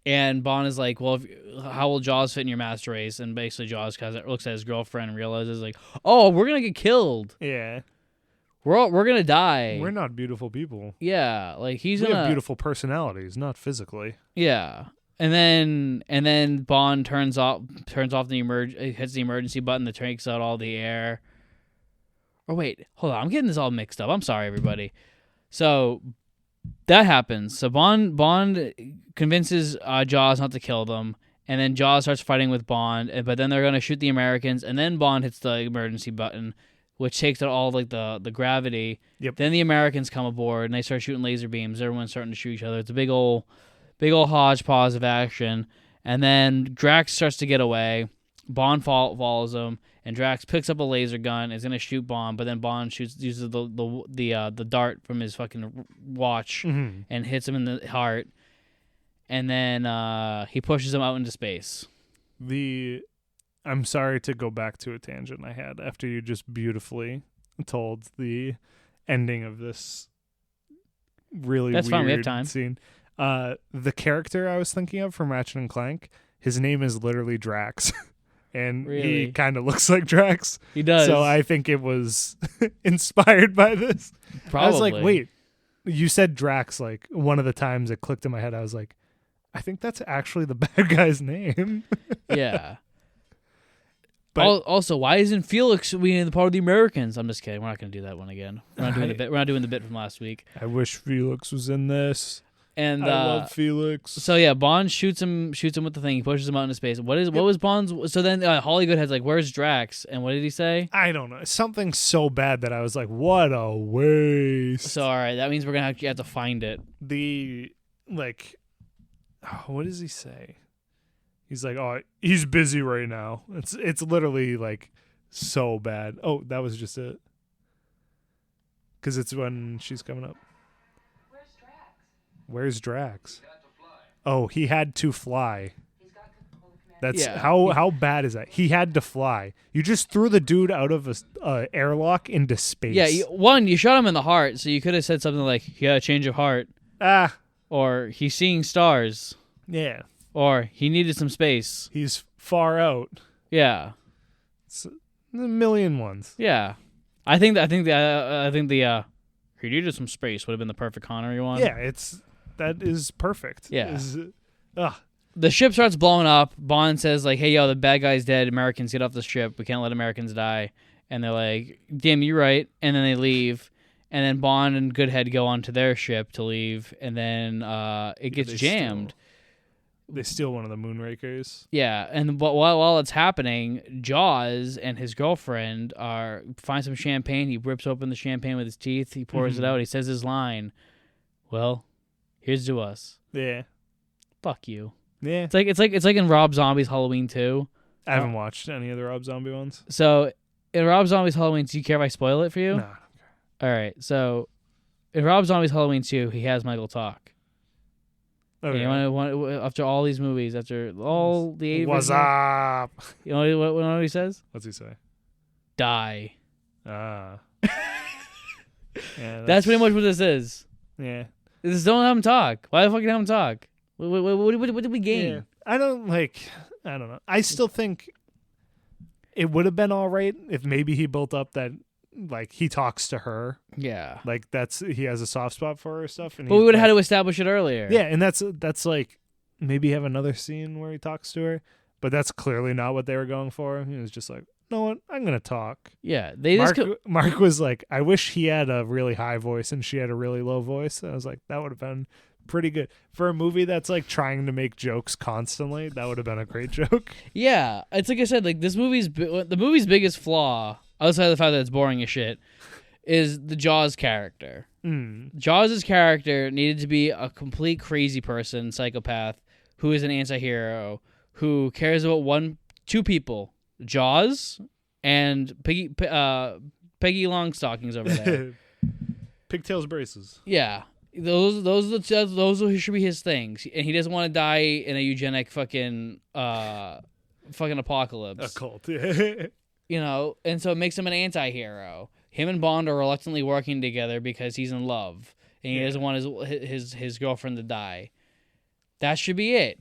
A: And Bond is like, well, how will Jaws fit in your master race? And basically, Jaws looks at his girlfriend and realizes like, oh, we're gonna get killed.
B: Yeah,
A: we're gonna die.
B: We're not beautiful people.
A: Yeah, like we
B: have beautiful personalities, not physically.
A: Yeah, and then Bond hits the emergency button that takes out all the air. Oh wait, hold on, I'm getting this all mixed up. I'm sorry, everybody. So that happens. So Bond convinces Jaws not to kill them, and then Jaws starts fighting with Bond. But then they're gonna shoot the Americans, and then Bond hits the emergency button, which takes out all like the gravity.
B: Yep.
A: Then the Americans come aboard and they start shooting laser beams. Everyone's starting to shoot each other. It's a big old hodgepodge of action. And then Drax starts to get away. Bond follows him, and Drax picks up a laser gun, is gonna shoot Bond, but then Bond uses the dart from his fucking watch and hits him in the heart, and then he pushes him out into space.
B: I'm sorry to go back to a tangent I had after you just beautifully told the ending of this really
A: That's
B: weird
A: fine, we have time.
B: Scene. The character I was thinking of from Ratchet and Clank, his name is literally Drax. And
A: really?
B: He kind of looks like Drax.
A: He does.
B: So I think it was inspired by this.
A: Probably.
B: I was like, wait, you said Drax like one of the times it clicked in my head. I was like, I think that's actually the bad guy's name.
A: Yeah.
B: But
A: also, why isn't Felix being the part of the Americans? I'm just kidding. We're not going to do that one again. We're not doing the bit from last week.
B: I wish Felix was in this.
A: And
B: I love Felix.
A: So yeah, Bond shoots him with the thing. He pushes him out into space. What was Bond's? So then Holly Goodhead's like, "Where's Drax?" And what did he say?
B: I don't know. Something so bad that I was like, "What a waste."
A: So all right, that means we're gonna have to find it.
B: What does he say? He's like, "Oh, he's busy right now." It's literally like so bad. Oh, that was just it. Because it's when she's coming up. Where's Drax? Oh, he had to fly. That's how bad is that? He had to fly. You just threw the dude out of a airlock into space.
A: Yeah, you shot him in the heart, so you could have said something like, "He had a change of heart," or "He's seeing stars,"
B: yeah,
A: or "He needed some space."
B: He's far out.
A: Yeah,
B: it's a million ones.
A: Yeah, I think the "He needed some space" would have been the perfect Connery one.
B: Yeah, that is perfect.
A: Yeah. The ship starts blowing up. Bond says, like, "Hey, yo, the bad guy's dead. Americans, get off the ship. We can't let Americans die." And they're like, "Damn, you're right." And then they leave. And then Bond and Goodhead go onto their ship to leave. And then it gets jammed.
B: They steal one of the Moonrakers.
A: Yeah, and while it's happening, Jaws and his girlfriend find some champagne. He rips open the champagne with his teeth. He pours it out. He says his line, "Well, here's to us."
B: Yeah.
A: Fuck you.
B: Yeah.
A: It's like in Rob Zombie's Halloween 2.
B: I haven't watched any of the Rob Zombie ones.
A: So in Rob Zombie's Halloween 2, do you care if I spoil it for you?
B: No, I don't
A: care. All right. So in Rob Zombie's Halloween 2, he has Michael talk. Okay. After all these movies, after all the 80s.
B: What's up?
A: You know what he says?
B: What's he say?
A: Die.
B: Yeah,
A: that's pretty much what this is.
B: Yeah.
A: This is don't have him talk. Why the fuck have him talk? What did we gain?
B: Yeah. I don't know. I still think it would have been all right if maybe he built up that, like, he talks to her.
A: Yeah.
B: Like, he has a soft spot for her stuff.
A: But we would have had to establish it earlier.
B: Yeah, and that's like, maybe have another scene where he talks to her. But that's clearly not what they were going for. He was just like, "You know what? I'm going to talk."
A: Yeah.
B: Mark was like, "I wish he had a really high voice and she had a really low voice." And I was like, that would have been pretty good. For a movie that's like trying to make jokes constantly, that would have been a great joke.
A: Yeah. It's like I said, like the movie's biggest flaw, outside of the fact that it's boring as shit, is the Jaws character. Jaws' character needed to be a complete crazy person, psychopath, who is an anti-hero, who cares about two people, Jaws and Peggy Longstockings over there.
B: Pigtails braces.
A: Yeah. Those should be his things, and he doesn't want to die in a eugenic fucking apocalypse.
B: A cult.
A: You know, and so it makes him an anti-hero. Him and Bond are reluctantly working together because he's in love, and he doesn't want his girlfriend to die. That should be it.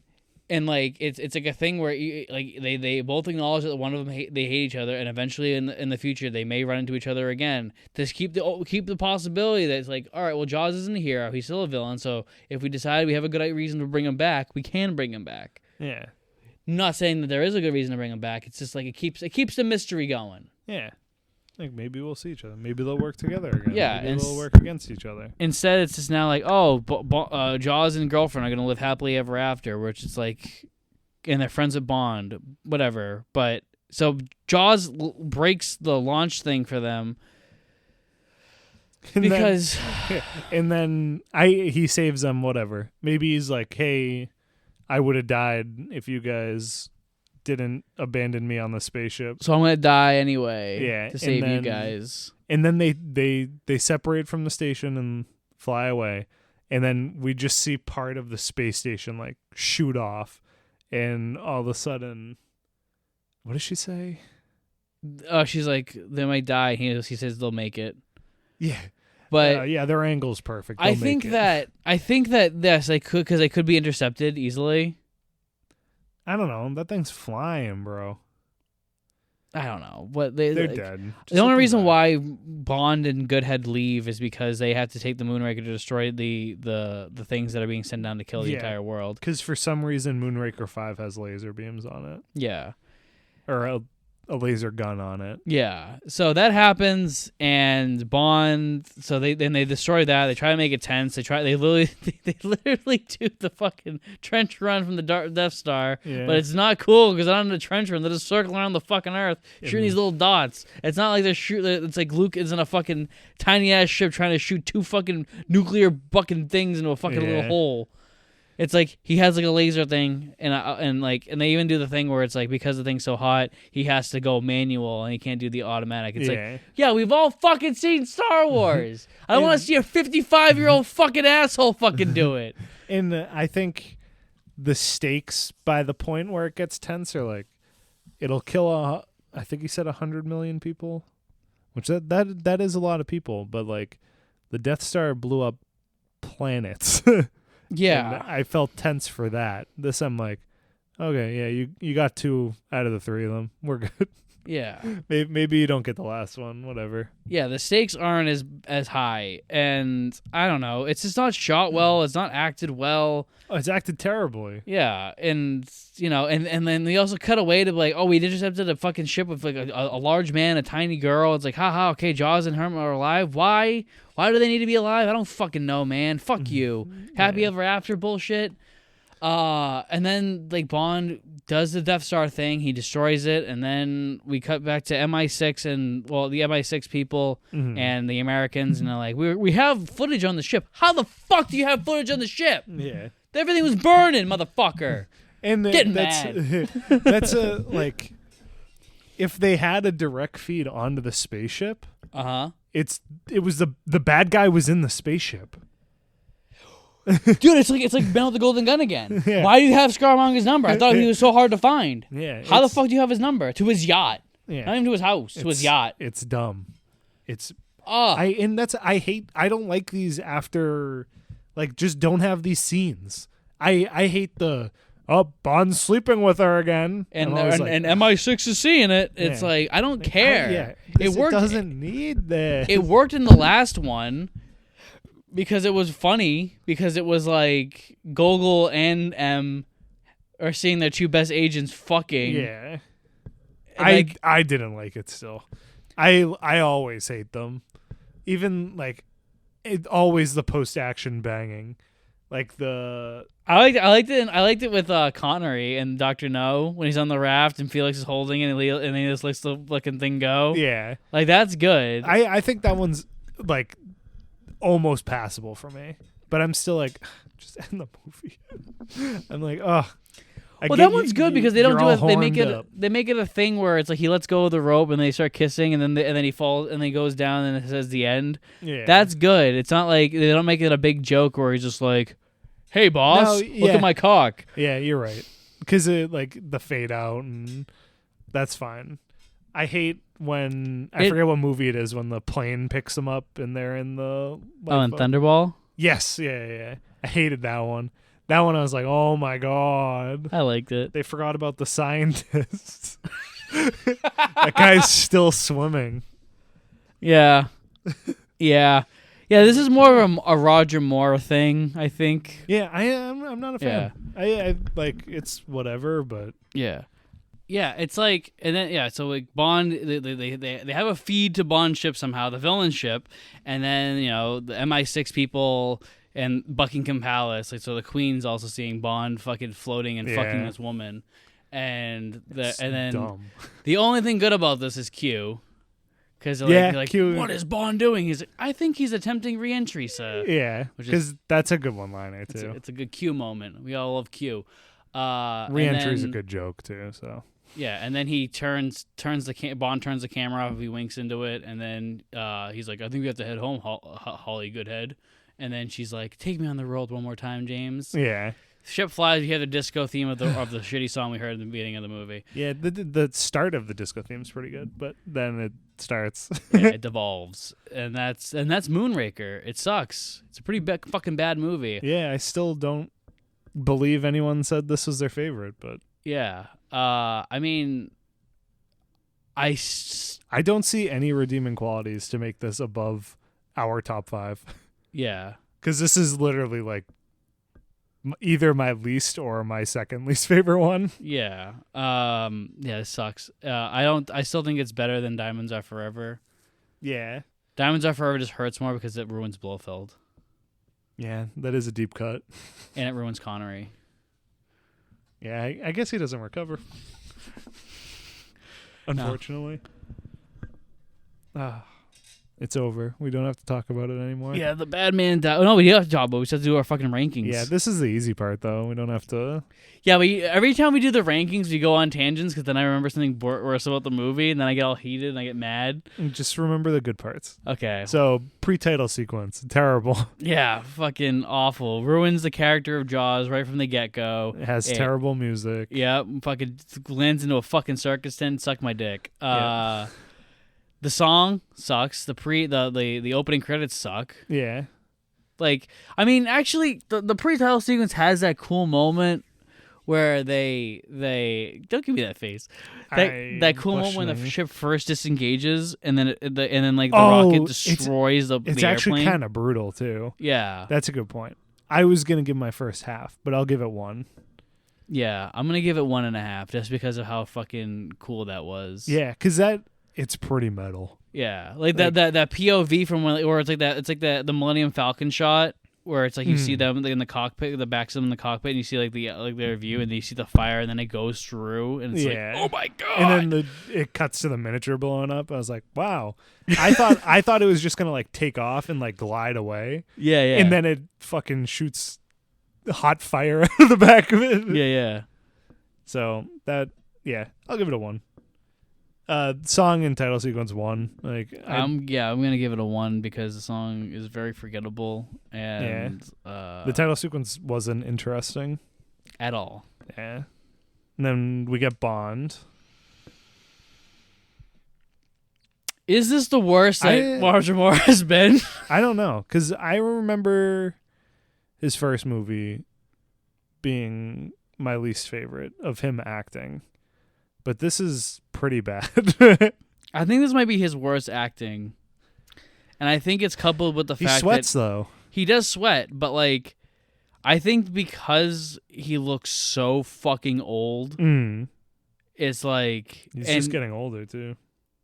A: And like it's like a thing where they both acknowledge that one of them they hate each other, and eventually in the future they may run into each other again. Just keep the possibility that it's like, all right, well, Jaws isn't a hero, he's still a villain. So if we decide we have a good reason to bring him back, we can bring him back.
B: Yeah.
A: Not saying that there is a good reason to bring him back. It's just like it keeps the mystery going.
B: Yeah. Like, maybe we'll see each other. Maybe they'll work together again.
A: Yeah,
B: maybe they'll work against each other.
A: Instead, it's just now like, oh, Jaws and girlfriend are gonna live happily ever after, which is like, and they're friends with Bond, whatever. But so Jaws breaks the launch thing for them because,
B: and then he saves them. Whatever. Maybe he's like, hey, I would have died if you guys didn't abandon me on the spaceship,
A: so I'm gonna die anyway.
B: Yeah,
A: to save you guys.
B: And then they separate from the station and fly away, and then we just see part of the space station like shoot off, and all of a sudden, what does she say?
A: Oh, she's like, they might die. He says they'll make it.
B: Yeah.
A: But
B: their angle's perfect.
A: I think that yes, they could be intercepted easily.
B: I don't know. That thing's flying, bro.
A: I don't know. But
B: they're dead.
A: The only reason why Bond and Goodhead leave is because they have to take the Moonraker to destroy the things that are being sent down to kill the entire world.
B: Because for some reason, Moonraker 5 has laser beams on it.
A: Yeah.
B: Or a laser gun on it.
A: Yeah. So that happens, and Bond. So they destroy that. They try to make it tense. They literally do the fucking trench run from the Death Star.
B: Yeah.
A: But it's not cool because they're not in the trench run. They're just circling around the fucking Earth, shooting these little dots. It's not like they're shooting. It's like Luke is in a fucking tiny ass ship trying to shoot 2 fucking nuclear fucking things into a fucking little hole. It's like he has like a laser thing, and they even do the thing where it's like because the thing's so hot, he has to go manual and he can't do the automatic. It's like, yeah, we've all fucking seen Star Wars. I don't want to see a 55-year-old fucking asshole fucking do it.
B: And I think the stakes by the point where it gets tense are like, it'll kill I think he said 100 million people, which that is a lot of people. But like, the Death Star blew up planets.
A: Yeah,
B: and I felt tense for that. This, I'm like, okay, yeah, you got 2 out of the 3 of them. We're good.
A: Yeah.
B: Maybe you don't get the last one. Whatever.
A: Yeah, the stakes aren't as high, and I don't know. It's just not shot well. It's not acted well.
B: Oh, it's acted terribly.
A: Yeah, and and then they also cut away to like, oh, we intercepted a fucking ship with like a large man, a tiny girl. It's like, haha, okay, Jaws and Herman are alive. Why? Why do they need to be alive? I don't fucking know, man. Fuck you. Happy ever after bullshit. And then like Bond does the Death Star thing. He destroys it, and then we cut back to MI6 and the MI6 people and the Americans, and they're like, we have footage on the ship. How the fuck do you have footage on the ship?
B: Yeah,
A: everything was burning, motherfucker.
B: And
A: getting mad.
B: That's like, if they had a direct feed onto the spaceship, it was the bad guy was in the spaceship.
A: Dude, it's like Ben with the Golden Gun again.
B: Yeah.
A: Why do you have Scaramouche's number? I thought he was so hard to find.
B: Yeah.
A: How the fuck do you have his number? To his yacht.
B: Yeah.
A: Not even to his house. To his yacht.
B: It's dumb. It's
A: I
B: don't like these after, like, just don't have these scenes. I hate the Bond's sleeping with her again,
A: and MI6 is seeing it. It's like, I don't care.
B: It worked. It doesn't need that.
A: It worked in the last one because it was funny, because it was like Gogol and M are seeing their 2 best agents fucking.
B: Yeah. I didn't like it still. I always hate them. Even like always the post-action banging. Like
A: I liked it with Connery and Dr. No when he's on the raft and Felix is holding it and he just lets the fucking thing go.
B: Yeah.
A: Like, that's good.
B: I think that one's like almost passable for me. But I'm still like, just end the movie. I'm like,
A: well, that one's good because they don't do it. They make it a thing where it's like he lets go of the rope and they start kissing, and then he falls and then he goes down and it says the end.
B: Yeah,
A: that's good. It's not like they don't make it a big joke where he's just like, "Hey, boss, look at my cock."
B: Yeah, you're right. Because like the fade out, and that's fine. I hate when I forget what movie it is when the plane picks them up and they're in the
A: in Thunderball.
B: Yes, yeah. I hated that one. That one I was like, oh my god.
A: I liked it.
B: They forgot about the scientist. That guy's still swimming.
A: Yeah. Yeah. Yeah, this is more of a Roger Moore thing, I think.
B: Yeah, I'm not a fan. Yeah. I like, it's whatever, but
A: yeah. Yeah, it's like, and then so like Bond, they have a feed to Bond ship somehow, the villain ship, and then the MI6 people and Buckingham Palace, like, so the Queen's also seeing Bond fucking floating and fucking this woman, and then
B: dumb.
A: The only thing good about this is Q, because like
B: Q,
A: what is Bond doing? He's like, I think he's attempting re-entry, sir.
B: Yeah, because that's a good one-liner too.
A: It's a good Q moment. We all love Q.
B: Re-entry is a good joke too. So.
A: Yeah, and then he Bond turns the camera off, he winks into it, and then he's like, I think we have to head home, Holly Goodhead. And then she's like, take me on the road one more time, James.
B: Yeah.
A: Ship flies, you hear the disco theme of the shitty song we heard at the beginning of the movie.
B: Yeah, the start of the disco theme is pretty good, but then it starts.
A: It devolves. And that's Moonraker. It sucks. It's a pretty fucking bad movie.
B: Yeah, I still don't believe anyone said this was their favorite, but...
A: Yeah. I mean, I
B: don't see any redeeming qualities to make this above our top 5.
A: Yeah.
B: Because this is literally like either my least or my second least favorite one.
A: Yeah. It sucks. I still think it's better than Diamonds Are Forever.
B: Yeah.
A: Diamonds Are Forever just hurts more because it ruins Blofeld.
B: Yeah, that is a deep cut.
A: And it ruins Connery.
B: Yeah, I guess he doesn't recover. Unfortunately. It's over. We don't have to talk about it anymore.
A: Yeah, the bad man died. Oh, no, we do have to talk about it. We just have to do our fucking rankings.
B: Yeah, this is the easy part, though. We don't have to...
A: Yeah, but every time we do the rankings, we go on tangents because then I remember something worse about the movie, and then I get all heated and I get mad.
B: Just remember the good parts.
A: Okay.
B: So, pre-title sequence. Terrible.
A: Yeah, fucking awful. Ruins the character of Jaws right from the get-go.
B: It has terrible music.
A: Yeah, fucking lands into a fucking circus tent. Suck my dick.
B: Yeah.
A: The song sucks. The opening credits suck.
B: Yeah.
A: Like, I mean, actually, the pre-title sequence has that cool moment where they don't give me that face. That cool moment when the ship first disengages and then the rocket destroys the airplane. It's
B: actually kind of brutal too.
A: Yeah,
B: that's a good point. I was gonna give my first half, but I'll give it 1.
A: Yeah, I'm gonna give it 1.5 just because of how fucking cool that was.
B: Yeah, because it's pretty metal.
A: Yeah, like that POV from when, or it's like the Millennium Falcon shot where it's like you see them in the cockpit, the backs of them in the cockpit, and you see like their view, and then you see the fire, and then it goes through, and it's like, oh my god!
B: And then it cuts to the miniature blowing up. I was like, wow. I thought it was just gonna like take off and like glide away.
A: Yeah.
B: And then it fucking shoots hot fire out of the back of it.
A: Yeah.
B: So I'll give it a 1. Song and title sequence 1.
A: I'm gonna give it a 1 because the song is very forgettable and
B: the title sequence wasn't interesting
A: at all.
B: Yeah. And then we get Bond.
A: Is this the worst that Roger Moore has been?
B: I don't know, because I remember his first movie being my least favorite of him acting. But this is pretty bad.
A: I think this might be his worst acting. And I think it's coupled with the fact that...
B: He sweats, though.
A: He does sweat, but, like, I think because he looks so fucking old, it's like...
B: He's just getting older, too.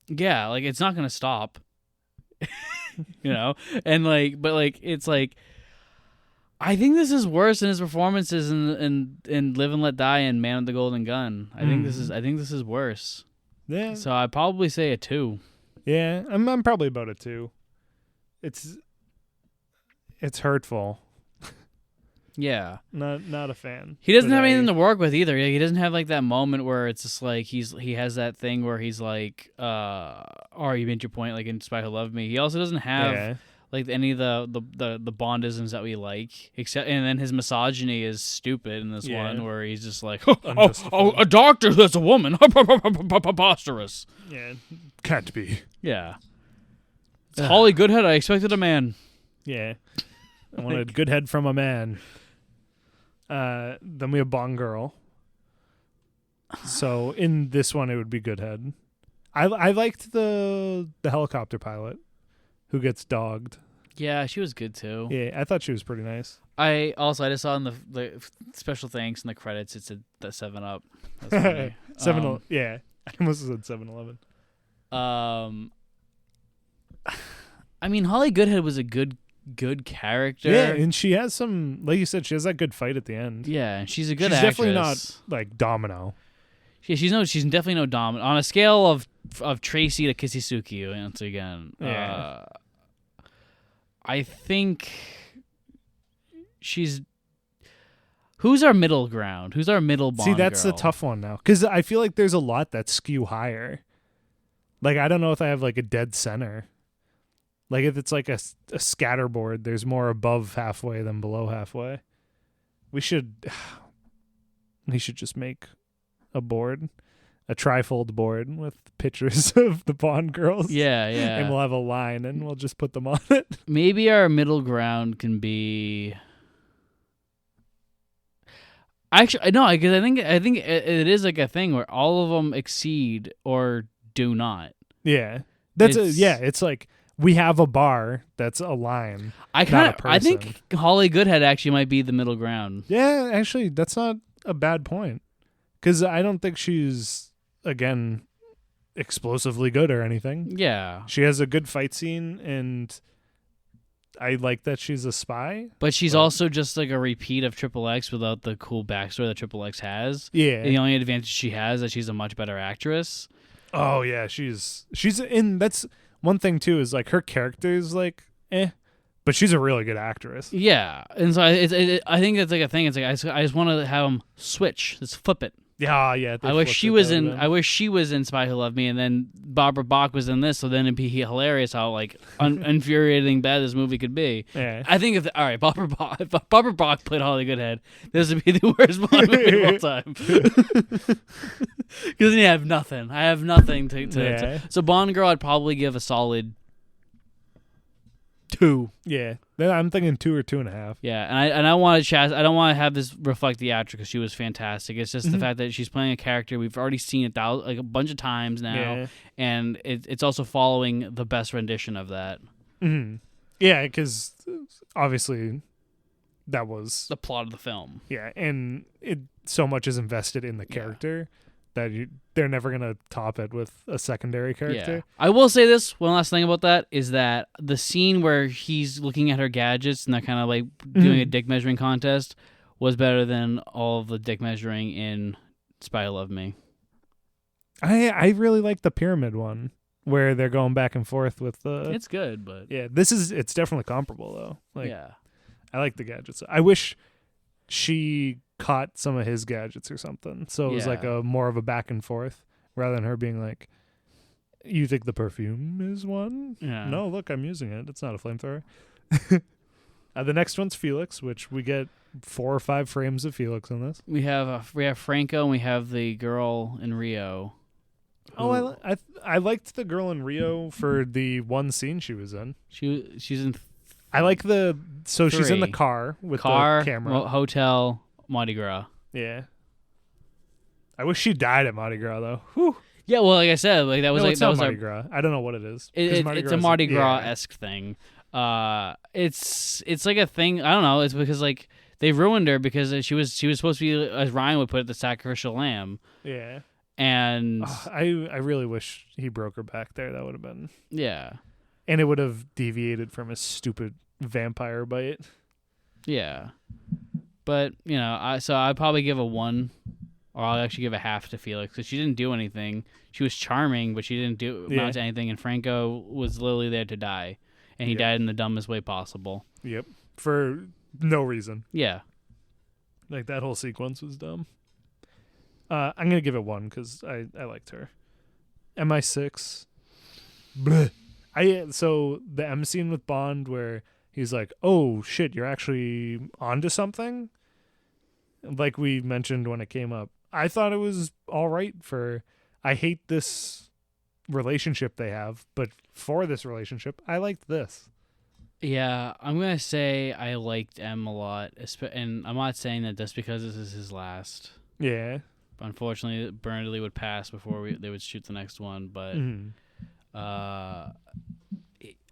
A: Yeah, like, it's not going to stop. You know? And, like, but, like, it's like... I think this is worse than his performances in Live and Let Die and Man with the Golden Gun. I think this is worse.
B: Yeah.
A: So I'd probably say a 2.
B: Yeah, I'm probably about a 2. It's hurtful.
A: Yeah.
B: Not a fan.
A: He doesn't have anything to work with either. He doesn't have like that moment where it's just like he has that thing where he's like, "Oh, you made your point," like in Spy Who Loved Me. He also doesn't have like any of the Bondisms that we like, except, and then his misogyny is stupid in this one where he's just like, oh, a doctor that's a woman, preposterous.
B: Yeah, can't be.
A: Yeah, it's Holly Goodhead. I expected a man.
B: Yeah, I wanted good head from a man. Then we have Bond Girl. So in this one, it would be Goodhead. I liked the helicopter pilot who gets dogged.
A: Yeah, she was good too.
B: Yeah, I thought she was pretty nice.
A: I just saw in the special thanks in the credits, it said the 7-Up. That's funny.
B: Yeah, I almost said 7-Eleven.
A: I mean, Holly Goodhead was a good character.
B: Yeah, and she has some, like you said, she has that good fight at the end.
A: Yeah, and she's a good actress.
B: She's definitely not like Domino.
A: Yeah, she's definitely no Domino. On a scale of Tracy to Kisisuke, once again, I think she's... Who's our middle ground? Who's our middle Bond
B: See, that's
A: girl?
B: the tough one now. Because I feel like there's a lot that skew higher. Like, I don't know if I have, like, a dead center. Like, if it's, like, a scatterboard, there's more above halfway than below halfway. We should just make a board. A trifold board with pictures of the Bond girls.
A: Yeah.
B: And we'll have a line, and we'll just put them on it.
A: Maybe our middle ground can be... Actually, no, because I think it is like a thing where all of them exceed or do not.
B: Yeah, it's like we have a bar that's a line.
A: I think Holly Goodhead actually might be the middle ground.
B: Yeah, actually, that's not a bad point. Because I don't think she's, again, explosively good or anything.
A: Yeah.
B: She has a good fight scene, and I like that she's a spy.
A: But she's also just like a repeat of Triple X without the cool backstory that Triple X has.
B: Yeah.
A: And the only advantage she has is that she's a much better actress.
B: Oh, yeah, she's in, that's one thing, too, is like her character is like, but she's a really good actress.
A: Yeah. And so I think it's like a thing. It's like, I just want to have them switch. Just flip it.
B: Yeah.
A: I wish she was in Spy Who Loved Me, and then Barbara Bach was in this, so then it'd be hilarious how like infuriating bad this movie could be.
B: Yeah.
A: I think if Barbara Bach played Holly Goodhead, this would be the worst Bond movie of all time. Because I have nothing. I have nothing to. So Bond Girl, I'd probably give a solid 2.
B: Yeah, I'm thinking 2 or 2.5.
A: Yeah, and I want to I don't want to have this reflect the actress because she was fantastic. It's just the fact that she's playing a character we've already seen a bunch of times now, and it's also following the best rendition of that.
B: Mm-hmm. Yeah, because obviously that was
A: the plot of the film.
B: Yeah, and so much is invested in the character that they're never going to top it with a secondary character.
A: Yeah. I will say this, one last thing about that, is that the scene where he's looking at her gadgets and they're kind of like doing a dick measuring contest was better than all of the dick measuring in Spy Who Loved Me.
B: I really like the pyramid one where they're going back and forth with the...
A: It's good, but...
B: Yeah, it's definitely comparable, though. Like,
A: yeah.
B: I like the gadgets. I wish she caught some of his gadgets or something, so it was like a more of a back and forth rather than her being like, you think the perfume is one? No, look, I'm using it. It's not a flamethrower. The next one's Felix, which we get 4 or 5 frames of Felix in this.
A: We have Franco and we have the girl in Rio.
B: Oh, I liked the girl in Rio for the one scene she was in.
A: She's in
B: I like she's in the car with the camera.
A: Hotel, Mardi Gras.
B: Yeah. I wish she died at Mardi Gras though. Whew.
A: Yeah, well, like I said, like that was
B: it's not Mardi Gras. I don't know what it is.
A: It's a Mardi Gras-esque thing. It's like a thing. I don't know. It's because like they ruined her because she was supposed to be, as Ryan would put it, the sacrificial lamb.
B: Yeah.
A: And
B: I really wish he broke her back there. That would have been and it would have deviated from his stupid vampire bite.
A: Yeah, but I'd probably give a 1, or I'll actually give a half to Felix because she didn't do anything. She was charming, but she didn't amount to anything. And Franco was literally there to die, and he died in the dumbest way possible.
B: Yep, for no reason.
A: Yeah,
B: like that whole sequence was dumb. I'm gonna give it 1 because I liked her. MI6. Bleh. So the M scene with Bond where he's like, "Oh shit, you're actually onto something." Like we mentioned when it came up, I thought it was all right for. I hate this relationship they have, but for this relationship, I liked this.
A: Yeah, I'm gonna say I liked M a lot, and I'm not saying that just because this is his last.
B: Yeah.
A: Unfortunately, Burnley would pass before they would shoot the next one, but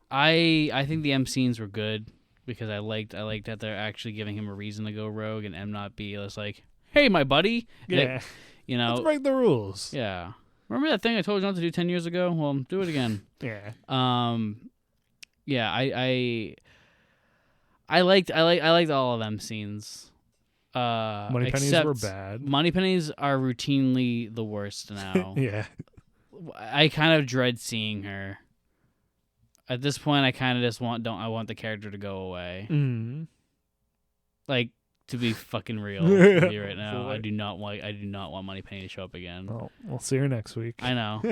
A: I think the M scenes were good because I liked that they're actually giving him a reason to go rogue and M not be just like, "Hey, my buddy."
B: Yeah. Let's break the rules.
A: Yeah. Remember that thing I told you not to do 10 years ago? Well, do it again.
B: Yeah.
A: Yeah, I liked all of them scenes.
B: Moneypennies were bad.
A: Moneypennies are routinely the worst now.
B: Yeah.
A: I kind of dread seeing her. At this point, I kind of just want the character to go away.
B: Mm-hmm.
A: Like, to be fucking real with you right now, I do not want Moneypenny to show up again.
B: Well, we'll see her next week.
A: I know.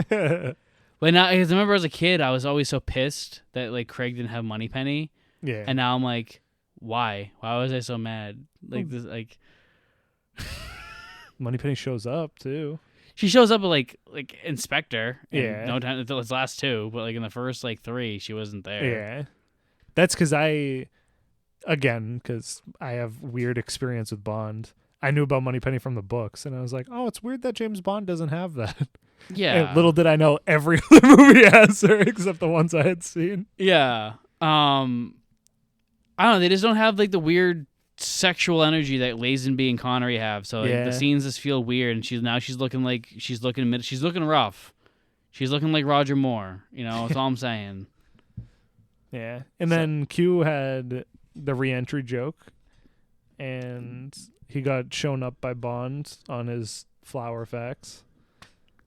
A: But now, because I remember as a kid, I was always so pissed that like Craig didn't have Moneypenny. Yeah. And now I'm like, why? Why was I so mad? Like this, like.
B: Moneypenny shows up too.
A: She shows up like Inspector.
B: Yeah.
A: No time until its last 2, but like in the first 3, she wasn't there.
B: Yeah. That's because I have weird experience with Bond. I knew about Moneypenny from the books, and I was like, oh, it's weird that James Bond doesn't have that.
A: Yeah.
B: And little did I know every other movie has her except the ones I had seen.
A: Yeah. I don't know. They just don't have like the weird sexual energy that Lazenby and Connery have. So like, the scenes just feel weird, and she's looking rough. She's looking like Roger Moore. That's all I'm saying.
B: Yeah. And then Q had the re-entry joke, and he got shown up by Bond on his flower facts.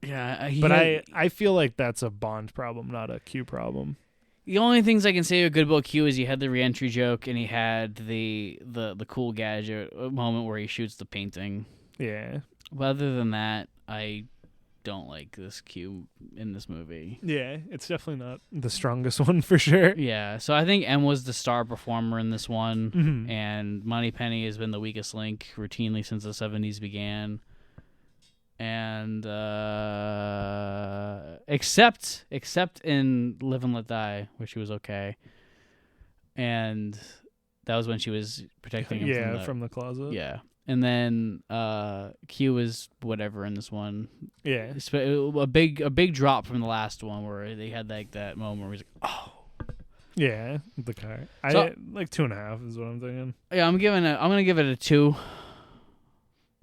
A: Yeah,
B: but I feel like that's a Bond problem, not a Q problem.
A: The only things I can say are good about Q is he had the re-entry joke, and he had the cool gadget moment where he shoots the painting.
B: Yeah.
A: But other than that, I don't like this Q in this movie.
B: Yeah, it's definitely not the strongest one for sure.
A: Yeah, so I think M was the star performer in this one,
B: mm-hmm.
A: and Moneypenny has been the weakest link routinely since the 70s began. And except in Live and Let Die, where she was okay, and that was when she was protecting him
B: from the closet.
A: Yeah, and then Q was whatever in this one.
B: Yeah,
A: a big drop from the last one where they had like that moment where he's like, oh.
B: Yeah, the car. So, like 2.5 is what I'm thinking.
A: Yeah, I'm gonna give it a 2.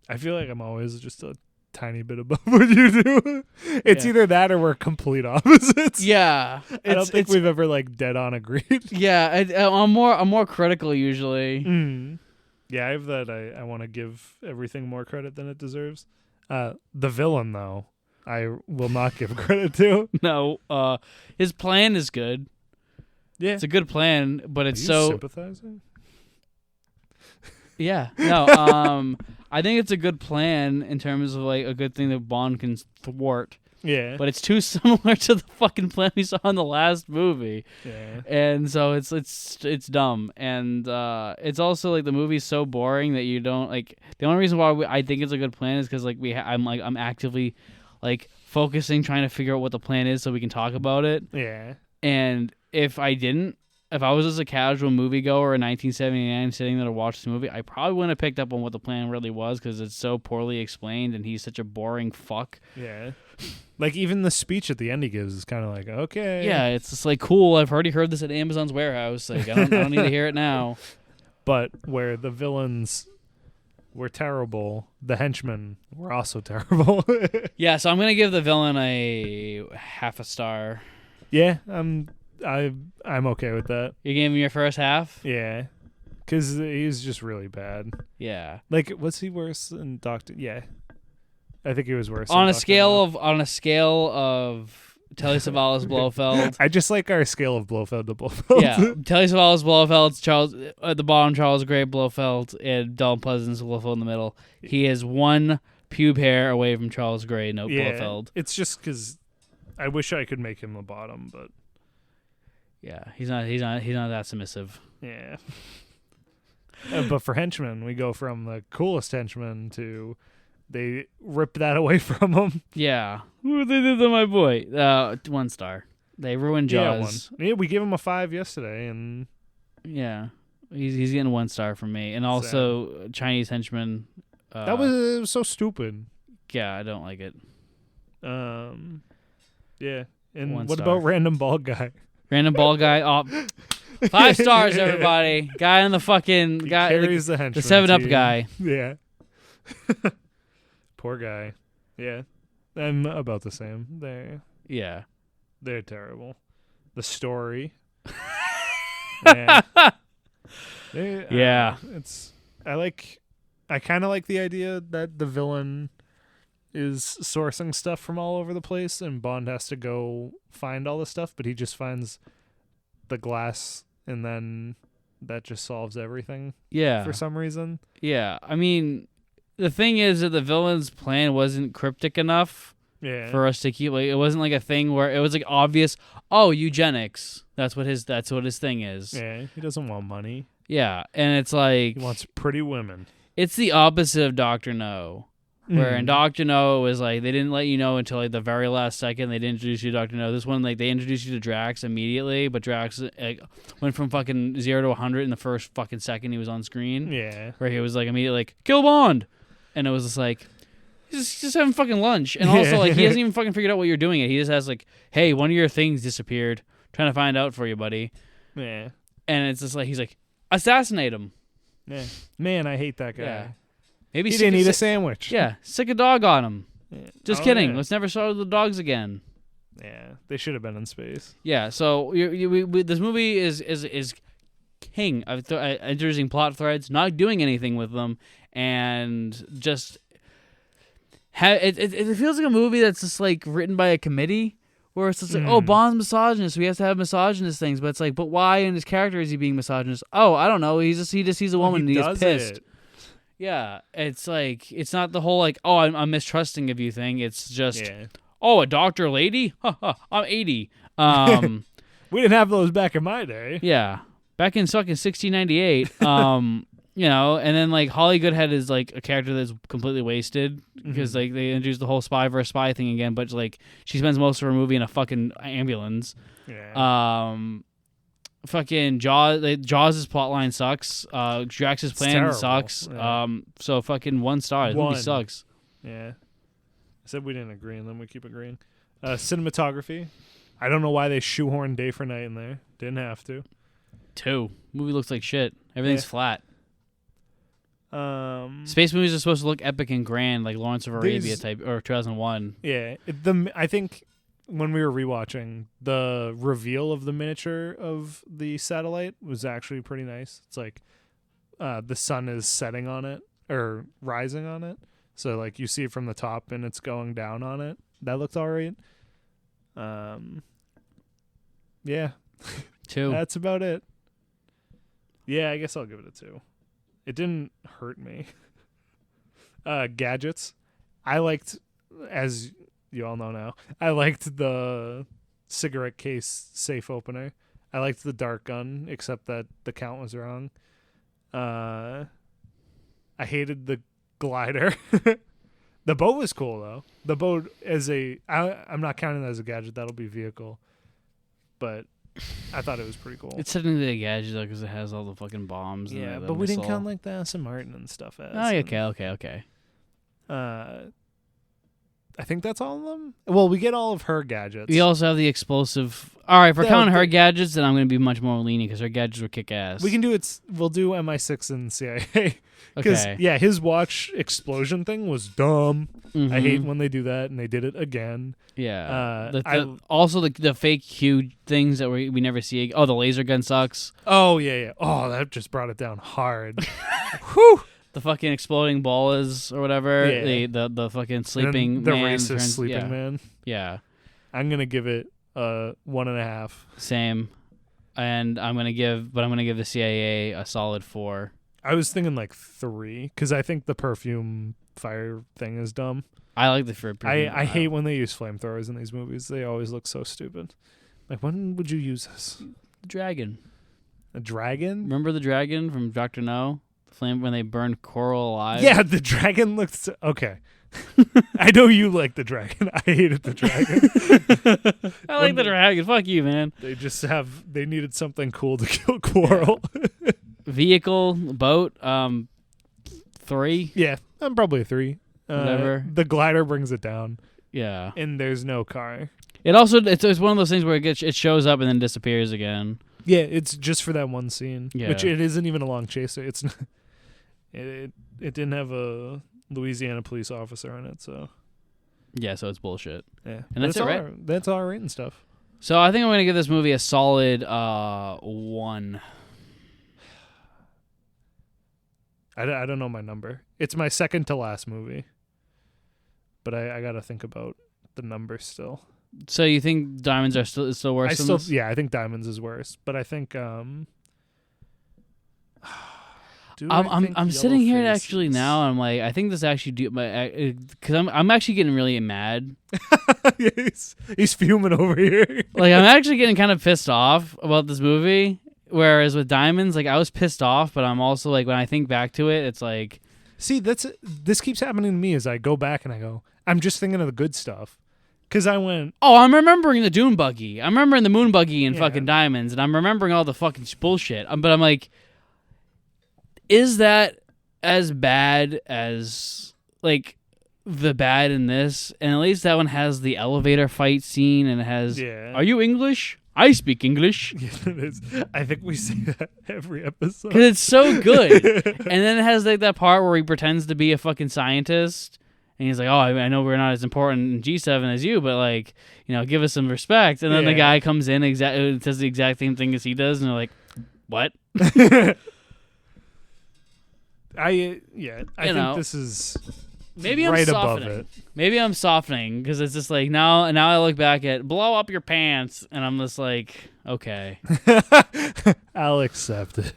B: I feel like I'm always just a tiny bit above what you do. It's either that or we're complete opposites.
A: Yeah,
B: I don't think we've ever like dead on agreed.
A: Yeah, I'm more critical usually.
B: Yeah, I have that. I want to give everything more credit than it deserves. The villain, though, I will not give credit to.
A: No, his plan is good.
B: Yeah,
A: it's a good plan, but it's so
B: sympathizing.
A: Yeah, no. I think it's a good plan in terms of like a good thing that Bond can thwart.
B: Yeah,
A: but it's too similar to the fucking plan we saw in the last movie.
B: Yeah,
A: and so it's dumb, and it's also like the movie's so boring that you don't like. The only reason why I think it's a good plan is because like I'm actively like focusing, trying to figure out what the plan is so we can talk about it.
B: Yeah,
A: and if I was just a casual moviegoer in 1979 sitting there to watch this movie, I probably wouldn't have picked up on what the plan really was because it's so poorly explained and he's such a boring fuck.
B: Yeah. Like, even the speech at the end he gives is kind of like, okay.
A: Yeah, it's just like, cool, I've already heard this at Amazon's warehouse. Like, I don't need to hear it now.
B: But where the villains were terrible, the henchmen were also terrible.
A: Yeah, so I'm going to give the villain a 0.5 star.
B: Yeah, I'm okay with that.
A: You gave him your first half?
B: Yeah, because he's just really bad.
A: Yeah.
B: Like, was he worse than Doctor? Yeah, I think he was worse.
A: On a scale of Telly Savalas Blofeld.
B: I just like our scale of Blofeld to Blofeld.
A: Yeah, Telly Savalas Blofeld, Charles at the bottom, Charles Gray Blofeld, and Donald Pleasance Blofeld in the middle. He is one pube hair away from Charles Gray, Blofeld.
B: It's just because I wish I could make him the bottom, but.
A: Yeah, he's not that submissive.
B: Yeah. But for henchmen, we go from the coolest henchman to they rip that away from him.
A: Yeah. What they did to my boy. 1 star. They ruined Jaws.
B: Yeah, we gave him a 5 yesterday, and
A: yeah, he's getting 1 star from me. And also Chinese henchman.
B: It was so stupid.
A: Yeah, I don't like it.
B: Yeah. And
A: 1
B: what
A: star.
B: about random bald guy?
A: Random ball guy. Oh, 5 stars, everybody. Guy on the fucking guy.
B: Carries the henchman.
A: The 7-Up
B: team.
A: guy.
B: Yeah. Poor guy. Yeah. I'm about the same. They're terrible. The story. Yeah. I kind of like the idea that the villain is sourcing stuff from all over the place and Bond has to go find all the stuff, but he just finds the glass and then that just solves everything.
A: Yeah.
B: For some reason.
A: Yeah. I mean, the thing is that the villain's plan wasn't cryptic enough for us to keep like it wasn't like a thing where it was like obvious, eugenics. That's what his thing is.
B: Yeah, he doesn't want money.
A: Yeah, and it's like
B: he wants pretty women.
A: It's the opposite of Dr. No. Where in Dr. No, it was like they didn't let you know until like the very last second they didn't introduce you to Dr. No. This one, like they introduced you to Drax immediately, but Drax went from fucking 0 to 100 in the first fucking second he was on screen.
B: Yeah.
A: Where he was like immediately like, kill Bond! and it was just like he's just having fucking lunch, and also like he hasn't even fucking figured out what you're doing it. He just has like, hey, one of your things disappeared. Trying to find out for you, buddy.
B: Yeah.
A: And it's just like he's like, assassinate him.
B: Yeah. Man, I hate that guy.
A: Yeah. Maybe
B: he didn't eat a sandwich.
A: Yeah, sick a dog on him.
B: Yeah.
A: Just kidding.
B: Yeah.
A: Let's never start with the dogs again.
B: Yeah, they should have been in space.
A: Yeah. So this movie is king of introducing plot threads, not doing anything with them, and just it feels like a movie that's just like written by a committee. Where it's just like, oh, Bond's misogynist. We have to have misogynist things, but it's like, but why in his character is he being misogynist? Oh, I don't know. He just sees a woman and he gets pissed. Yeah, it's like it's not the whole like, oh, I'm mistrusting of you thing. It's just, oh, a doctor lady. I'm 80.
B: We didn't have those back in my day.
A: Yeah, back in fucking 1698. You know, and then like Holly Goodhead is like a character that's completely wasted because like they introduced the whole spy versus spy thing again, but like she spends most of her movie in a fucking ambulance.
B: Yeah.
A: Fucking Jaws' plotline sucks. Drax's plan sucks.
B: Yeah.
A: So fucking 1 star. The movie sucks.
B: Yeah. I said we didn't agree, and then we keep agreeing. Cinematography. I don't know why they shoehorned Day for Night in there. Didn't have to.
A: 2. Movie looks like shit. Everything's flat. Space movies are supposed to look epic and grand, like Lawrence of Arabia type, or 2001.
B: Yeah, I think when we were rewatching, the reveal of the miniature of the satellite was actually pretty nice. It's like the sun is setting on it or rising on it, so like you see it from the top and it's going down on it. That looked all right. Yeah,
A: 2.
B: That's about it. Yeah, I guess I'll give it a 2. It didn't hurt me. Gadgets. I liked, as you all know now, I liked the cigarette case safe opener. I liked the dart gun, except that the count was wrong. I hated the glider. The boat was cool, though. The boat I'm not counting that as a gadget. That'll be vehicle. But I thought it was pretty cool.
A: It's technically a gadget though because it has all the fucking bombs.
B: Yeah,
A: and the
B: but we didn't
A: missile.
B: count like the Aston Martin and stuff as.
A: Oh, okay.
B: I think that's all of them. Well, we get all of her gadgets.
A: We also have the explosive. All right, if we're counting her gadgets, then I'm going to be much more lenient because her gadgets were kick ass.
B: We can do it. We'll do MI6 and CIA. Because yeah, his watch explosion thing was dumb. Mm-hmm. I hate when they do that, and they did it again.
A: Yeah. Also the fake huge things that we never see. Oh, the laser gun sucks.
B: Oh yeah. Oh, that just brought it down hard. Whew.
A: The fucking exploding ballas or whatever.
B: Yeah.
A: The fucking sleeping
B: the
A: man.
B: racist sleeping man.
A: Yeah.
B: I'm gonna give it 1.5.
A: Same. And I'm gonna give the CIA a solid 4.
B: I was thinking like 3 because I think the perfume fire thing is dumb.
A: I like the perfume.
B: I hate when they use flamethrowers in these movies. They always look so stupid. Like, when would you use this?
A: The dragon.
B: A dragon?
A: Remember the dragon from Dr. No? The flame when they burned Coral alive?
B: Yeah, the dragon looked... Okay. I know you like the dragon. I hated the dragon.
A: I like the dragon. Fuck you, man.
B: They needed something cool to kill Coral.
A: Yeah. Vehicle, boat, 3.
B: Yeah, I'm probably a 3.
A: Whatever.
B: The glider brings it down.
A: Yeah.
B: And there's no car.
A: It's one of those things where it shows up and then disappears again.
B: Yeah, it's just for that one scene.
A: Yeah.
B: Which it isn't even a long chase. It's not, it didn't have a Louisiana police officer in it, so.
A: Yeah, so it's bullshit.
B: Yeah.
A: And that's it, right?
B: That's all right and stuff.
A: So I think I'm going to give this movie a solid 1.
B: I don't know my number. It's my second to last movie. But I got to think about the number still.
A: So you think Diamonds are still worse than this?
B: Yeah, I think Diamonds is worse. But I think
A: I'm sitting here actually now and I'm like, I think this actually because I'm actually getting really mad.
B: He's fuming over here.
A: Like, I'm actually getting kind of pissed off about this movie. Whereas with Diamonds, like, I was pissed off, but I'm also like, when I think back to it, it's like,
B: see, this keeps happening to me as I go back and I go, I'm just thinking of the good stuff. Because I went,
A: oh, I'm remembering the Dune buggy. I'm remembering the moon buggy in fucking Diamonds, and I'm remembering all the fucking bullshit. But I'm like, is that as bad as like the bad in this, and at least that one has the elevator fight scene, and it has.
B: Yeah.
A: Are you English? I speak English.
B: Yeah, it is. I think we say that every episode
A: because it's so good. And then it has like that part where he pretends to be a fucking scientist, and he's like, "Oh, I know we're not as important in G7 as you, but like, give us some respect." And then the guy comes in does the exact same thing as he does, and they're like, "What?"
B: I think this is
A: maybe I'm
B: right
A: softening.
B: above it.
A: Maybe I'm softening because it's just like now I look back at blow up your pants, and I'm just like, okay,
B: I'll accept it.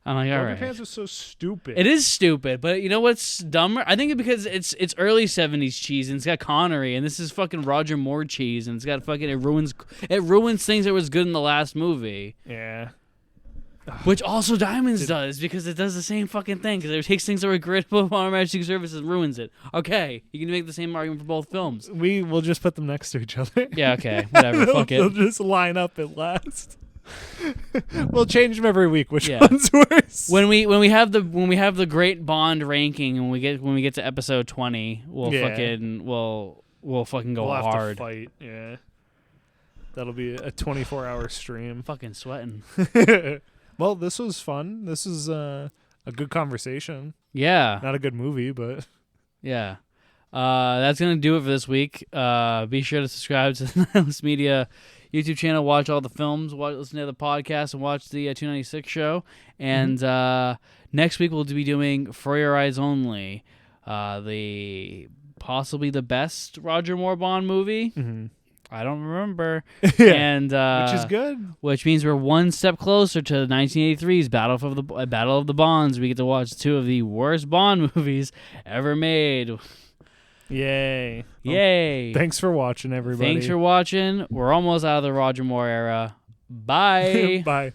A: I'm like, all right.
B: Your pants are so stupid.
A: It is stupid, but you know what's dumber? I think because it's early 70s cheese, and it's got Connery, and this is fucking Roger Moore cheese, and it's got fucking it ruins things that was good in the last movie.
B: Yeah.
A: Which also Diamonds does, because it does the same fucking thing, because it takes things that were great about Our Majesty's Service and ruins it. Okay, you can make the same argument for both films.
B: We will just put them next to each other.
A: Yeah, okay, whatever, fuck it.
B: They'll just line up at last. We'll change them every week. Which one's worse?
A: When we have the great Bond ranking, and when we get to episode 20, we'll fucking go
B: we'll
A: hard.
B: Have to fight. Yeah, that'll be a 24-hour stream.
A: Fucking sweating.
B: Well, this was fun. This is a good conversation.
A: Yeah.
B: Not a good movie, but
A: yeah. That's gonna do it for this week. Be sure to subscribe to the Nihilist Media YouTube channel. Watch all the films. Listen to the podcast, and watch the 296 show. And next week we'll be doing For Your Eyes Only, possibly the best Roger Moore Bond movie. Mm-hmm. I don't remember. And
B: which is good.
A: Which means we're one step closer to 1983's Battle of the Bonds. We get to watch two of the worst Bond movies ever made.
B: Yay.
A: Yay.
B: Thanks for watching, everybody.
A: Thanks for watching. We're almost out of the Roger Moore era. Bye.
B: Bye.